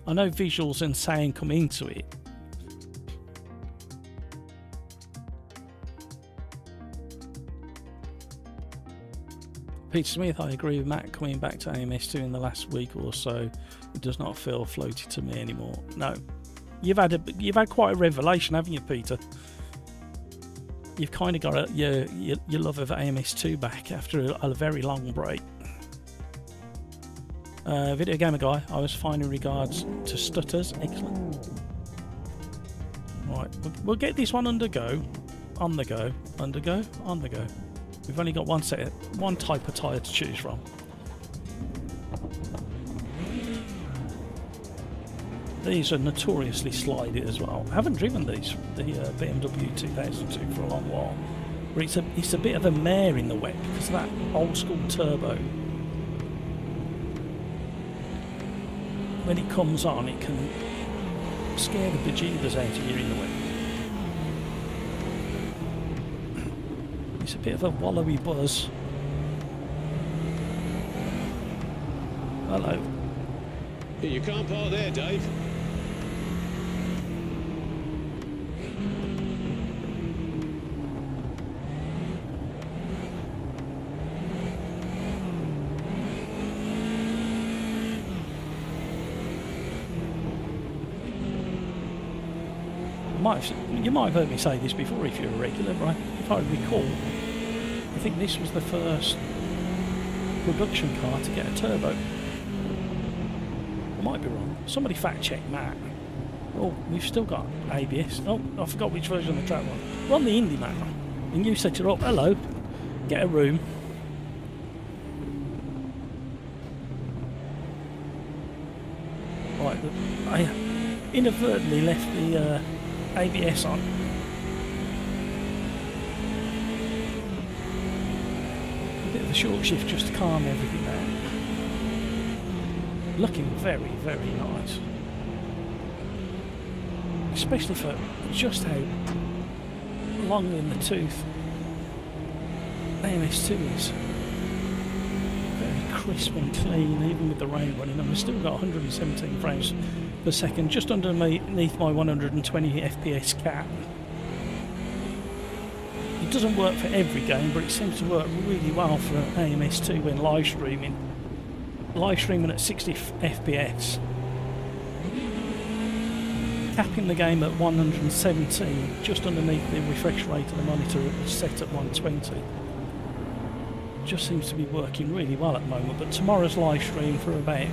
I know visuals and sound come into it. Peter Smith, I agree with Matt coming back to AMS2 in the last week or so. It does not feel floaty to me anymore. No, you've had quite a revelation, haven't you, Peter? You've kind of got your love of AMS2 back after a very long break. Video gamer guy, I was fine in regards to stutters. Excellent. Right, we'll get this one on the go. We've only got one type of tyre to choose from. These are notoriously slidey as well. I haven't driven these, the BMW 2002 for a long while. But it's a bit of a mare in the wet because of that old school turbo. When it comes on, it can scare the bejeebers out of you in the wet. It's a bit of a wallowy buzz. Hello. You can't park there, Dave. You might have heard me say this before if you're a regular, right? If I recall, I think this was the first production car to get a turbo. I might be wrong. Somebody fact check Matt. Oh, we've still got ABS. Oh, I forgot which version of the track one. We're on the Indy, Matt. And you set it up. Hello. Get a room. Right, I inadvertently left the ABS on. A bit of a short shift just to calm everything down. Looking very, very nice. Especially for just how long in the tooth AMS2 is. Very crisp and clean, even with the rain running. And we've still got 117 frames per second, just underneath my 120 FPS cap. It doesn't work for every game, but it seems to work really well for AMS2 when live streaming at 60 FPS. Capping the game at 117, just underneath the refresh rate of the monitor set at 120. Just seems to be working really well at the moment, but tomorrow's live stream for about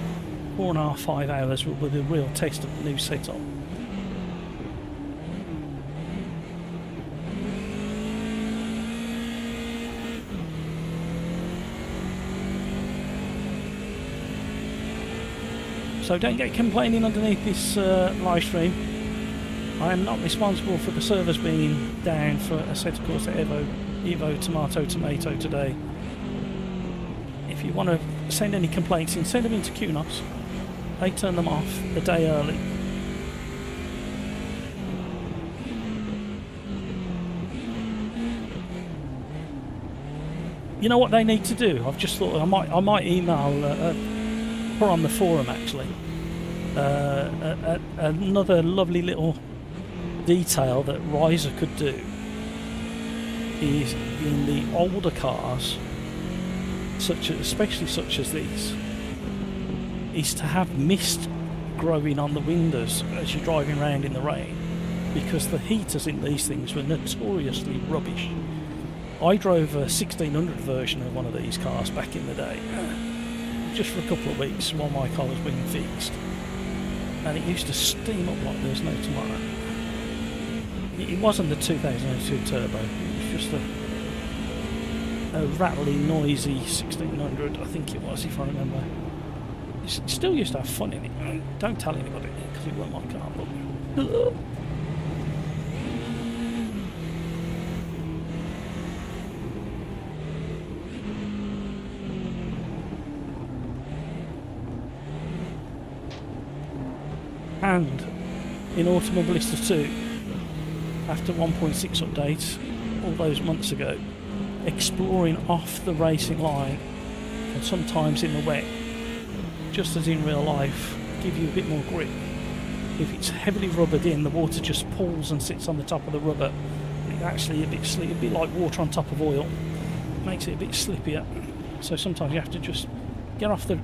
4.5–5 hours will be the real test of the new setup. So don't get complaining underneath this live stream. I am not responsible for the servers being down for Assetto Corsa EVO Tomato today. If you want to send any complaints in, send them into QNOS. They turn them off a day early. You know what they need to do? I've just thought I might email or on the forum actually another lovely little detail that Riser could do is in the older cars, especially such as these, is to have mist growing on the windows as you're driving around in the rain, because the heaters in these things were notoriously rubbish. I drove a 1600 version of one of these cars back in the day, just for a couple of weeks while my car was being fixed, and it used to steam up like there's no tomorrow. It wasn't the 2002 turbo, it was just a rattly, noisy 1600, I think it was, if I remember. It still used to have fun in it. Don't tell anybody because it wasn't my car, but and in Automobilista 2 after 1.6 update all those months ago, exploring off the racing line, and sometimes in the wet, just as in real life, give you a bit more grip. If it's heavily rubbered in, the water just pulls and sits on the top of the rubber. It's actually a bit like water on top of oil. Makes it a bit slippier. So sometimes you have to just get off the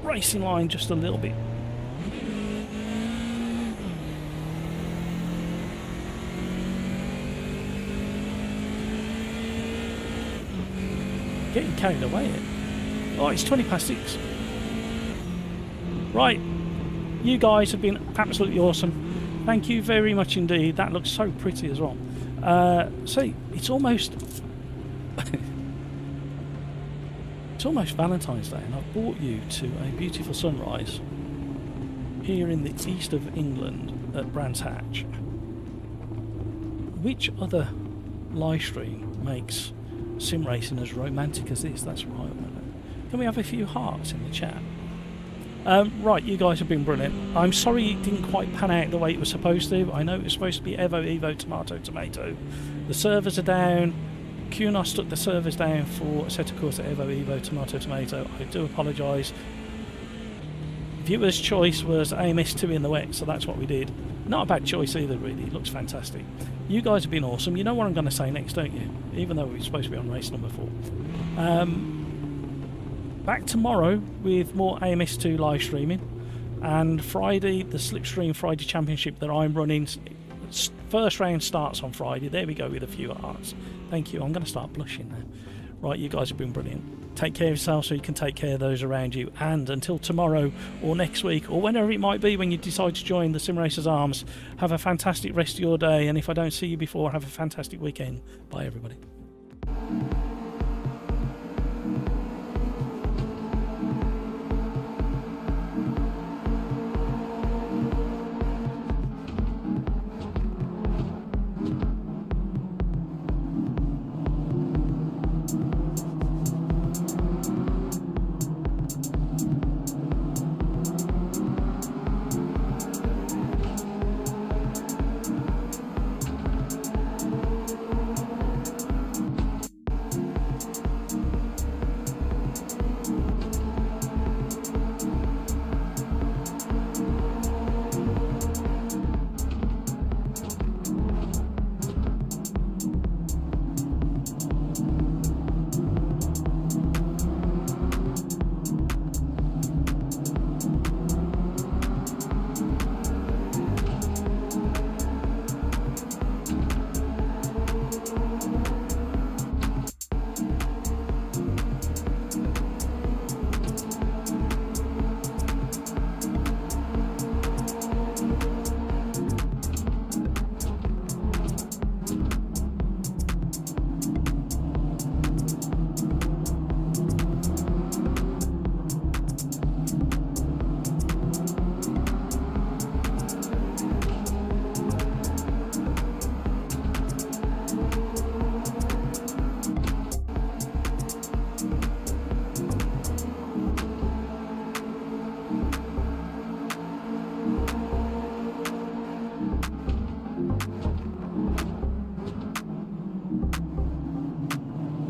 racing line just a little bit. Getting carried away. Oh, it's 6:20. Right, you guys have been absolutely awesome. Thank you very much indeed. That looks so pretty as well. See, it's almost it's almost Valentine's Day, and I've brought you to a beautiful sunrise here in the east of England at Brands Hatch. Which other live stream makes sim racing as romantic as this? That's right. Can we have a few hearts in the chat? Right, you guys have been brilliant. I'm sorry it didn't quite pan out the way it was supposed to. I know it was supposed to be Evo, Evo, Tomato, Tomato. The servers are down. QNOS took the servers down for Assetto Corsa EVO, Evo, Tomato, Tomato. I do apologise. Viewer's choice was AMS2 in the wet, so that's what we did. Not a bad choice either, really. It looks fantastic. You guys have been awesome. You know what I'm going to say next, don't you? Even though we're supposed to be on race number 4. Back tomorrow with more AMS2 live streaming, and Friday the Slipstream Friday Championship that I'm running. First round starts on Friday. There we go with a few hearts. Thank you. I'm going to start blushing now. Right, you guys have been brilliant. Take care of yourself so you can take care of those around you. And until tomorrow or next week or whenever it might be when you decide to join the Sim Racers Arms, have a fantastic rest of your day. And if I don't see you before, have a fantastic weekend. Bye, everybody.